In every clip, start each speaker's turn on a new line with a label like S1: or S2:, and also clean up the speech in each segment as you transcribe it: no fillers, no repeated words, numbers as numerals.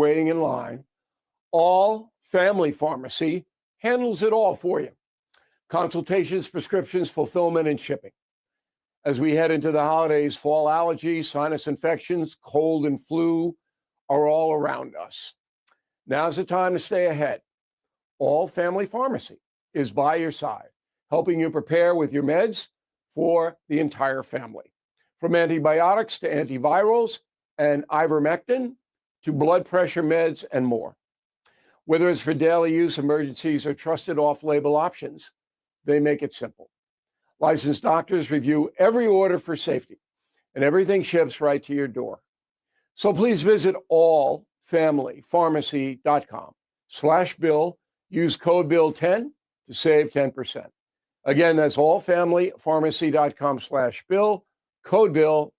S1: waiting in line, All Family Pharmacy handles it all for you. Consultations, prescriptions, fulfillment, and shipping. As we head into the holidays, fall allergies, sinus infections, cold and flu are all around us. Now's the time to stay ahead. All Family Pharmacy is by your side, helping you prepare with your meds for the entire family. From antibiotics to antivirals and ivermectin to blood pressure meds and more. Whether it's for daily use, emergencies, or trusted off-label options, they make it simple. Licensed doctors review every order for safety, and everything ships right to your door. So please visit allfamilypharmacy.com/bill. Use code BILL10 to save 10%. Again, that's allfamilypharmacy.com/bill, code BILL10.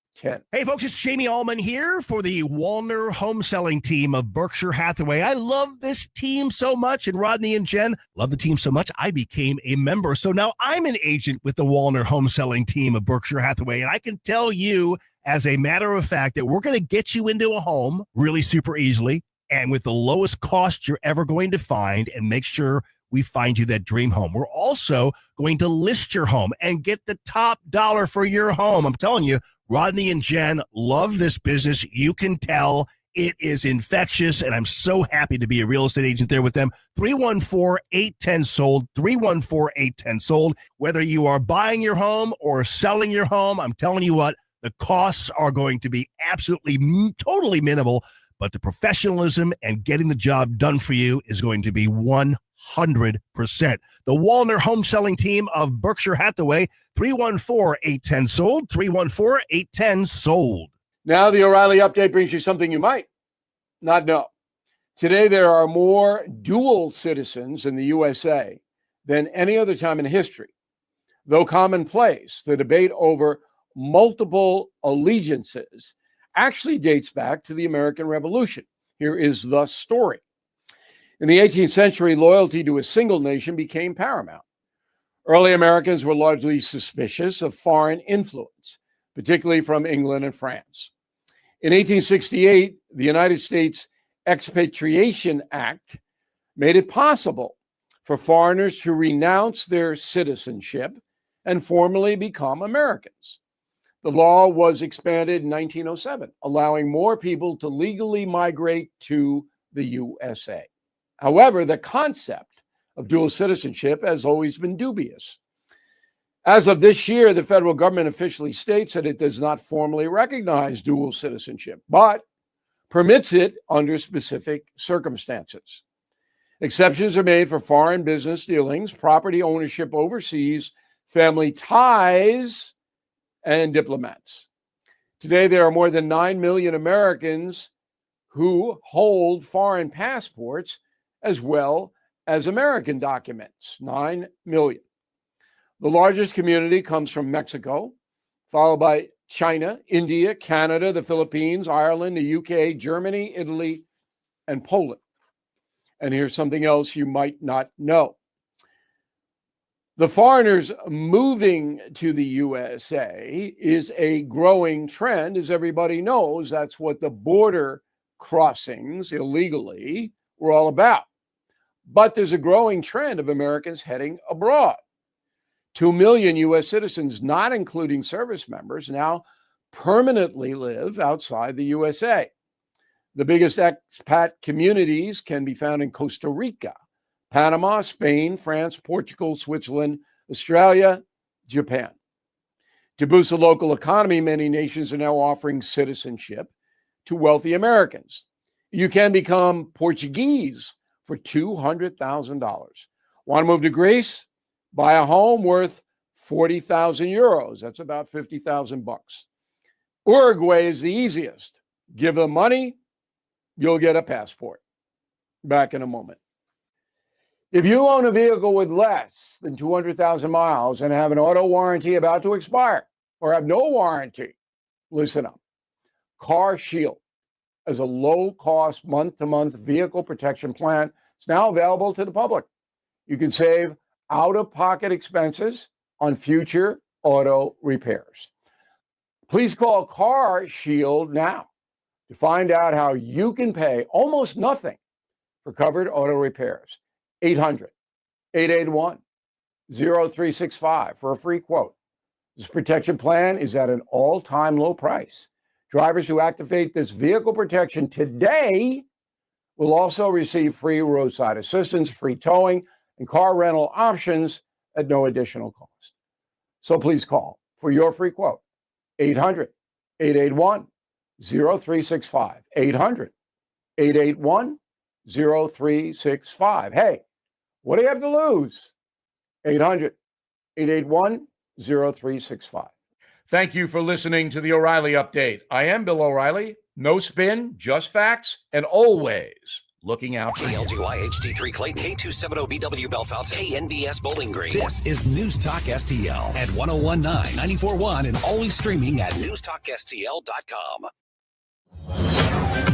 S2: Hey, folks, it's Jamie Allman here for the Walner Home Selling Team of Berkshire Hathaway. I love this team so much, and Rodney and Jen love the team so much, I became a member. So now I'm an agent with the Walner Home Selling Team of Berkshire Hathaway, and I can tell you, as a matter of fact, that we're going to get you into a home really super easily and with the lowest cost you're ever going to find, and make sure we find you that dream home. We're also going to list your home and get the top dollar for your home. I'm telling you, Rodney and Jen love this business. You can tell it is infectious, and I'm so happy to be a real estate agent there with them. 314-810-SOLD, 314-810-SOLD. Whether you are buying your home or selling your home, I'm telling you what, the costs are going to be absolutely totally minimal, but the professionalism and getting the job done for you is going to be 100%. The Walner Home Selling Team of Berkshire Hathaway, 314-810-SOLD, 314-810-SOLD.
S1: Now the O'Reilly Update brings you something you might not know. Today, there are more dual citizens in the USA than any other time in history. Though commonplace, the debate over multiple allegiances actually dates back to the American Revolution. Here is the story. In the 18th century, loyalty to a single nation became paramount. Early Americans were largely suspicious of foreign influence, particularly from England and France. In 1868, the United States Expatriation Act made it possible for foreigners to renounce their citizenship and formally become Americans. The law was expanded in 1907, allowing more people to legally migrate to the USA. However, the concept of dual citizenship has always been dubious. As of this year, the federal government officially states that it does not formally recognize dual citizenship, but permits it under specific circumstances. Exceptions are made for foreign business dealings, property ownership overseas, family ties, and diplomats. Today, there are more than 9 million Americans who hold foreign passports as well as American documents, 9 million. The largest community comes from Mexico, followed by China, India, Canada, the Philippines, Ireland, the UK, Germany, Italy, and Poland. And here's something else you might not know. The foreigners moving to the USA is a growing trend, as everybody knows. That's what the border crossings illegally were all about. But there's a growing trend of Americans heading abroad. 2 million U.S. citizens, not including service members, now permanently live outside the USA. The biggest expat communities can be found in Costa Rica, Panama, Spain, France, Portugal, Switzerland, Australia, Japan. To boost the local economy, many nations are now offering citizenship to wealthy Americans. You can become Portuguese for $200,000. Want to move to Greece? Buy a home worth 40,000 euros. That's about 50,000 bucks. Uruguay is the easiest. Give them money, you'll get a passport. Back in a moment. If you own a vehicle with less than 200,000 miles and have an auto warranty about to expire or have no warranty, listen up. Car Shield is a low-cost month-to-month vehicle protection plan. It's now available to the public. You can save out-of-pocket expenses on future auto repairs. Please call Car Shield now. to find out how you can pay almost nothing for covered auto repairs. 800-881-0365 for a free quote. This protection plan is at an all-time low price. Drivers who activate this vehicle protection today will also receive free roadside assistance, free towing, and car rental options at no additional cost. So please call for your free quote. 800-881-0365. 800-881-0365. Hey, what do you have to lose? 800-881-0365. Thank you for listening to the O'Reilly Update. I am Bill O'Reilly. No spin, just facts, and always looking out for you.
S3: KLGY HD3 Clayton, K270BW Belfast, KNBS Bowling Green.
S2: This is News Talk STL at 1019, 94.1, and always streaming at
S3: NewsTalkSTL.com.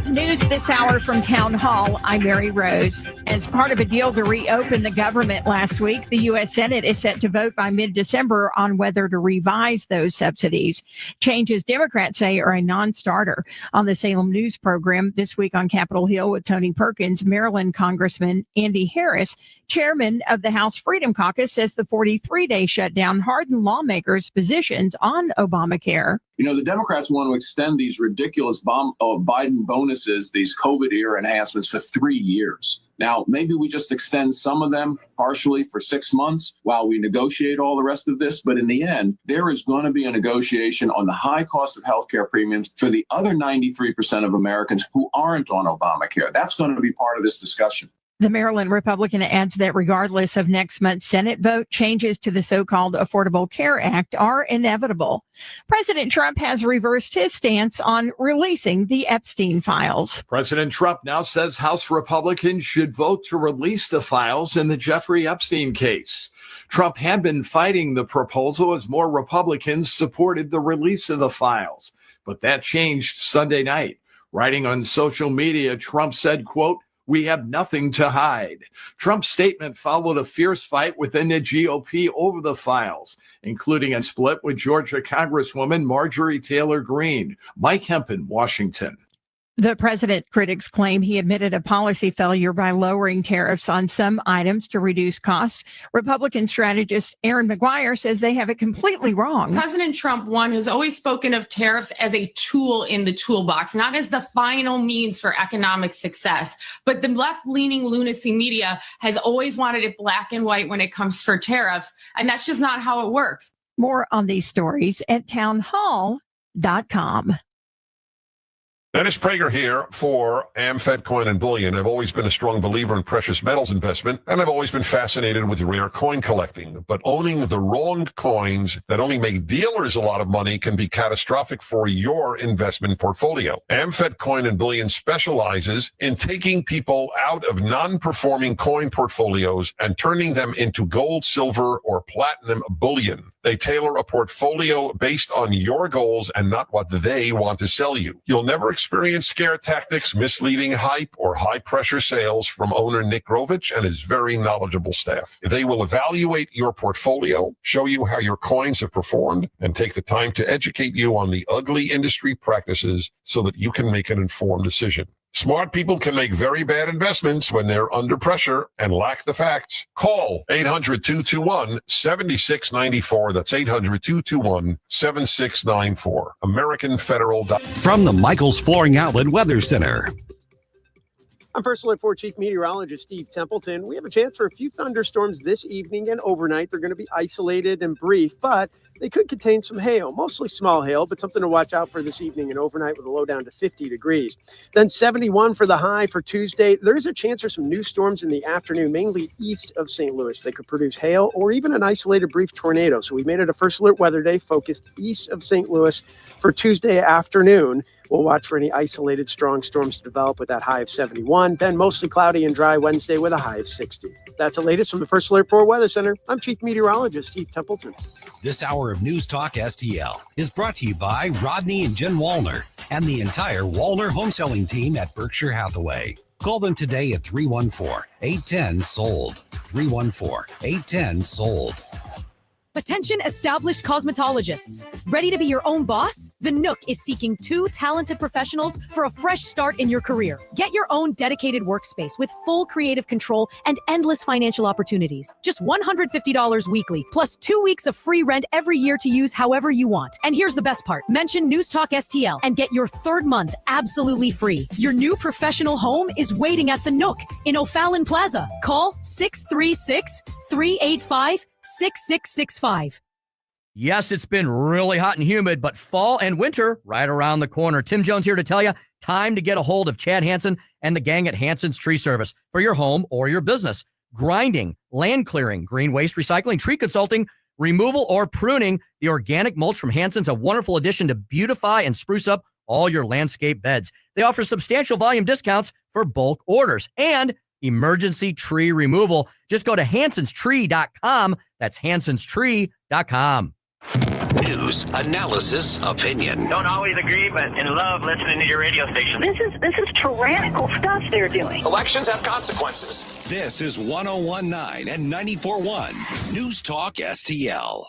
S4: News this hour from Town Hall. I'm Mary Rose. As part of a deal to reopen the government last week, the U.S. Senate is set to vote by mid-December on whether to revise those subsidies. Changes Democrats say are a non-starter. On the Salem News program this week on Capitol Hill with Tony Perkins, Maryland Congressman Andy Harris, chairman of the House Freedom Caucus, says the 43-day shutdown hardened lawmakers' positions on Obamacare.
S5: You know, the Democrats want to extend these ridiculous Biden bonuses, these COVID-era enhancements for 3 years. Now, maybe we just extend some of them partially for 6 months while we negotiate all the rest of this. But in the end, there is going to be a negotiation on the high cost of healthcare premiums for the other 93% of Americans who aren't on Obamacare. That's going to be part of this discussion.
S4: The Maryland Republican adds that regardless of next month's Senate vote, changes to the so-called Affordable Care Act are inevitable. President Trump has reversed his stance on releasing the Epstein files.
S6: President Trump now says House Republicans should vote to release the files in the Jeffrey Epstein case. Trump had been fighting the proposal as more Republicans supported the release of the files, but that changed Sunday night. Writing on social media, Trump said, quote, "We have nothing to hide." Trump's statement followed a fierce fight within the GOP over the files, including a split with Georgia Congresswoman Marjorie Taylor Greene. Mike Hempen, Washington.
S4: The president, critics claim he admitted a policy failure by lowering tariffs on some items to reduce costs. Republican strategist Aaron McGuire says they have it completely wrong.
S7: President Trump, one, has always spoken of tariffs as a tool in the toolbox, not as the final means for economic success. But the left-leaning lunacy media has always wanted it black and white when it comes for tariffs, and that's just not how it works.
S4: More on these stories at townhall.com.
S8: Dennis Prager here for AmFed Coin and Bullion. I've always been a strong believer in precious metals investment, and I've always been fascinated with rare coin collecting. But owning the wrong coins that only make dealers a lot of money can be catastrophic for your investment portfolio. AmFed Coin and Bullion specializes in taking people out of non-performing coin portfolios and turning them into gold, silver, or platinum bullion. They tailor a portfolio based on your goals and not what they want to sell you. You'll never experience scare tactics, misleading hype, or high-pressure sales from owner Nick Grovich and his very knowledgeable staff. They will evaluate your portfolio, show you how your coins have performed, and take the time to educate you on the ugly industry practices so that you can make an informed decision. Smart people can make very bad investments when they're under pressure and lack the facts. Call 800-221-7694. That's 800-221-7694. American Federal.
S2: From the Michaels Flooring Outlet Weather Center.
S9: I'm First Alert 4 Chief Meteorologist Steve Templeton. We have a chance for a few thunderstorms this evening and overnight. They're going to be isolated and brief, but they could contain some hail, mostly small hail, but something to watch out for this evening and overnight with a low down to 50 degrees. Then 71 for the high for Tuesday. There is a chance for some new storms in the afternoon, mainly east of St. Louis. They could produce hail or even an isolated brief tornado. So we made it a First Alert Weather Day focused east of St. Louis for Tuesday afternoon. We'll watch for any isolated strong storms to develop with that high of 71. Then mostly cloudy and dry Wednesday with a high of 60. That's the latest from the First Alert 4 Weather Center. I'm Chief Meteorologist Steve Templeton.
S2: This hour of News Talk STL is brought to you by Rodney and Jen Wallner and the entire Wallner home selling team at Berkshire Hathaway. Call them today at 314-810-SOLD. 314-810-SOLD.
S10: Attention established cosmetologists. Ready to be your own boss? The Nook is seeking 2 talented professionals for a fresh start in your career. Get your own dedicated workspace with full creative control and endless financial opportunities. Just $150 weekly, plus 2 weeks of free rent every year to use however you want. And here's the best part. Mention News Talk STL and get your 3rd month absolutely free. Your new professional home is waiting at the Nook in O'Fallon Plaza. Call 636-385-6665.
S11: Yes, it's been really hot and humid, but fall and winter right around the corner. Tim Jones here to tell you, time to get a hold of Chad Hansen and the gang at Hansen's Tree Service for your home or your business. Grinding, land clearing, green waste recycling, tree consulting, removal, or pruning. The organic mulch from Hansen's a wonderful addition to beautify and spruce up all your landscape beds. They offer substantial volume discounts for bulk orders and emergency tree removal. Just go to hansenstree.com. That's hansenstree.com.
S3: News, analysis, opinion.
S12: Don't always agree, but in love listening to your radio station.
S13: This is tyrannical stuff they're doing.
S3: Elections have consequences.
S14: This is 101.9 and 94.1 News Talk STL.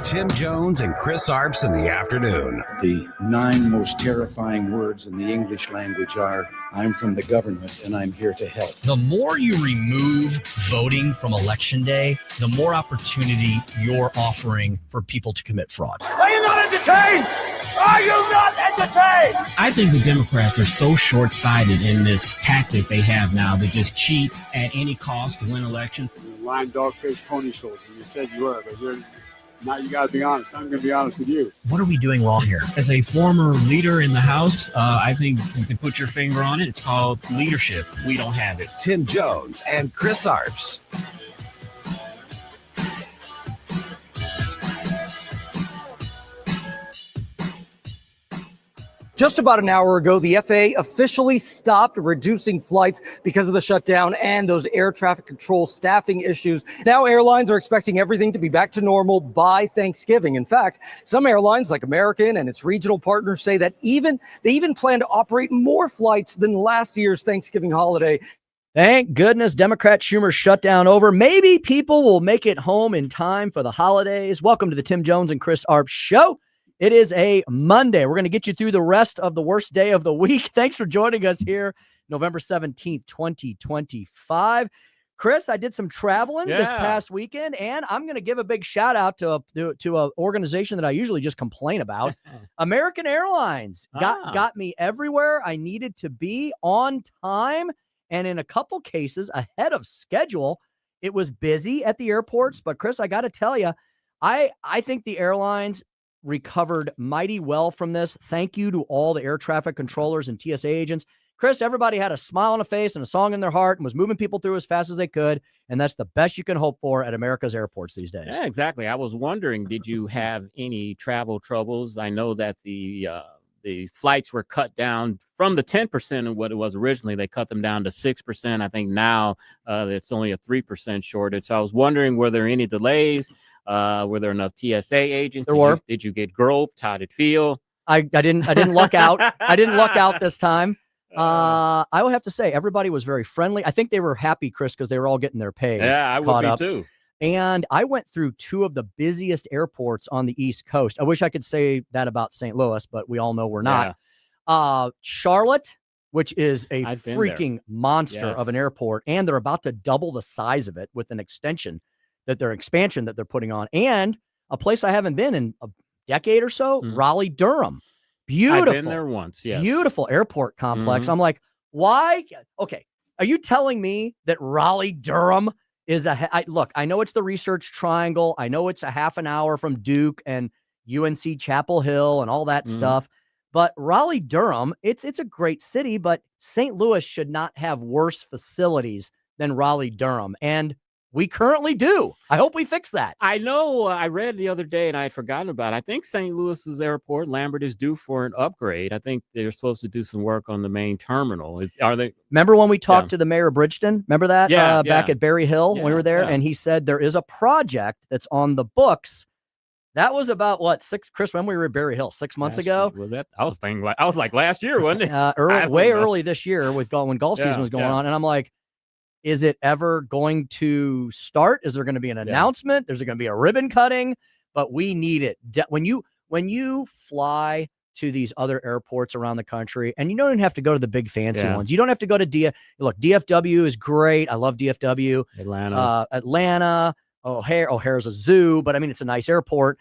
S14: Tim Jones and Chris Arps in the afternoon.
S15: The 9 most terrifying words in the English language are, I'm from the government and I'm here to help.
S11: The more you remove voting from Election Day, the more opportunity you're offering for people to commit fraud.
S12: Are you not entertained? Are you not entertained?
S16: I think the Democrats are so short-sighted in this tactic they have now to just cheat at any cost to win elections.
S17: Lying dog-faced pony shoulders. You said you were, but now you got to be honest. I'm going to be honest with you.
S11: What are we doing wrong here?
S16: As a former leader in the House, I think you can put your finger on it. It's called leadership. We don't have it.
S14: Tim Jones and Chris Arps.
S18: Just about an hour ago, the FAA officially stopped reducing flights because of the shutdown and those air traffic control staffing issues. Now airlines are expecting everything to be back to normal by Thanksgiving. In fact, some airlines like American and its regional partners say that they even plan to operate more flights than last year's Thanksgiving holiday.
S11: Thank goodness Democrat Schumer's shutdown over. Maybe people will make it home in time for the holidays. Welcome to the Tim Jones and Chris Arps Show. It is a Monday. We're going to get you through the rest of the worst day of the week. Thanks for joining us here, November 17th, 2025. Chris, I did some traveling this past weekend, and I'm going to give a big shout out to an organization that I usually just complain about. American Airlines got me everywhere I needed to be on time, and in a couple cases ahead of schedule. It was busy at the airports, but Chris, I got to tell you, I think the airlines recovered mighty well from this. Thank you to all the air traffic controllers and TSA agents. Chris, everybody had a smile on a face and a song in their heart and was moving people through as fast as they could. And that's the best you can hope for at America's airports these days.
S19: Yeah, exactly. I was wondering, did you have any travel troubles? I know that the flights were cut down from the 10% of what it was originally. They cut them down to 6%. I think now it's only a 3% shortage. So I was wondering, were there any delays? Were there enough TSA agents? Did you get groped? How did it feel?
S11: I didn't luck out. I didn't luck out this time. I would have to say everybody was very friendly. I think they were happy, Chris, because they were all getting their pay.
S19: Yeah, I would be too.
S11: And I went through 2 of the busiest airports on the East Coast. I wish I could say that about St. Louis, but we all know we're not. Yeah. Charlotte, which is a freaking monster of an airport, and they're about to double the size of it with an expansion that they're putting on, and a place I haven't been in a decade or so, Raleigh, Durham. Beautiful. I've
S19: been there once, yes.
S11: Beautiful airport complex. I'm like, why? Okay, are you telling me that Raleigh, Durham is look, I know it's the Research Triangle. I know it's a half an hour from Duke and UNC Chapel Hill and all that stuff. But Raleigh, Durham, it's a great city, but St. Louis should not have worse facilities than Raleigh, Durham. And we currently do. I hope we fix that.
S19: I know. I read the other day, and I had forgotten about it. I think St. Louis's airport, Lambert, is due for an upgrade. I think they're supposed to do some work on the main terminal. Are they?
S11: Remember when we talked to the mayor of Bridgeton? Remember that? Back at Berry Hill when we were there? And he said there is a project that's on the books. That was about Chris, when we were at Berry Hill, 6 months ago.
S19: Was that? I was like last year, wasn't it?
S11: Early this year when golf season was going on. And I'm like, Is it ever going to start? Is there going to be an announcement? There's going to be a ribbon cutting, but we need it. When you fly to these other airports around the country, and you don't even have to go to the big fancy ones. You don't have to go to DFW is great. I love DFW. Atlanta, O'Hare's a zoo, but I mean, it's a nice airport.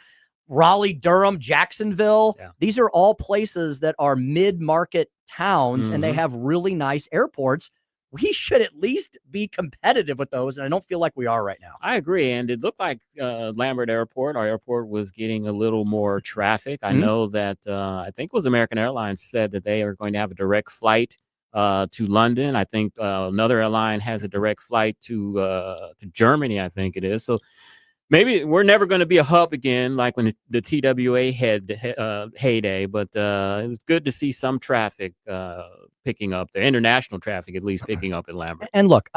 S11: Raleigh, Durham, Jacksonville. These are all places that are mid-market towns, and they have really nice airports. We should at least be competitive with those, and I don't feel like we are right now.
S19: I agree, and it looked like Lambert Airport, our airport, was getting a little more traffic. I know that I think it was American Airlines said that they are going to have a direct flight to London. I think another airline has a direct flight to Germany, I think it is. So maybe we're never going to be a hub again like when the TWA had heyday, but it was good to see some traffic picking up, the international traffic at least picking up in Lambert.
S11: And look,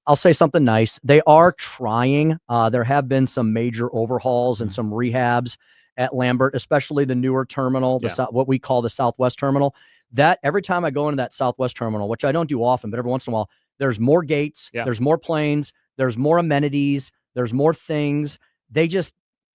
S11: I'll say something nice. They are trying. There have been some major overhauls and some rehabs at Lambert, especially the newer terminal, what we call the Southwest terminal. That every time I go into that Southwest terminal, which I don't do often, but every once in a while, there's more gates, there's more planes, there's more amenities, there's more things.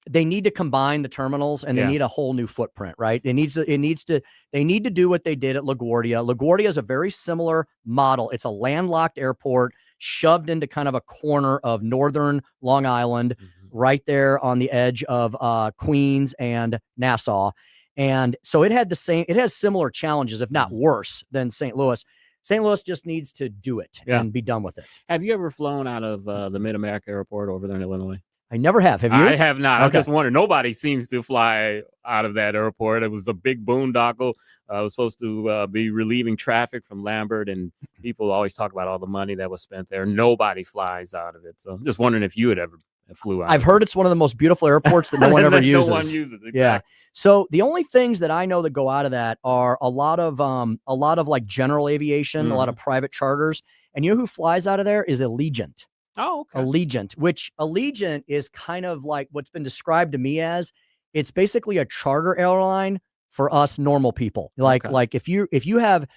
S11: They need to combine the terminals, and they need a whole new footprint, right? They need to do what they did at LaGuardia. LaGuardia is a very similar model. It's a landlocked airport shoved into kind of a corner of northern Long Island, right there on the edge of Queens and Nassau. And so it has similar challenges, if not worse, than St. Louis. St. Louis just needs to do it and be done with it.
S19: Have you ever flown out of the Mid-America Airport over there in Illinois?
S11: I never have. Have you?
S19: I have not.
S11: Okay.
S19: I'm just wondering. Nobody seems to fly out of that airport. It was a big boondoggle. It was supposed to be relieving traffic from Lambert, and people always talk about all the money that was spent there. Nobody flies out of it. So I'm just wondering if you had ever flew out.
S11: I've heard it's one of the most beautiful airports that no one ever uses.
S19: No one uses. Exactly.
S11: Yeah. So the only things that I know that go out of that are a lot of like general aviation, a lot of private charters. And you know who flies out of there is Allegiant.
S19: Oh, okay.
S11: Allegiant is kind of like what's been described to me as, it's basically a charter airline for us normal people. Like if you have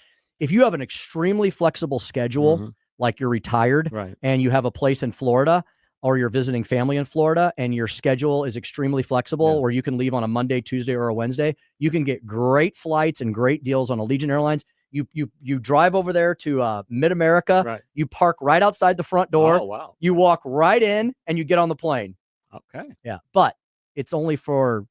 S11: an extremely flexible schedule, like you're retired and you have a place in Florida, or you're visiting family in Florida and your schedule is extremely flexible, or you can leave on a Monday, Tuesday, or a Wednesday, you can get great flights and great deals on Allegiant Airlines. You drive over there to Mid-America. You park right outside the front door.
S19: Oh, wow.
S11: You walk right in and you get on the plane.
S19: Okay.
S11: Yeah, but it's only for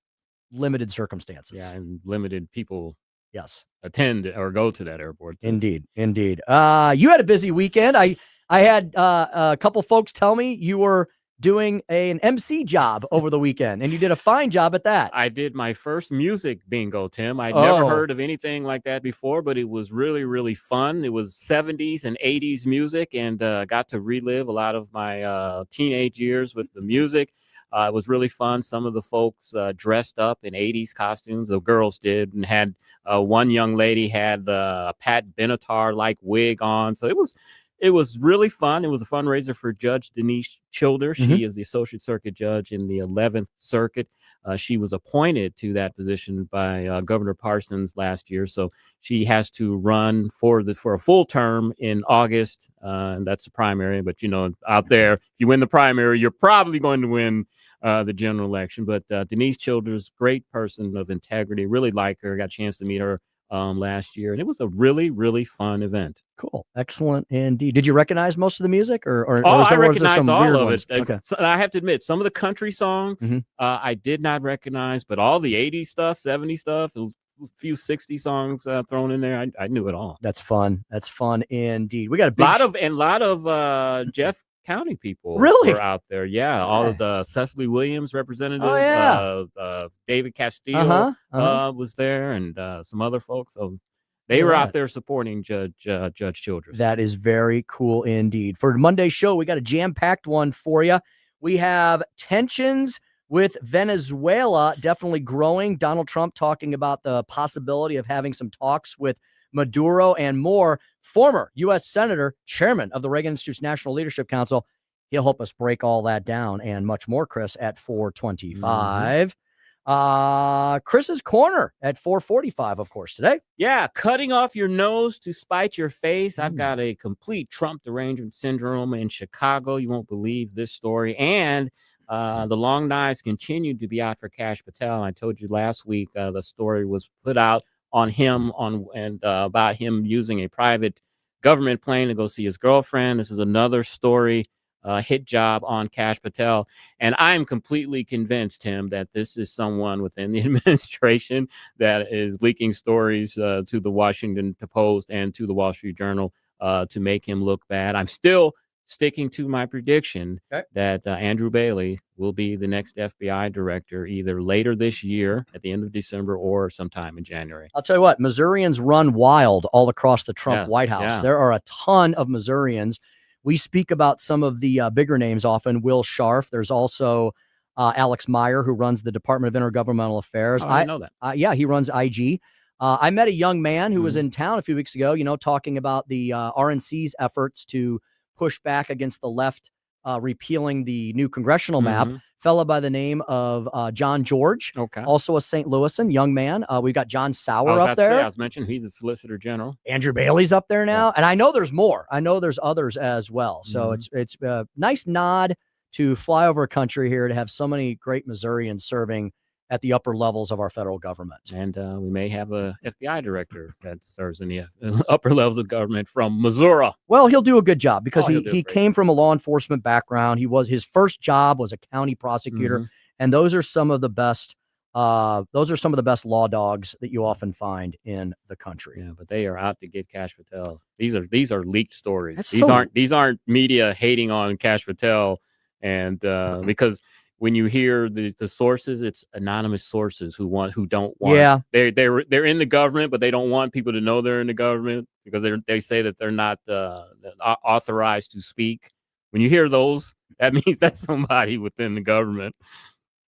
S11: limited circumstances.
S19: Yeah, and limited people.
S11: Yes.
S19: Attend or go to that airport. Too.
S11: Indeed. You had a busy weekend. I had a couple folks tell me you were doing an MC job over the weekend, and you did a fine job at that.
S19: I did my first music bingo, Tim. I'd never heard of anything like that before, but it was really, really fun. It was 70s and 80s music, and got to relive a lot of my teenage years with the music. It was really fun. Some of the folks dressed up in 80s costumes. The girls did, and had one young lady had the Pat Benatar-like wig on. So it was really fun. It was a fundraiser for Judge Denise Childers. She is the Associate Circuit Judge in the 11th Circuit. She was appointed to that position by Governor Parsons last year. So she has to run for a full term in August. And that's the primary. But, out there, if you win the primary, you're probably going to win the general election. But Denise Childers, great person of integrity, really like her. Got a chance to meet her last year, and it was a really, really fun event.
S11: Cool. Excellent indeed. Did you recognize most of the music or
S19: I recognized all of
S11: ones?
S19: it.
S11: Okay.
S19: So I have to admit, some of the country songs I did not recognize, but all the 80s stuff, 70s stuff, a few 60 songs thrown in there, I knew it all.
S11: That's fun. That's fun indeed. We got a
S19: lot of Jeff County people
S11: really
S19: were out there. Yeah, all of the Cecily Williams representatives. David Castillo was there, and some other folks. So they were out there supporting Judge Childers.
S11: That is very cool indeed. For Monday's show, we got a jam-packed one for you. We have tensions with Venezuela definitely growing. Donald Trump talking about the possibility of having some talks with Maduro and more. Former U.S. Senator, chairman of the Reagan Institute's National Leadership Council. He'll help us break all that down and much more, Chris, at 4:25. Chris's Corner at 4:45, of course, today.
S19: Yeah, cutting off your nose to spite your face. I've got a complete Trump derangement syndrome in Chicago. You won't believe this story. And the long knives continue to be out for Kash Patel. I told you last week the story was put out on him about him using a private government plane to go see his girlfriend. This is another story. Hit job on Kash Patel. And I'm completely convinced, Tim, that this is someone within the administration that is leaking stories to the Washington Post and to the Wall Street Journal to make him look bad. I'm still sticking to my prediction that Andrew Bailey will be the next FBI director either later this year at the end of December or sometime in January.
S11: I'll tell you what, Missourians run wild all across the Trump White House.
S19: Yeah.
S11: There are a ton of Missourians. We speak about some of the bigger names often. Will Scharf. There's also Alex Meyer, who runs the Department of Intergovernmental Affairs.
S19: I know that.
S11: Yeah, he runs IG. I met a young man who was in town a few weeks ago, talking about the RNC's efforts to push back against the left repealing the new congressional map. Fella by the name of John George, also a St. Louisan young man. We've got John Sauer up there.
S19: I was mentioning he's a solicitor general.
S11: Andrew Bailey's up there now. And I know there's more. I know there's others as well. So it's a nice nod to fly over a country here to have so many great Missourians serving at the upper levels of our federal government.
S19: And we may have a FBI director that serves in the upper levels of government from Missouri.
S11: Well, he'll do a good job because he
S19: great
S11: came from a law enforcement background. His first job was a county prosecutor, and those are some of the best. Those are some of the best law dogs that you often find in the country.
S19: Yeah, but they are out to get Kash Patel. These are leaked stories.
S11: That's
S19: These aren't media hating on Kash Patel, and because when you hear the sources, it's anonymous sources who don't want.
S11: Yeah,
S19: they're in the government, but they don't want people to know they're in the government because they say that they're not authorized to speak. When you hear those, that means that's somebody within the government.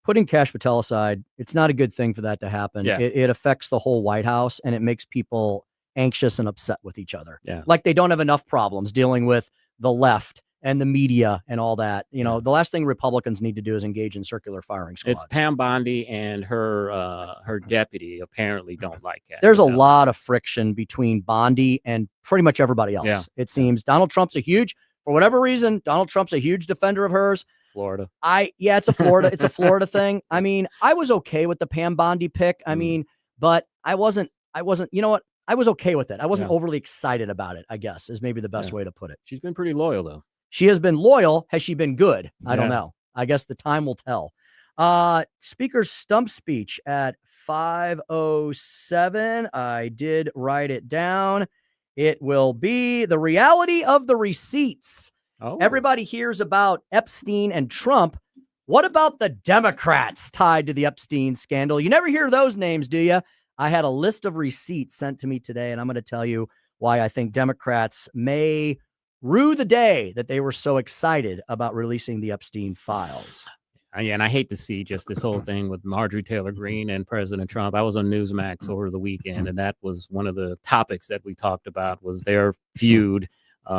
S11: Putting Kash Patel aside, it's not a good thing for that to happen.
S19: Yeah.
S11: It affects the whole White House, and it makes people anxious and upset with each other.
S19: Yeah.
S11: Like they don't have enough problems dealing with the left and the media and all that. The last thing Republicans need to do is engage in circular firing squads.
S19: It's Pam Bondi and her deputy apparently don't like Kash
S11: There's
S19: Patel.
S11: a lot of friction between Bondi and pretty much everybody else.
S19: Yeah.
S11: It seems Donald Trump's for whatever reason, Donald Trump's a huge defender of hers.
S19: Florida.
S11: It's a Florida thing. I mean, I was okay with the Pam Bondi pick. I mean, but I wasn't, you know what? I was okay with it. I wasn't overly excited about it, I guess, is maybe the best way to put it.
S19: She's been pretty loyal though.
S11: She has been loyal. Has she been good? I don't
S19: Yeah.
S11: know. I guess the time will tell. Speaker's stump speech at 5:07. I did write it down. It will be the reality of the receipts.
S19: Oh.
S11: Everybody hears about Epstein and Trump. What about the Democrats tied to the Epstein scandal? You never hear those names, do you? I had a list of receipts sent to me today, and I'm going to tell you why I think Democrats may rue the day that they were so excited about releasing the Epstein files.
S19: Yeah, and I hate to see just this whole thing with Marjorie Taylor Greene and President Trump. I was on Newsmax over the weekend, and that was one of the topics that we talked about was their feud.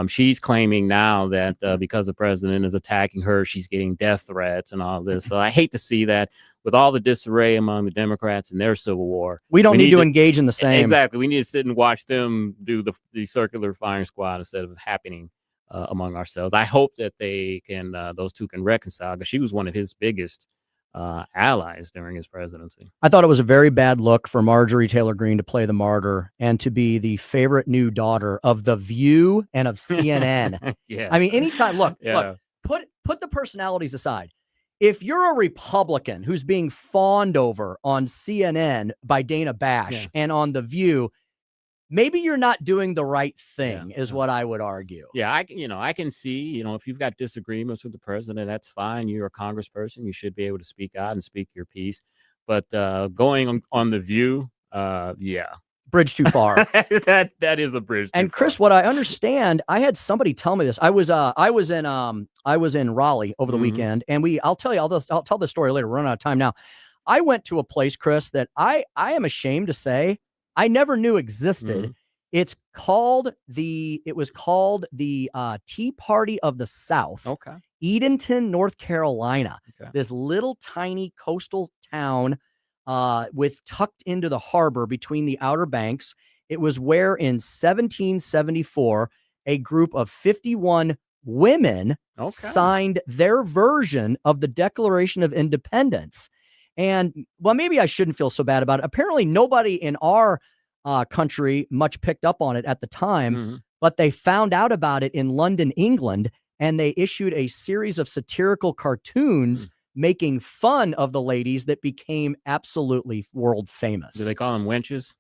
S19: She's claiming now that because the president is attacking her, she's getting death threats and all this. So I hate to see that with all the disarray among the Democrats in their civil war.
S11: We don't need to engage in the same.
S19: Exactly. We need to sit and watch them do the circular firing squad instead of happening among ourselves. I hope that they can, those two can reconcile because she was one of his biggest allies during his presidency.
S11: I thought it was a very bad look for Marjorie Taylor Greene to play the martyr and to be the favorite new daughter of The View and of CNN.
S19: Yeah.
S11: I mean, anytime, look,
S19: Yeah.
S11: put the personalities aside. If you're a Republican who's being fawned over on CNN by Dana Bash and on The View, maybe you're not doing the right thing is what I would argue.
S19: Yeah, I can see, if you've got disagreements with the president, that's fine. You're a congressperson. You should be able to speak out and speak your piece. But going on The View,
S11: Bridge too far.
S19: that is a bridge.
S11: And Chris, what I understand, I had somebody tell me this. I was in Raleigh over the weekend, and I'll tell this story later. We're running out of time now. I went to a place, Chris, that I am ashamed to say I never knew existed. It was called the Tea Party of the South.
S19: Okay.
S11: Edenton, North Carolina.
S19: Okay.
S11: This little tiny coastal town with tucked into the harbor between the Outer Banks. It was where in 1774, a group of 51 women signed their version of the Declaration of Independence. And, well, maybe I shouldn't feel so bad about it. Apparently, nobody in our country much picked up on it at the time, but they found out about it in London, England, and they issued a series of satirical cartoons making fun of the ladies that became absolutely world famous.
S19: Do they call them wenches?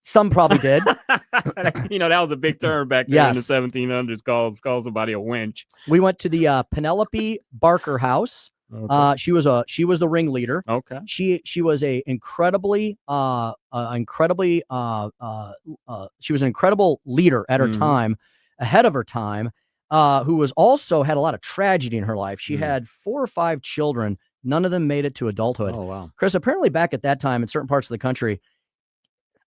S11: Some probably did.
S19: That was a big term back there in the 1700s. Call somebody a wench.
S11: We went to the Penelope Barker house.
S19: Okay.
S11: She was the ringleader.
S19: Okay.
S11: She was she was an incredible leader at her time, ahead of her time, who was also had a lot of tragedy in her life. She had 4 or 5 children. None of them made it to adulthood.
S19: Oh, wow.
S11: Chris, apparently back at that time in certain parts of the country,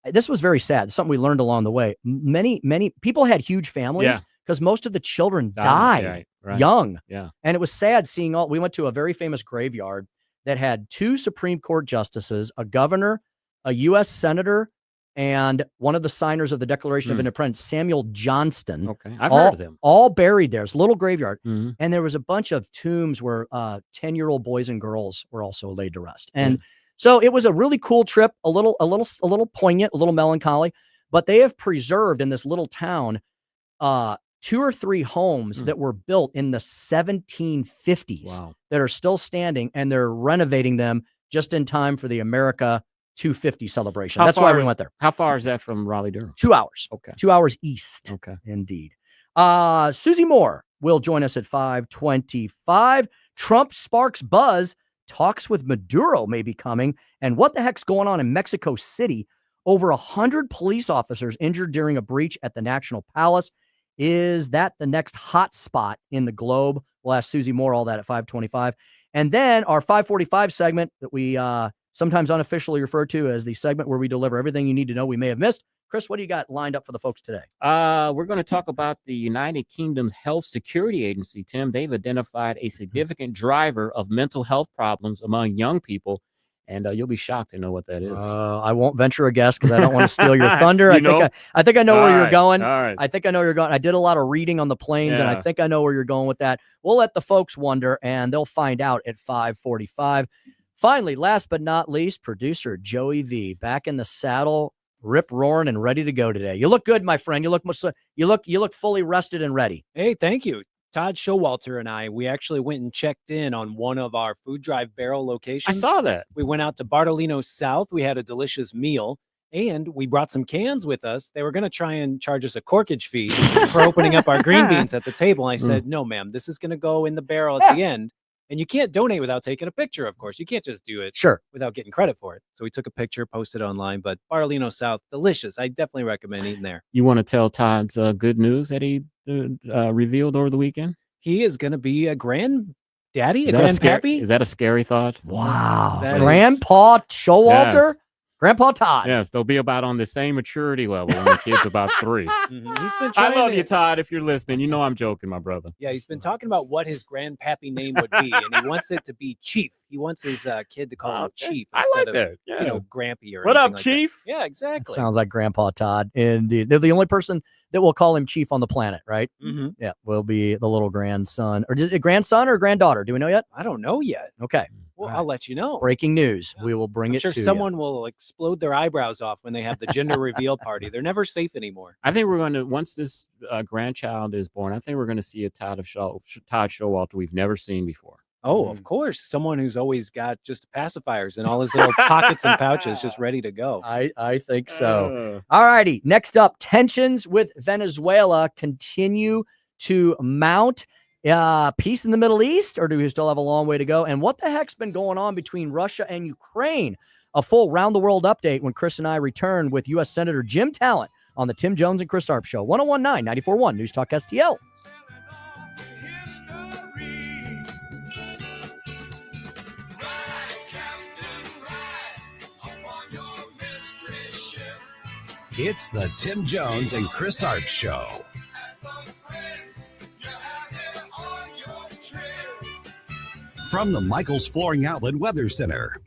S11: this was very sad. It's something we learned along the way. Many people had huge families because most of the children died young.
S19: Yeah.
S11: And it was sad seeing we went to a very famous graveyard that had 2 Supreme Court justices, a governor, a U.S. senator, and one of the signers of the Declaration of Independence, Samuel Johnston.
S19: Okay. I've heard of them.
S11: All buried there. It's a little graveyard. And there was a bunch of tombs where 10-year-old boys and girls were also laid to rest. And so it was a really cool trip, a little poignant, a little melancholy, but they have preserved in this little town 2 or 3 homes that were built in the 1750s that are still standing, and they're renovating them just in time for the America 250 celebration. That's why we went there.
S19: How far is that from Raleigh-Durham?
S11: 2 hours.
S19: Okay.
S11: 2 hours east.
S19: Okay.
S11: Indeed. Susie Moore will join us at 5:25. Trump sparks buzz. Talks with Maduro may be coming. And what the heck's going on in Mexico City? Over 100 police officers injured during a breach at the National Palace. Is that the next hot spot in the globe? We'll ask Susie Moore all that at 5:25. And then our 5:45 segment that we sometimes unofficially refer to as the segment where we deliver everything you need to know we may have missed. Chris, what do you got lined up for the folks today?
S19: We're going to talk about the United Kingdom's Health Security Agency, Tim. They've identified a significant driver of mental health problems among young people, and you'll be shocked to know what that is.
S11: I won't venture a guess because I don't want to steal your thunder. I think I know where you're going.
S19: All right.
S11: I think I know where you're going. I did a lot of reading on the planes, and I think I know where you're going with that. We'll let the folks wonder, and they'll find out at 5:45. Finally, last but not least, producer Joey V back in the saddle, rip roaring and ready to go today. You look good, my friend. You look fully rested and ready.
S20: Hey, thank you. Todd Showalter and I, we actually went and checked in on one of our food drive barrel locations.
S19: I saw that.
S20: We went out to Bartolino South. We had a delicious meal, and we brought some cans with us. They were going to try and charge us a corkage fee for opening up our green beans at the table. And I said, no, ma'am, this is going to go in the barrel at the end. And you can't donate without taking a picture, of course. You can't just do it without getting credit for it. So we took a picture, posted online. But Bartolino South, delicious. I definitely recommend eating there.
S19: You want to tell Todd's good news that he revealed over the weekend?
S20: He is going to be a granddaddy, a grandpappy.
S19: Is that a scary thought?
S11: Wow. Grandpa Showalter?
S19: Yes.
S11: Grandpa Todd.
S19: Yes, they'll be about on the same maturity level when the kid's about 3.
S20: He's been
S19: I love you, Todd, if you're listening. You know I'm joking, my brother.
S20: Yeah, he's been talking about what his grandpappy name would be, and he wants it to be Chief. He wants his kid to call him Chief instead of, Grampy or
S19: what up,
S20: like
S19: Chief?
S20: That. Yeah, exactly.
S11: Sounds like Grandpa Todd. Indeed. They're the only person that will call him Chief on the planet, right? Yeah, will be the little grandson. Or is it grandson or granddaughter? Do we know yet?
S20: I don't know yet.
S11: Okay.
S20: Well, I'll let you know.
S11: Breaking news. We will bring
S20: I'm
S11: it
S20: sure
S11: to
S20: someone will explode their eyebrows off when they have the gender reveal party. They're never safe anymore.
S19: I think we're going to, once this grandchild is born, I think we're going to see a Todd Showalter we've never seen before.
S20: Oh, of course. Someone who's always got just pacifiers in all his little pockets and pouches just ready to go.
S11: I think so. All righty. Next up, tensions with Venezuela continue to mount. Peace in the Middle East, or do we still have a long way to go? And what the heck's been going on between Russia and Ukraine? A full round-the-world update when Chris and I return with U.S. Senator Jim Talent on the Tim Jones and Chris Arps Show, 101.9, 94.1 News Talk STL.
S14: It's the Tim Jones and Chris Arps Show. From the Michaels Flooring Outlet Weather Center.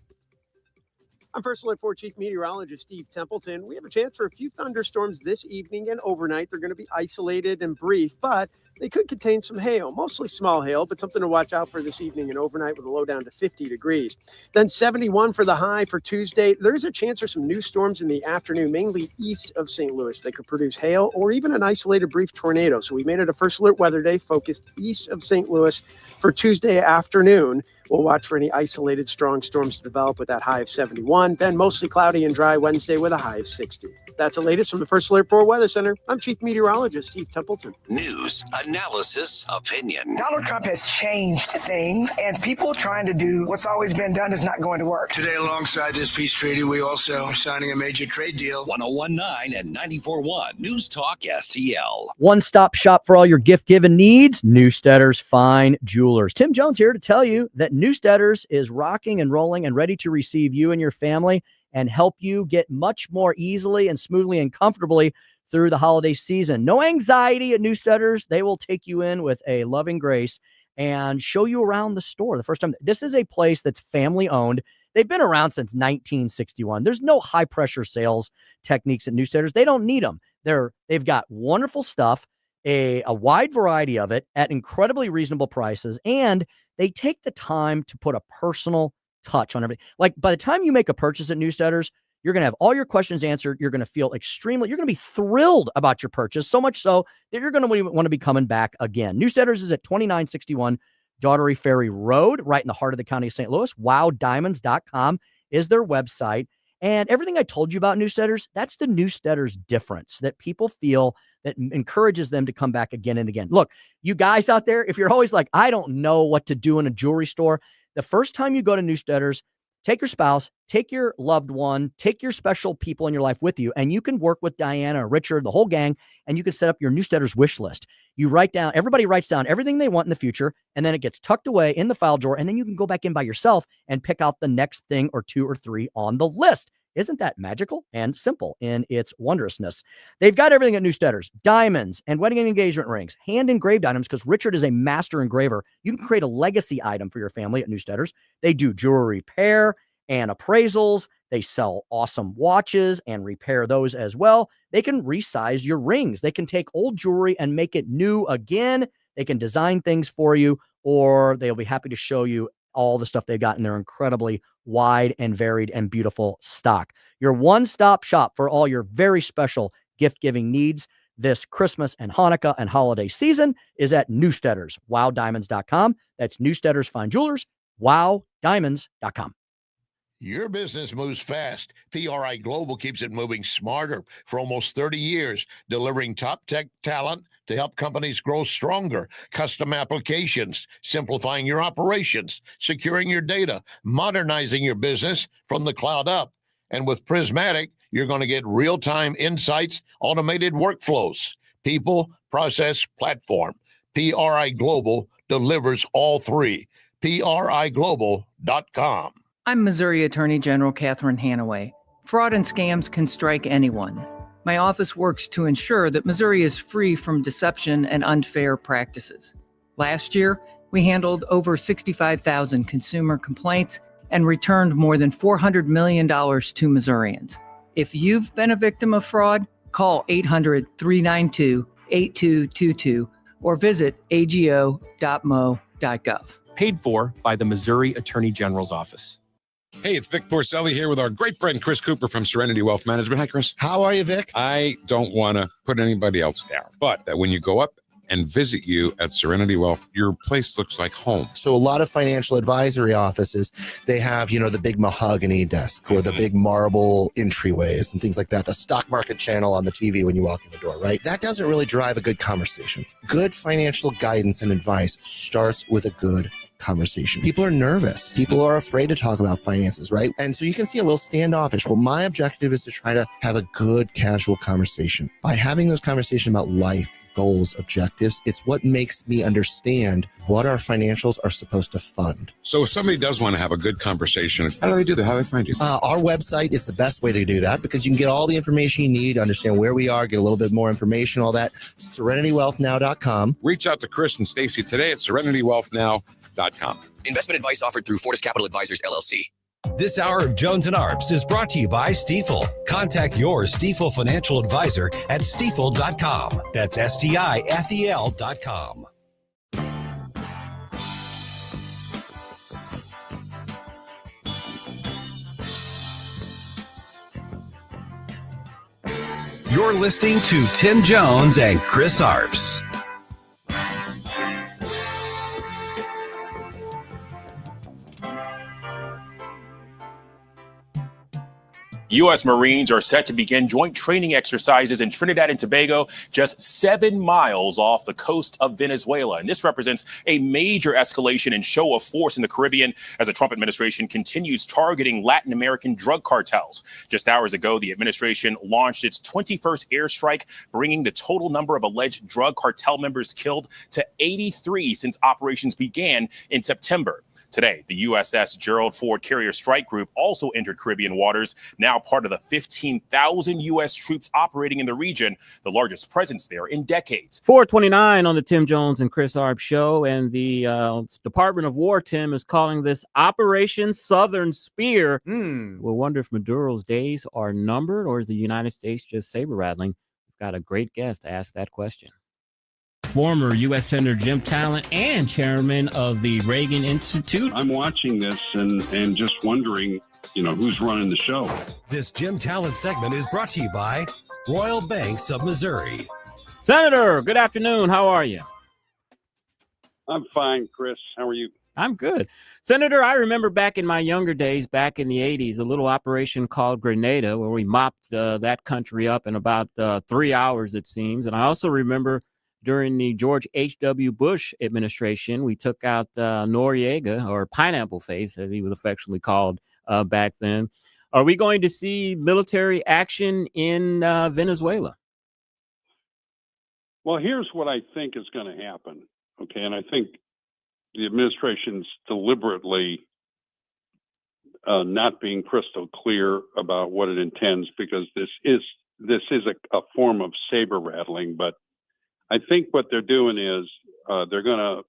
S9: First Alert 4 Chief Meteorologist Steve Templeton. We have a chance for a few thunderstorms this evening and overnight. They're going to be isolated and brief, but they could contain some hail, mostly small hail, but something to watch out for this evening and overnight with a low down to 50 degrees. Then 71 for the high for Tuesday. There's a chance for some new storms in the afternoon, mainly east of St. Louis. They could produce hail or even an isolated brief tornado. So we made it a First Alert weather day focused east of St. Louis for Tuesday afternoon. We'll watch for any isolated strong storms to develop with that high of 71. Then mostly cloudy and dry Wednesday with a high of 60. That's the latest from the First Alert 4 Weather Center. I'm Chief Meteorologist Steve Templeton.
S14: News, analysis, opinion.
S21: Donald Trump has changed things, and people trying to do what's always been done is not going to work.
S22: Today, alongside this peace treaty, we also are signing a major trade deal.
S14: 1019 and 94.1 News Talk STL.
S11: One-stop shop for all your gift-giving needs, Newstetter's Fine Jewelers. Tim Jones here to tell you that Newstetter's is rocking and rolling and ready to receive you and your family and help you get much more easily and smoothly and comfortably through the holiday season. No anxiety at Newstetter's. They will take you in with a loving grace and show you around the store. The first time, this is a place that's family owned. They've been around since 1961. There's no high pressure sales techniques at Newstetter's. They don't need them. They've got wonderful stuff, a wide variety of it at incredibly reasonable prices, and they take the time to put a personal touch on everything. Like by the time you make a purchase at Newstetter's, you're going to have all your questions answered. You're going to feel you're going to be thrilled about your purchase, so much so that you're going to want to be coming back again. Newstetter's is at 2961 Daughtery Ferry Road, right in the heart of the county of St. Louis. WowDiamonds.com is their website. And everything I told you about Newstetter's, that's the Newstetter's difference that people feel that encourages them to come back again and again. Look, you guys out there, if you're always like, I don't know what to do in a jewelry store, the first time you go to Newstetter's, take your spouse, take your loved one, take your special people in your life with you, and you can work with Diana, Richard, the whole gang, and you can set up your Newstetter's wish list. You write down, everybody writes down everything they want in the future, and then it gets tucked away in the file drawer, and then you can go back in by yourself and pick out the next thing or two or three on the list. Isn't that magical and simple in its wondrousness? They've got everything at Newstetter's. Diamonds and wedding and engagement rings, hand-engraved items, because Richard is a master engraver. You can create a legacy item for your family at Newstetter's. They do jewelry repair and appraisals. They sell awesome watches and repair those as well. They can resize your rings. They can take old jewelry and make it new again. They can design things for you, or they'll be happy to show you all the stuff they've got in their incredibly wide and varied and beautiful stock. Your one-stop shop for all your very special gift-giving needs this Christmas and Hanukkah and holiday season is at Newstetter's, WowDiamonds.com. That's Newstetter's Fine Jewelers, WowDiamonds.com.
S23: Your business moves fast. PRI Global keeps it moving smarter for almost 30 years, delivering top tech talent to help companies grow stronger, custom applications, simplifying your operations, securing your data, modernizing your business from the cloud up. And with Prismatic, you're going to get real-time insights, automated workflows, people, process, platform. PRI Global delivers all three. PRIglobal.com.
S24: I'm Missouri Attorney General Catherine Hanaway. Fraud and scams can strike anyone. My office works to ensure that Missouri is free from deception and unfair practices. Last year, we handled over 65,000 consumer complaints and returned more than $400 million to Missourians. If you've been a victim of fraud, call 800-392-8222 or visit ago.mo.gov.
S25: Paid for by the Missouri Attorney General's Office.
S26: Hey, it's Vic Porcelli here with our great friend Chris Cooper from Serenity Wealth Management. Hi, Chris.
S27: How are you, Vic?
S26: I don't want to put anybody else down, but when you go up and visit you at Serenity Wealth, your place looks like home.
S27: So a lot of financial advisory offices, they have, the big mahogany desk or the big marble entryways and things like that. The stock market channel on the TV when you walk in the door, right? That doesn't really drive a good conversation. Good financial guidance and advice starts with a good conversation. People are nervous. People are afraid to talk about finances, right? And so you can see a little standoffish. Well, my objective is to try to have a good casual conversation. By having those conversations about life, goals, objectives, it's what makes me understand what our financials are supposed to fund.
S26: So if somebody does want to have a good conversation, how do they do that? How do they find you?
S27: Our website is the best way to do that because you can get all the information you need, understand where we are, get a little bit more information, all that. SerenityWealthNow.com.
S26: Reach out to Chris and Stacy today at SerenityWealthNow.com.
S3: Investment advice offered through Fortis Capital Advisors, LLC.
S14: This hour of Jones and Arps is brought to you by Stifel. Contact your Stifel financial advisor at stifel.com. That's STIFEL.com. You're listening to Tim Jones and Chris Arps.
S1: U.S. Marines are set to begin joint training exercises in Trinidad and Tobago, just 7 miles off the coast of Venezuela. And this represents a major escalation and show of force in the Caribbean as the Trump administration continues targeting Latin American drug cartels. Just hours ago, the administration launched its 21st airstrike, bringing the total number of alleged drug cartel members killed to 83 since operations began in September. Today, the USS Gerald Ford Carrier Strike Group also entered Caribbean waters, now part of the 15,000 U.S. troops operating in the region, the largest presence there in decades.
S19: 429 on the Tim Jones and Chris Arps show, and the Department of War, Tim, is calling this Operation Southern Spear. We'll wonder if Maduro's days are numbered, or is the United States just saber-rattling? We've got a great guest to ask that question. Former U.S. Senator Jim Talent and chairman of the Reagan Institute.
S2: I'm watching this and just wondering, who's running the show.
S14: This Jim Talent segment is brought to you by Royal Banks of Missouri.
S19: Senator, good afternoon. How are you?
S2: I'm fine, Chris. How are you?
S19: I'm good. Senator, I remember back in my younger days, back in the 80s, a little operation called Grenada, where we mopped that country up in about 3 hours, it seems. And I also remember during the George H.W. Bush administration, we took out Noriega, or Pineapple Face, as he was affectionately called back then. Are we going to see military action in Venezuela?
S2: Well, here's what I think is going to happen. Okay, and I think the administration's deliberately not being crystal clear about what it intends, because this is a form of saber rattling, but I think what they're doing is they're going to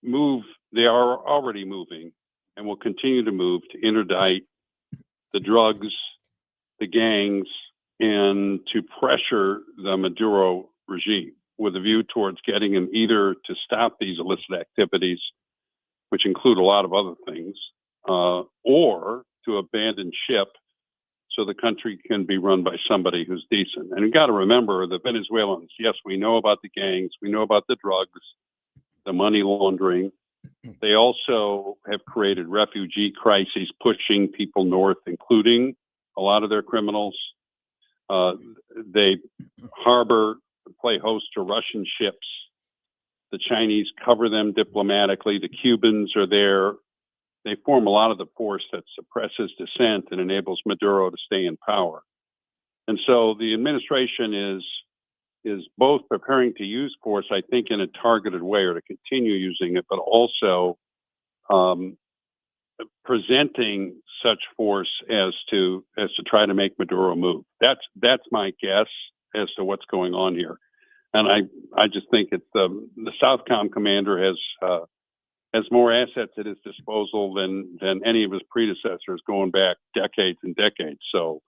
S2: move. They are already moving and will continue to move to interdict the drugs, the gangs, and to pressure the Maduro regime with a view towards getting them either to stop these illicit activities, which include a lot of other things, or to abandon ship so the country can be run by somebody who's decent. And you got to remember, the Venezuelans, yes, we know about the gangs, we know about the drugs, the money laundering. They also have created refugee crises, pushing people north, including a lot of their criminals. They play host to Russian ships. The Chinese cover them diplomatically. The Cubans are there. They form a lot of the force that suppresses dissent and enables Maduro to stay in power. And so the administration is both preparing to use force, I think, in a targeted way, or to continue using it, but also presenting such force as to try to make Maduro move. That's my guess as to what's going on here. And I just think it's the Southcom commander has more assets at his disposal than any of his predecessors going back decades and decades. So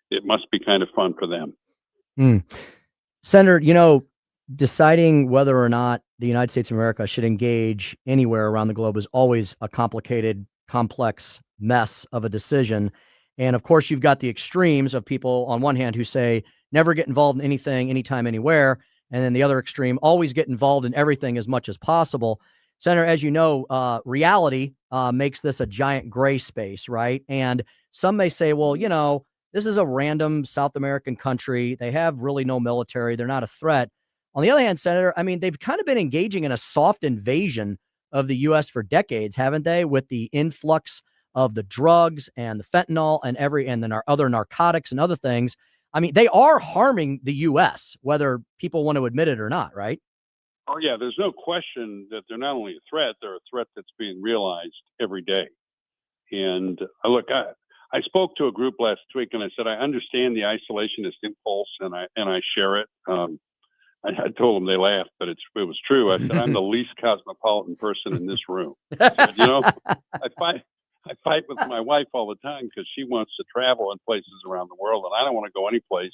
S2: it must be kind of fun for them.
S11: Senator, deciding whether or not the United States of America should engage anywhere around the globe is always a complicated, complex mess of a decision. And of course, you've got the extremes of people on one hand who say never get involved in anything, anytime, anywhere. And then the other extreme, always get involved in everything as much as possible. Senator, as you know, reality makes this a giant gray space, right? And some may say, well, this is a random South American country. They have really no military. They're not a threat. On the other hand, Senator, I mean, they've kind of been engaging in a soft invasion of the U.S. for decades, haven't they? With the influx of the drugs and the fentanyl and then our other narcotics and other things. I mean, they are harming the U.S., whether people want to admit it or not, right?
S2: Oh, yeah, there's no question that they're not only a threat, they're a threat that's being realized every day. And look, I spoke to a group last week and I said, I understand the isolationist impulse and I share it. I told them, they laughed, but it was true. I said, I'm the least cosmopolitan person in this room. I said, I fight with my wife all the time because she wants to travel in places around the world, and I don't want to go any place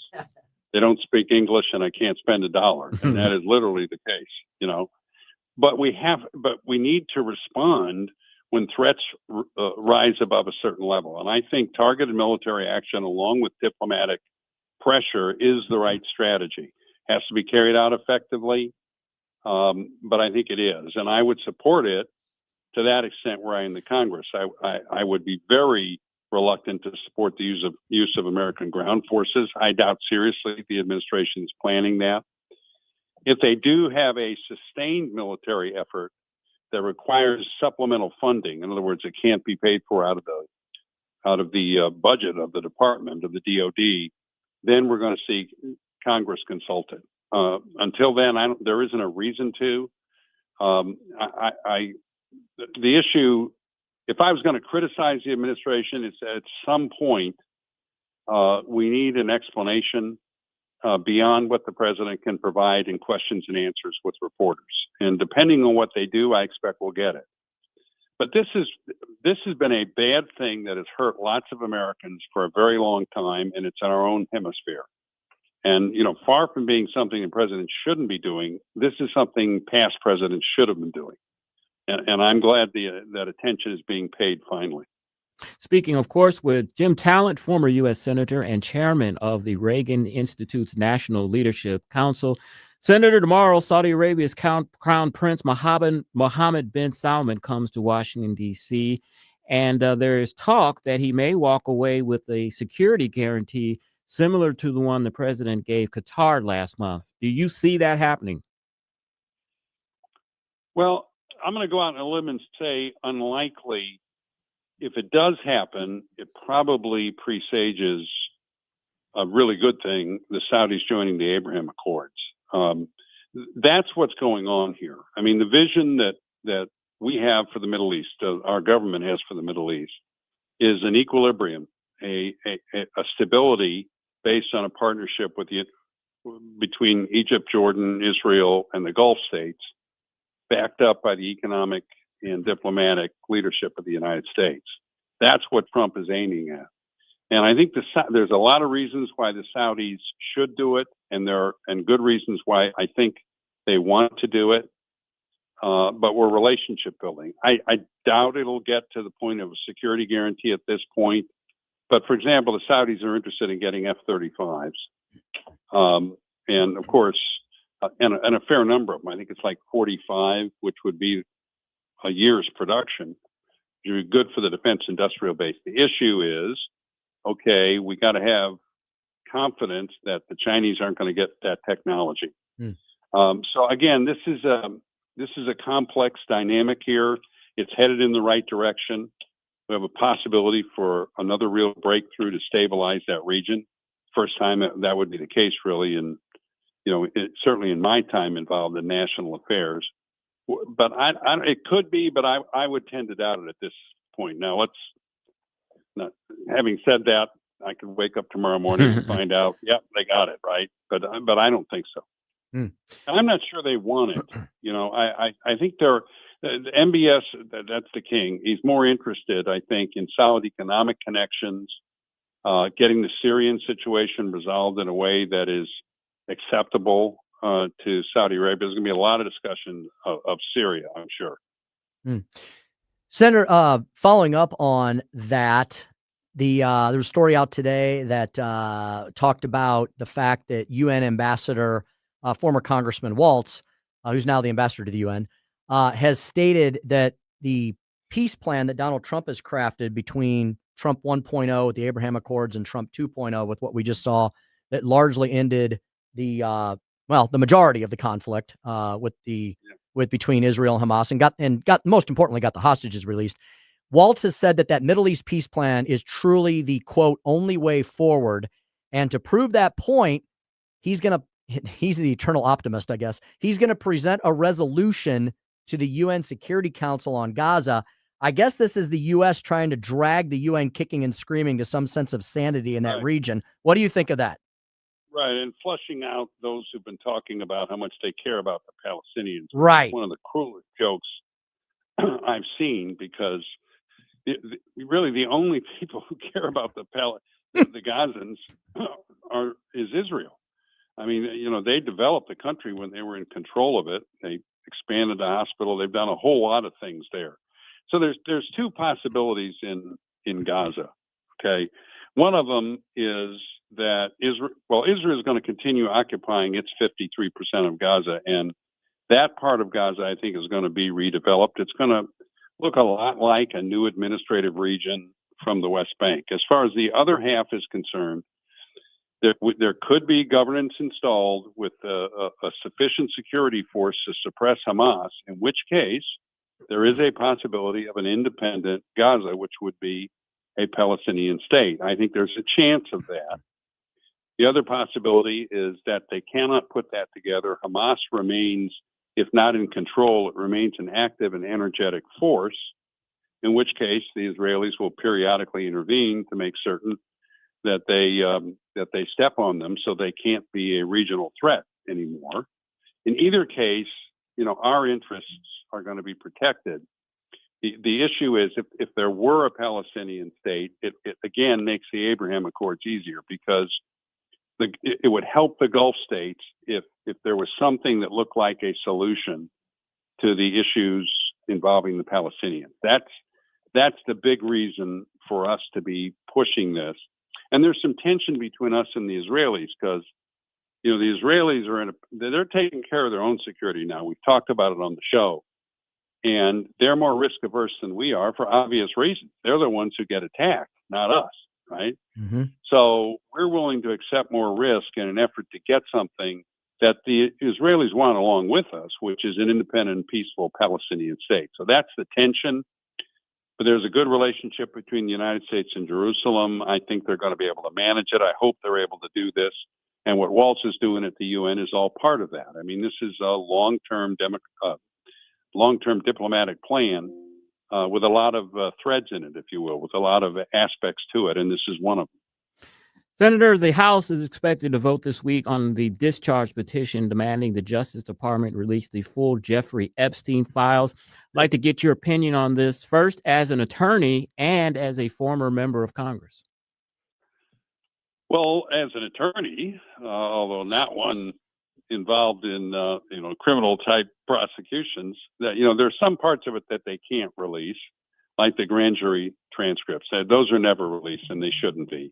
S2: they don't speak English and I can't spend $1. And that is literally the case, you know. But we need to respond when threats rise above a certain level. And I think targeted military action along with diplomatic pressure is the right strategy. Has to be carried out effectively, but I think it is. And I would support it to that extent were I in the Congress. I would be very reluctant to support the use of American ground forces. I doubt seriously the administration is planning that. If they do have a sustained military effort that requires supplemental funding, in other words, it can't be paid for out of the budget of the department of the DoD, then we're going to see Congress consulted. Until then, there isn't a reason to. The issue, if I was going to criticize the administration, it's at some point we need an explanation beyond what the president can provide in questions and answers with reporters. And depending on what they do, I expect we'll get it. But this has been a bad thing that has hurt lots of Americans for a very long time, and it's in our own hemisphere. And, you know, far from being something the president shouldn't be doing, this is something past presidents should have been doing. And I'm glad that attention is being paid finally.
S19: Speaking, of course, with Jim Talent, former U.S. Senator and chairman of the Reagan Institute's National Leadership Council. Senator, tomorrow, Saudi Arabia's Crown Prince Mohammed bin Salman comes to Washington, D.C., and there is talk that he may walk away with a security guarantee similar to the one the president gave Qatar last month. Do you see that happening?
S2: Well, I'm going to go out on a limb and say unlikely. If it does happen, it probably presages a really good thing, the Saudis joining the Abraham Accords. That's what's going on here. I mean, the vision that we have for the Middle East, our government has for the Middle East, is an equilibrium, a stability based on a partnership between Egypt, Jordan, Israel, and the Gulf states, backed up by the economic and diplomatic leadership of the United States. That's what Trump is aiming at. And I think there's a lot of reasons why the Saudis should do it, and good reasons why I think they want to do it. But we're relationship building. I doubt it'll get to the point of a security guarantee at this point. But for example, the Saudis are interested in getting F-35s. And of course, and a fair number of them. I think it's like 45, which would be a year's production. It would be good for the defense industrial base. The issue is, okay, we got to have confidence that the Chinese aren't going to get that technology. So again, this is a complex dynamic here. It's headed in the right direction. We have a possibility for another real breakthrough to stabilize that region. First time that would be the case, really, and certainly in my time involved in national affairs. But it could be, but I would tend to doubt it at this point. Now, having said that, I could wake up tomorrow morning and find out, yep, they got it, right? But I don't think so. I'm not sure they want it. I think the MBS, that's the king. He's more interested, I think, in solid economic connections, getting the Syrian situation resolved in a way that is acceptable to Saudi Arabia. There's going to be a lot of discussion of Syria, I'm sure.
S11: Senator, following up on that, there was a story out today that talked about the fact that UN ambassador, former Congressman Waltz, who's now the ambassador to the UN, has stated that the peace plan that Donald Trump has crafted between Trump 1.0 with the Abraham Accords and Trump 2.0 with what we just saw, that largely ended the majority of the conflict between Israel and Hamas, and got most importantly got the hostages released. Waltz has said that Middle East peace plan is truly the quote only way forward, and to prove that point, he's the eternal optimist, I guess. He's going to present a resolution to the UN Security Council on Gaza. I guess this is the U.S. trying to drag the UN kicking and screaming to some sense of sanity in that region. What do you think of that?
S2: Right, and flushing out those who've been talking about how much they care about the Palestinians.
S11: Right.
S2: One of the cruelest jokes I've seen, because really the only people who care about the Gazans is Israel. I mean, they developed the country when they were in control of it. They expanded the hospital. They've done a whole lot of things there. So there's two possibilities in Gaza. Okay, one of them is that Israel is going to continue occupying its 53% of Gaza, and that part of Gaza, I think, is going to be redeveloped. It's going to look a lot like a new administrative region from the West Bank. As far as the other half is concerned, there could be governance installed with a sufficient security force to suppress Hamas, in which case there is a possibility of an independent Gaza, which would be a Palestinian state. I think there's a chance of that. The other possibility is that they cannot put that together. Hamas remains, if not in control, it remains an active and energetic force, in which case the Israelis will periodically intervene to make certain that they step on them so they can't be a regional threat anymore. In either case, our interests are going to be protected. The issue is if there were a Palestinian state, it again makes the Abraham Accords easier, because it would help the Gulf states if there was something that looked like a solution to the issues involving the Palestinians. That's the big reason for us to be pushing this. And there's some tension between us and the Israelis, because the Israelis they're taking care of their own security now. We've talked about it on the show, and they're more risk averse than we are for obvious reasons. They're the ones who get attacked, not us, right?
S11: Mm-hmm.
S2: So we're willing to accept more risk in an effort to get something that the Israelis want along with us, which is an independent, peaceful Palestinian state. So that's the tension. But there's a good relationship between the United States and Jerusalem. I think they're going to be able to manage it. I hope they're able to do this. And what Waltz is doing at the UN is all part of that. I mean, this is a long-term diplomatic plan with a lot of threads in it, if you will, with a lot of aspects to it. And this is one of them.
S19: Senator, the House is expected to vote this week on the discharge petition demanding the Justice Department release the full Jeffrey Epstein files. I'd like to get your opinion on this, first as an attorney and as a former member of Congress.
S2: Well, as an attorney, although not one involved in criminal type prosecutions, that there's some parts of it that they can't release, like the grand jury transcripts. Those are never released, and they shouldn't be.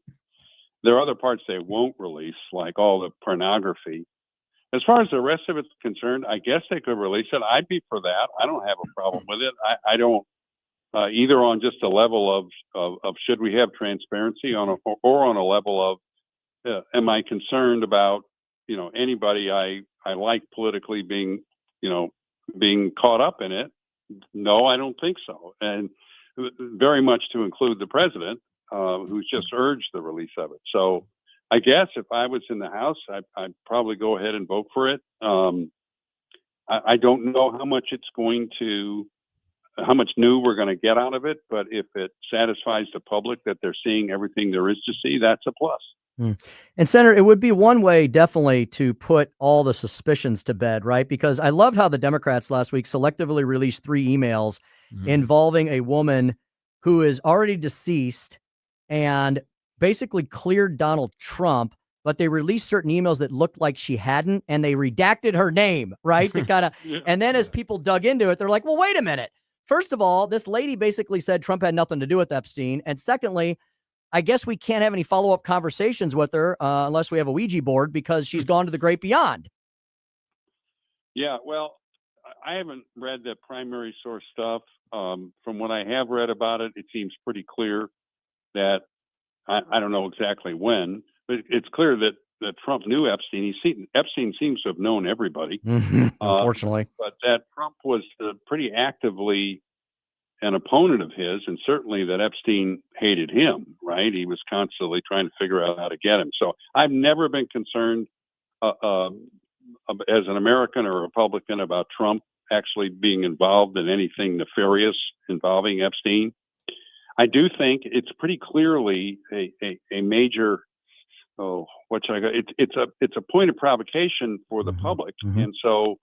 S2: There are other parts they won't release, like all the pornography. As far as the rest of it's concerned, I guess they could release it. I'd be for that. I don't have a problem with it. I don't, either on just a level of should we have transparency or on a level of am I concerned about anybody I like politically being caught up in it? No, I don't think so. And very much to include the president, who's just urged the release of it. So I guess if I was in the House, I'd probably go ahead and vote for it. I don't know how much how much new we're going to get out of it, but if it satisfies the public that they're seeing everything there is to see, that's a plus.
S11: And Senator, it would be one way definitely to put all the suspicions to bed, right? Because I loved how the Democrats last week selectively released 3 emails involving a woman who is already deceased and basically cleared Donald Trump, but they released certain emails that looked like she hadn't, and they redacted her name, right? To kind of, and then as people dug into it, they're like, well, wait a minute. First of all, this lady basically said Trump had nothing to do with Epstein. And secondly, I guess we can't have any follow-up conversations with her unless we have a Ouija board, because she's gone to the great beyond.
S2: Yeah, well, I haven't read the primary source stuff. From what I have read about it, it seems pretty clear that I don't know exactly when, but it's clear that Trump knew Epstein. Epstein seems to have known everybody.
S11: Unfortunately.
S2: But that Trump was pretty actively an opponent of his, and certainly that Epstein hated him, right? He was constantly trying to figure out how to get him. So I've never been concerned as an American or Republican about Trump actually being involved in anything nefarious involving Epstein. I do think it's pretty clearly a major, it's a point of provocation for the public. And so,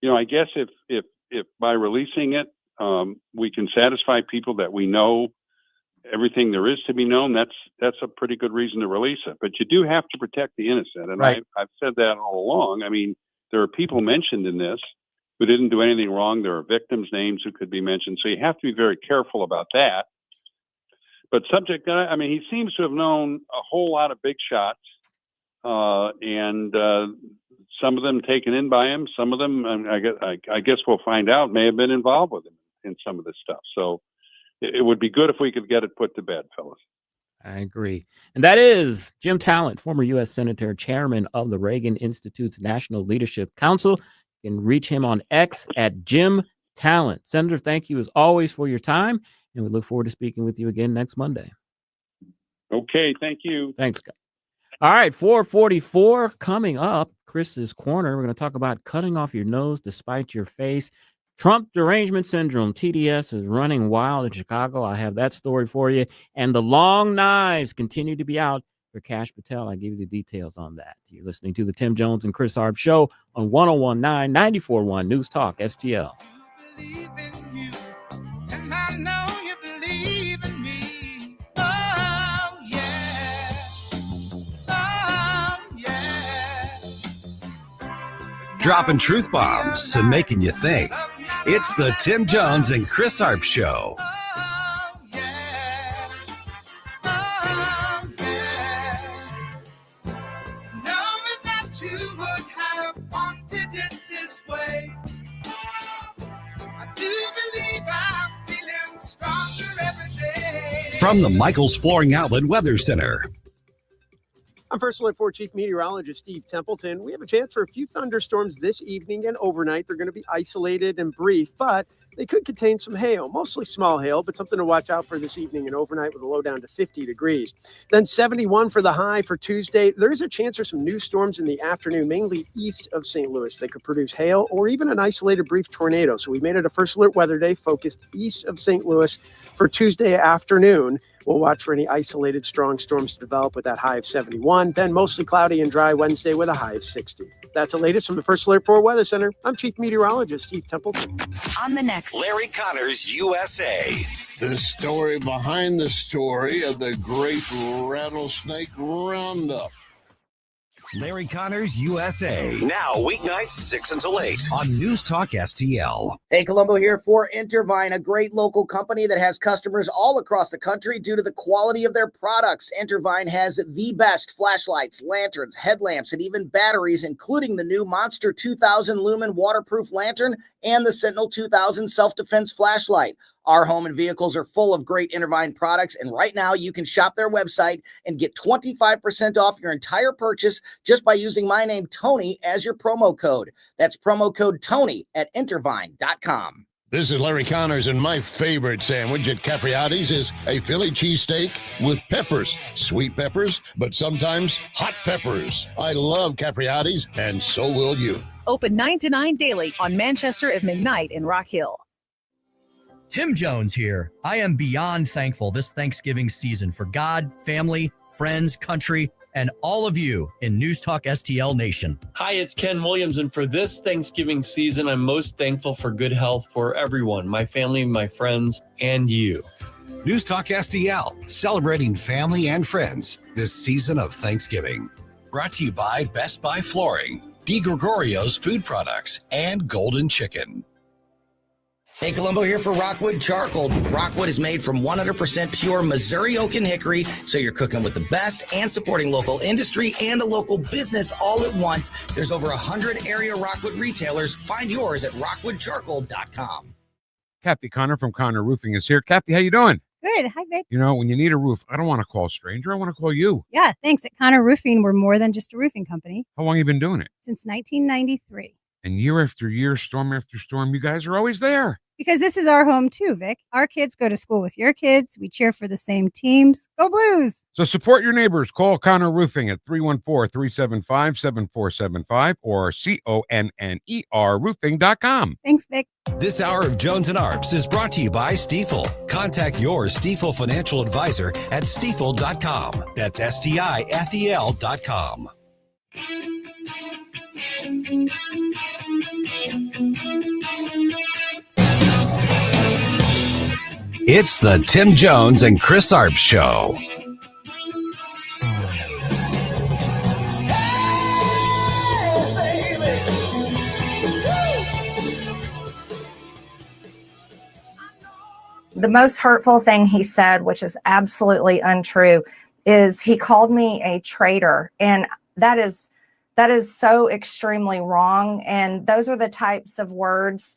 S2: I guess if by releasing it, we can satisfy people that we know everything there is to be known, that's a pretty good reason to release it. But you do have to protect the innocent, and
S11: Right.
S2: I've said that all along. I mean, there are people mentioned in this who didn't do anything wrong. There are victims' names who could be mentioned, so you have to be very careful about that. But I mean, he seems to have known a whole lot of big shots, and some of them taken in by him. Some of them, I guess we'll find out, may have been involved with him in some of this stuff. So it would be good if we could get it put to bed, fellas.
S19: I agree. And that is Jim Talent, former U.S. Senator, chairman of the Reagan Institute's National Leadership Council. You can reach him on X at Jim Talent. Senator, thank you as always for your time, and we look forward to speaking with you again next Monday.
S2: Okay, thank you.
S19: Thanks, guys. All right, 444 coming up, Chris's Corner. We're going to talk about cutting off your nose despite your face. Trump derangement syndrome, TDS, is running wild in Chicago. I have that story for you. And the long knives continue to be out for Kash Patel. I give you the details on that. You're listening to the Tim Jones and Chris Arps Show on 101.9, 94.1 News Talk, STL.
S12: And I know you believe in me. Oh, yeah. Oh, yeah.
S14: Dropping truth bombs and making you think. It's the Tim Jones and Chris Arps Show. From the Michaels Flooring Outlet Weather Center.
S9: I'm First Alert 4 Chief Meteorologist Steve Templeton. We have a chance for a few thunderstorms this evening and overnight. They're going to be isolated and brief, but they could contain some hail, mostly small hail, but something to watch out for this evening and overnight with a low down to 50 degrees. Then 71 for the high for Tuesday. There is a chance for some new storms in the afternoon, mainly east of St. Louis. They could produce hail or even an isolated brief tornado. So we made it a First Alert weather day focused east of St. Louis for Tuesday afternoon. We'll watch for any isolated strong storms to develop with that high of 71. Then mostly cloudy and dry Wednesday with a high of 60. That's the latest from the First Alert 4 Weather Center. I'm Chief Meteorologist Steve Templeton.
S3: On the next Larry Connors USA.
S23: The story behind the story of the Great Rattlesnake Roundup.
S14: Larry Connors USA.
S3: Now, weeknights 6 until 8.
S14: On News Talk STL.
S4: Hey, Colombo here for Intervine, a great local company that has customers all across the country due to the quality of their products. Intervine has the best flashlights, lanterns, headlamps, and even batteries, including the new Monster 2000 Lumen waterproof lantern and the Sentinel 2000 self-defense flashlight. Our home and vehicles are full of great Intervine products, and right now you can shop their website and get 25% off your entire purchase just by using my name, Tony, as your promo code. That's promo code Tony at Intervine.com.
S23: This is Larry Connors, and my favorite sandwich at Capriati's is a Philly cheesesteak with peppers, sweet peppers, but sometimes hot peppers. I love Capriati's, and so will you.
S5: Open 9 to 9 daily on Manchester at McKnight in Rock Hill.
S6: Tim Jones here. I am beyond thankful this Thanksgiving season for God, family, friends, country, and all of you in News Talk STL Nation.
S7: Hi, it's Ken Williams, and for this Thanksgiving season, I'm most thankful for good health for everyone, my family, my friends, and you.
S14: News Talk STL, celebrating family and friends this season of Thanksgiving. Brought to you by Best Buy Flooring, D. Gregorio's Food Products, and Golden Chicken.
S4: Hey, Colombo here for Rockwood Charcoal. Rockwood is made from 100% pure Missouri oak and hickory, so you're cooking with the best and supporting local industry and a local business all at once. There's over 100 area Rockwood retailers. Find yours at rockwoodcharcoal.com.
S26: Kathy Connor from Connor Roofing is here. Kathy, how you doing?
S8: Good. Hi, Vic.
S26: You know, when you need a roof, I don't want to call a stranger. I want to call you.
S8: Yeah, thanks. At Connor Roofing, we're more than just a roofing company.
S26: How long have you been doing it?
S8: Since 1993.
S26: And year after year, storm after storm, you guys are always there.
S8: Because this is our home too, Vic. Our kids go to school with your kids. We cheer for the same teams. Go Blues!
S26: So support your neighbors. Call Connor Roofing at 314-375-7475 or CONNER roofing.com.
S8: Thanks, Vic.
S14: This hour of Jones and Arps is brought to you by Stiefel. Contact your Stiefel financial advisor at Stiefel.com. That's STIFEL.com. It's the Tim Jones and Chris Arps Show.
S10: The most hurtful thing he said, which is absolutely untrue, is he called me a traitor. And that is so extremely wrong. And those are the types of words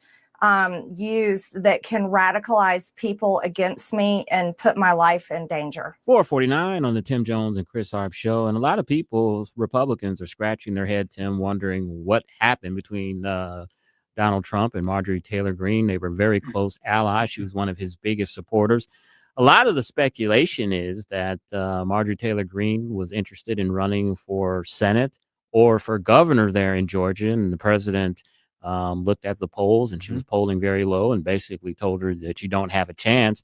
S10: used that can radicalize people against me and put my life in danger.
S19: 449 on the Tim Jones and Chris Arps Show. And a lot of people, Republicans, are scratching their head, Tim, wondering what happened between Donald Trump and Marjorie Taylor Greene. They were very close allies. She was one of his biggest supporters. A lot of the speculation is that Marjorie Taylor Greene was interested in running for Senate or for governor there in Georgia. And the president looked at the polls, and she was polling very low and basically told her that you don't have a chance.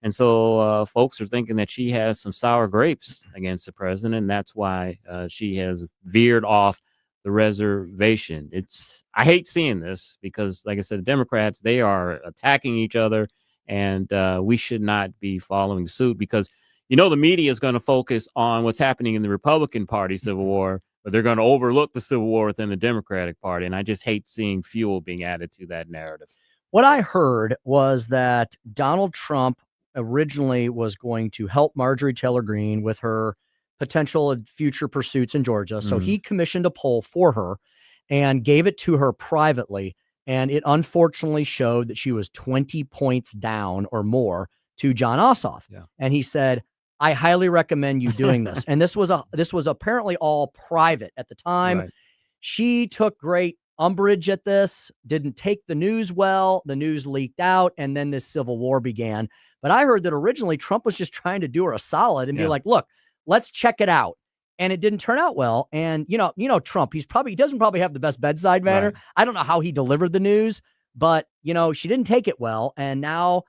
S19: And so folks are thinking that she has some sour grapes against the president. And that's why she has veered off the reservation. I hate seeing this because, like I said, the Democrats, they are attacking each other, and we should not be following suit because, the media is going to focus on what's happening in the Republican Party civil war, but they're going to overlook the civil war within the Democratic Party. And I just hate seeing fuel being added to that narrative.
S11: What I heard was that Donald Trump originally was going to help Marjorie Taylor Greene with her potential future pursuits in Georgia. So he commissioned a poll for her and gave it to her privately. And it unfortunately showed that she was 20 points down or more to John Ossoff.
S19: Yeah.
S11: And he said, I highly recommend you doing this. And this was apparently all private at the time.
S19: Right.
S11: She took great umbrage at this, didn't take the news well. The news leaked out, and then this civil war began. But I heard that originally Trump was just trying to do her a solid and be like, look, let's check it out. And it didn't turn out well. And Trump, he doesn't probably have the best bedside manner.
S19: Right.
S11: I don't know how he delivered the news, but she didn't take it well. And now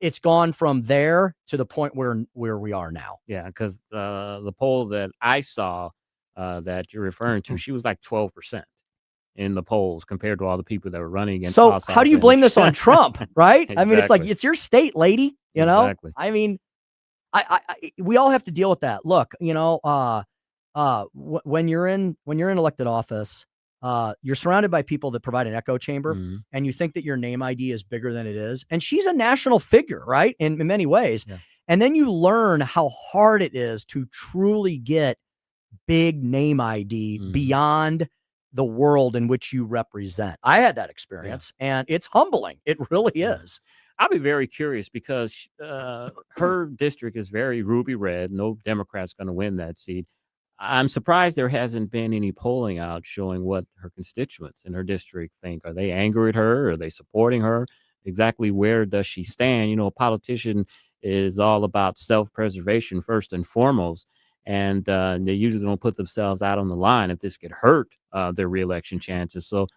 S11: it's gone from there to the point where we are now.
S19: Yeah, because the poll that I saw that you're referring to, she was like 12% in the polls compared to all the people that were running against.
S11: So how do you blame this on Trump, right?
S19: Exactly.
S11: I mean, it's like, it's your state, lady,
S19: Exactly.
S11: I mean, we all have to deal with that. Look, when you're in elected office, you're surrounded by people that provide an echo chamber, and you think that your name ID is bigger than it is. And she's a national figure, right? In many ways.
S19: Yeah.
S11: And then you learn how hard it is to truly get big name ID beyond the world in which you represent. I had that experience, and it's humbling. It really is.
S19: I'll be very curious because her district is very ruby red. No Democrat's going to win that seat. I'm surprised there hasn't been any polling out showing what her constituents in her district think. Are they angry at her? Are they supporting her? Exactly where does she stand? A politician is all about self-preservation first and foremost. And they usually don't put themselves out on the line if this could hurt their reelection chances. So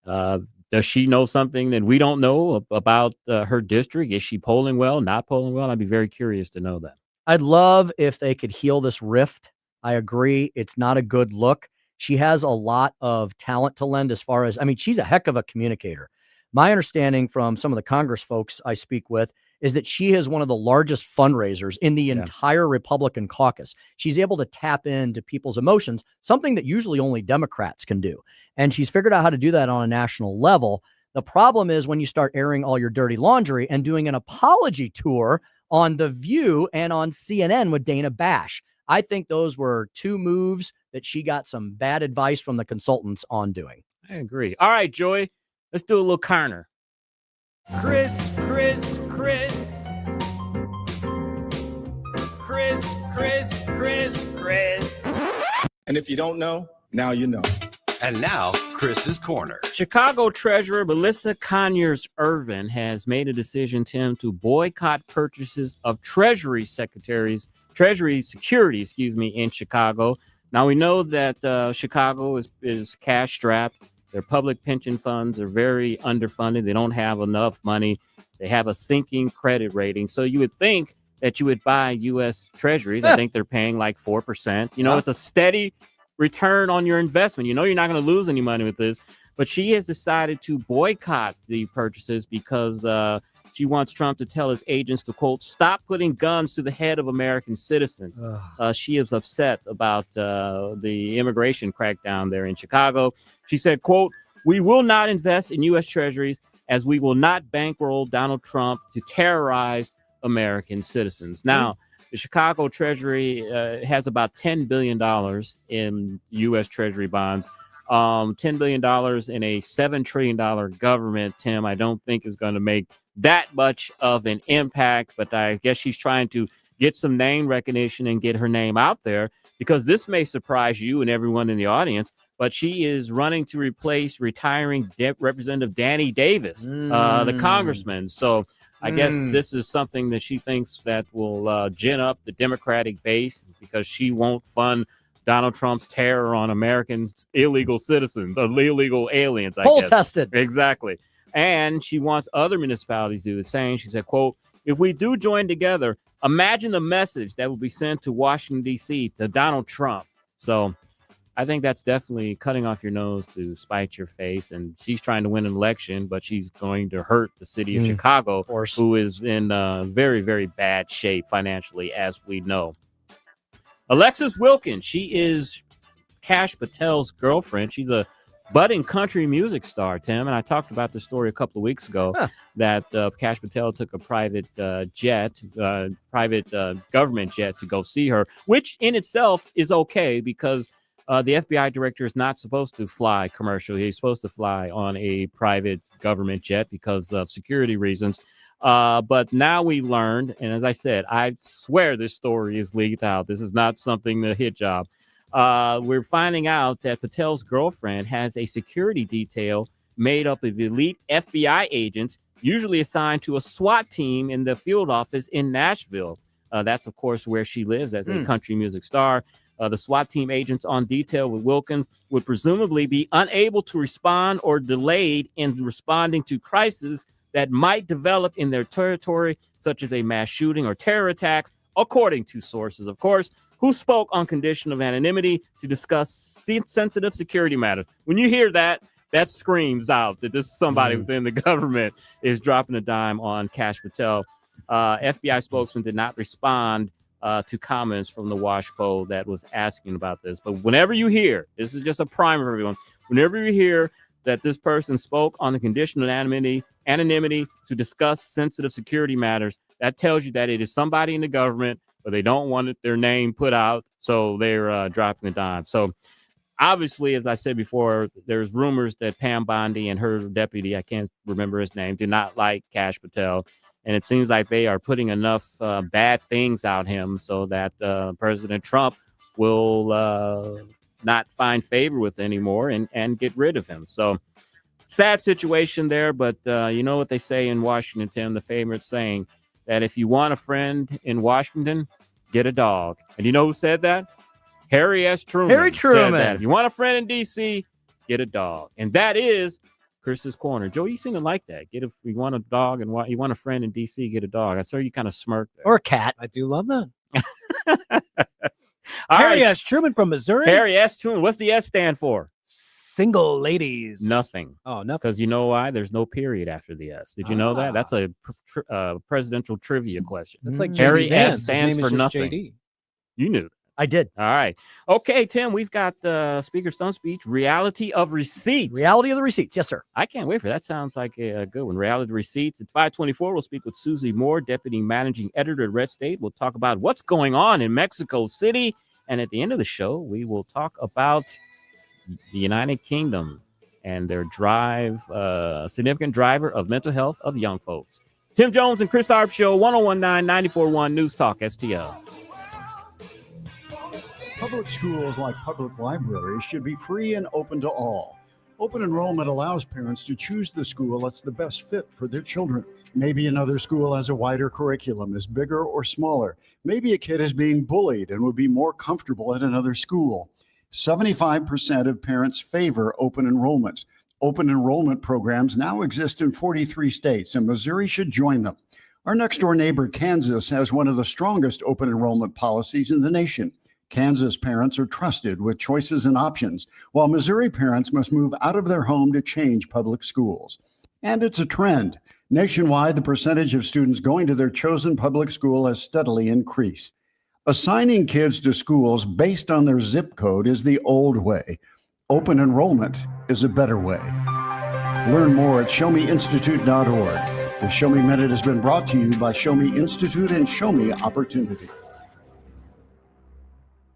S19: does she know something that we don't know about her district? Is she polling well, not polling well? I'd be very curious to know that.
S11: I'd love if they could heal this rift. I agree. It's not a good look. She has a lot of talent to lend as far as, she's a heck of a communicator. My understanding from some of the Congress folks I speak with is that she is one of the largest fundraisers in the entire Republican caucus. She's able to tap into people's emotions, something that usually only Democrats can do. And she's figured out how to do that on a national level. The problem is when you start airing all your dirty laundry and doing an apology tour on The View and on CNN with Dana Bash. I think those were two moves that she got some bad advice from the consultants on doing.
S19: I agree. All right, Joy, let's do a little Carner.
S12: Chris.
S13: And if you don't know, now you know.
S14: And now, Chris's Corner.
S19: Chicago Treasurer Melissa Conyers Irvin has made a decision, Tim, to boycott purchases of Treasury securities, in Chicago. Now, we know that Chicago is cash-strapped. Their public pension funds are very underfunded. They don't have enough money. They have a sinking credit rating. So you would think that you would buy U.S. Treasuries. I think they're paying like 4%. It's a steady return on your investment. You're not going to lose any money with this. But she has decided to boycott the purchases because She wants Trump to tell his agents to, quote, stop putting guns to the head of American citizens. She is upset about the immigration crackdown there in Chicago. She said, quote, we will not invest in U.S. treasuries as we will not bankroll Donald Trump to terrorize American citizens. Now, the Chicago Treasury has about $10 billion in U.S. Treasury bonds. $10 billion in a $7 trillion government, Tim, I don't think is going to make that much of an impact. But I guess she's trying to get some name recognition and get her name out there, because this may surprise you and everyone in the audience. But she is running to replace retiring Representative Danny Davis, the congressman. So I guess this is something that she thinks that will gin up the Democratic base, because she won't fund Donald Trump's terror on Americans, illegal citizens, or illegal aliens, I guess.
S11: Poll tested.
S19: Exactly. And she wants other municipalities to do the same. She said, quote, if we do join together, imagine the message that will be sent to Washington, D.C., to Donald Trump. So I think that's definitely cutting off your nose to spite your face. And she's trying to win an election, but she's going to hurt the city of Chicago, who is in very, very bad shape financially, as we know. Alexis Wilkins, she is Kash Patel's girlfriend. She's a budding country music star, Tim. And I talked about this story a couple of weeks ago that Kash Patel took a private government jet to go see her, which in itself is okay, because the FBI director is not supposed to fly commercially. He's supposed to fly on a private government jet because of security reasons. But now we learned, and as I said, I swear this story is leaked out. This is not something the hit job. We're finding out that Patel's girlfriend has a security detail made up of elite FBI agents, usually assigned to a SWAT team in the field office in Nashville. That's, of course, where she lives as a country music star. The SWAT team agents on detail with Wilkins would presumably be unable to respond or delayed in responding to crises that might develop in their territory, such as a mass shooting or terror attacks, according to sources, of course, who spoke on condition of anonymity to discuss sensitive security matters. When you hear that, that screams out that this is somebody within the government is dropping a dime on Kash Patel. FBI spokesman did not respond to comments from the WashPo that was asking about this. But whenever you hear, this is just a primer for everyone, whenever you hear that this person spoke on the condition of anonymity to discuss sensitive security matters, that tells you that it is somebody in the government, but they don't want their name put out, so they're dropping a dime. So obviously, as I said before, there's rumors that Pam Bondi and her deputy, I can't remember his name, did not like Kash Patel. And it seems like they are putting enough bad things out him so that President Trump will not find favor with anymore and get rid of him. So sad situation there. But you know what they say in Washington, Tim, the favorite saying that if you want a friend in Washington, get a dog. And you know who said that? Harry S. Truman.
S11: Harry Truman.
S19: Said that. If you want a friend in D.C., get a dog. And that is Chris's Corner. Joe, you seem to like that. If you want a dog and you want a friend in D.C., get a dog. I saw you kind of smirk there.
S11: Or a cat.
S15: I do love that.
S19: Harry
S15: S. Truman from Missouri.
S19: Harry S. Truman. What's the S stand for?
S15: Single ladies.
S19: Nothing.
S15: Oh, nothing.
S19: Because you know why? There's no period after the S. Did you know that? That's a presidential trivia question.
S15: That's like
S19: Harry
S15: JD
S19: S.
S15: Vance.
S19: stands
S15: His name
S19: for
S15: is just
S19: nothing.
S15: JD.
S19: You knew that.
S11: I did.
S19: All right. Okay, Tim, we've got the Speaker Stone speech, Reality of Receipts.
S11: Reality of the Receipts. Yes, sir.
S19: I can't wait for that. Sounds like a good one. Reality of Receipts. At 5:24, we'll speak with Susie Moore, Deputy Managing Editor at Red State. We'll talk about what's going on in Mexico City. And at the end of the show, we will talk about the United Kingdom and their significant driver of mental health of young folks. Tim Jones and Chris Arps Show, 1019 941 News Talk STL.
S16: Public schools, like public libraries, should be free and open to all. Open enrollment allows parents to choose the school that's the best fit for their children. Maybe another school has a wider curriculum, is bigger or smaller. Maybe a kid is being bullied and would be more comfortable at another school. 75% of parents favor open enrollment. Open enrollment programs now exist in 43 states, and Missouri should join them. Our next-door neighbor, Kansas, has one of the strongest open enrollment policies in the nation. Kansas parents are trusted with choices and options, while Missouri parents must move out of their home to change public schools. And it's a trend. Nationwide, the percentage of students going to their chosen public school has steadily increased. Assigning kids to schools based on their zip code is the old way. Open enrollment is a better way. Learn more at showmeinstitute.org. The Show Me Minute has been brought to you by Show Me Institute and Show Me Opportunity.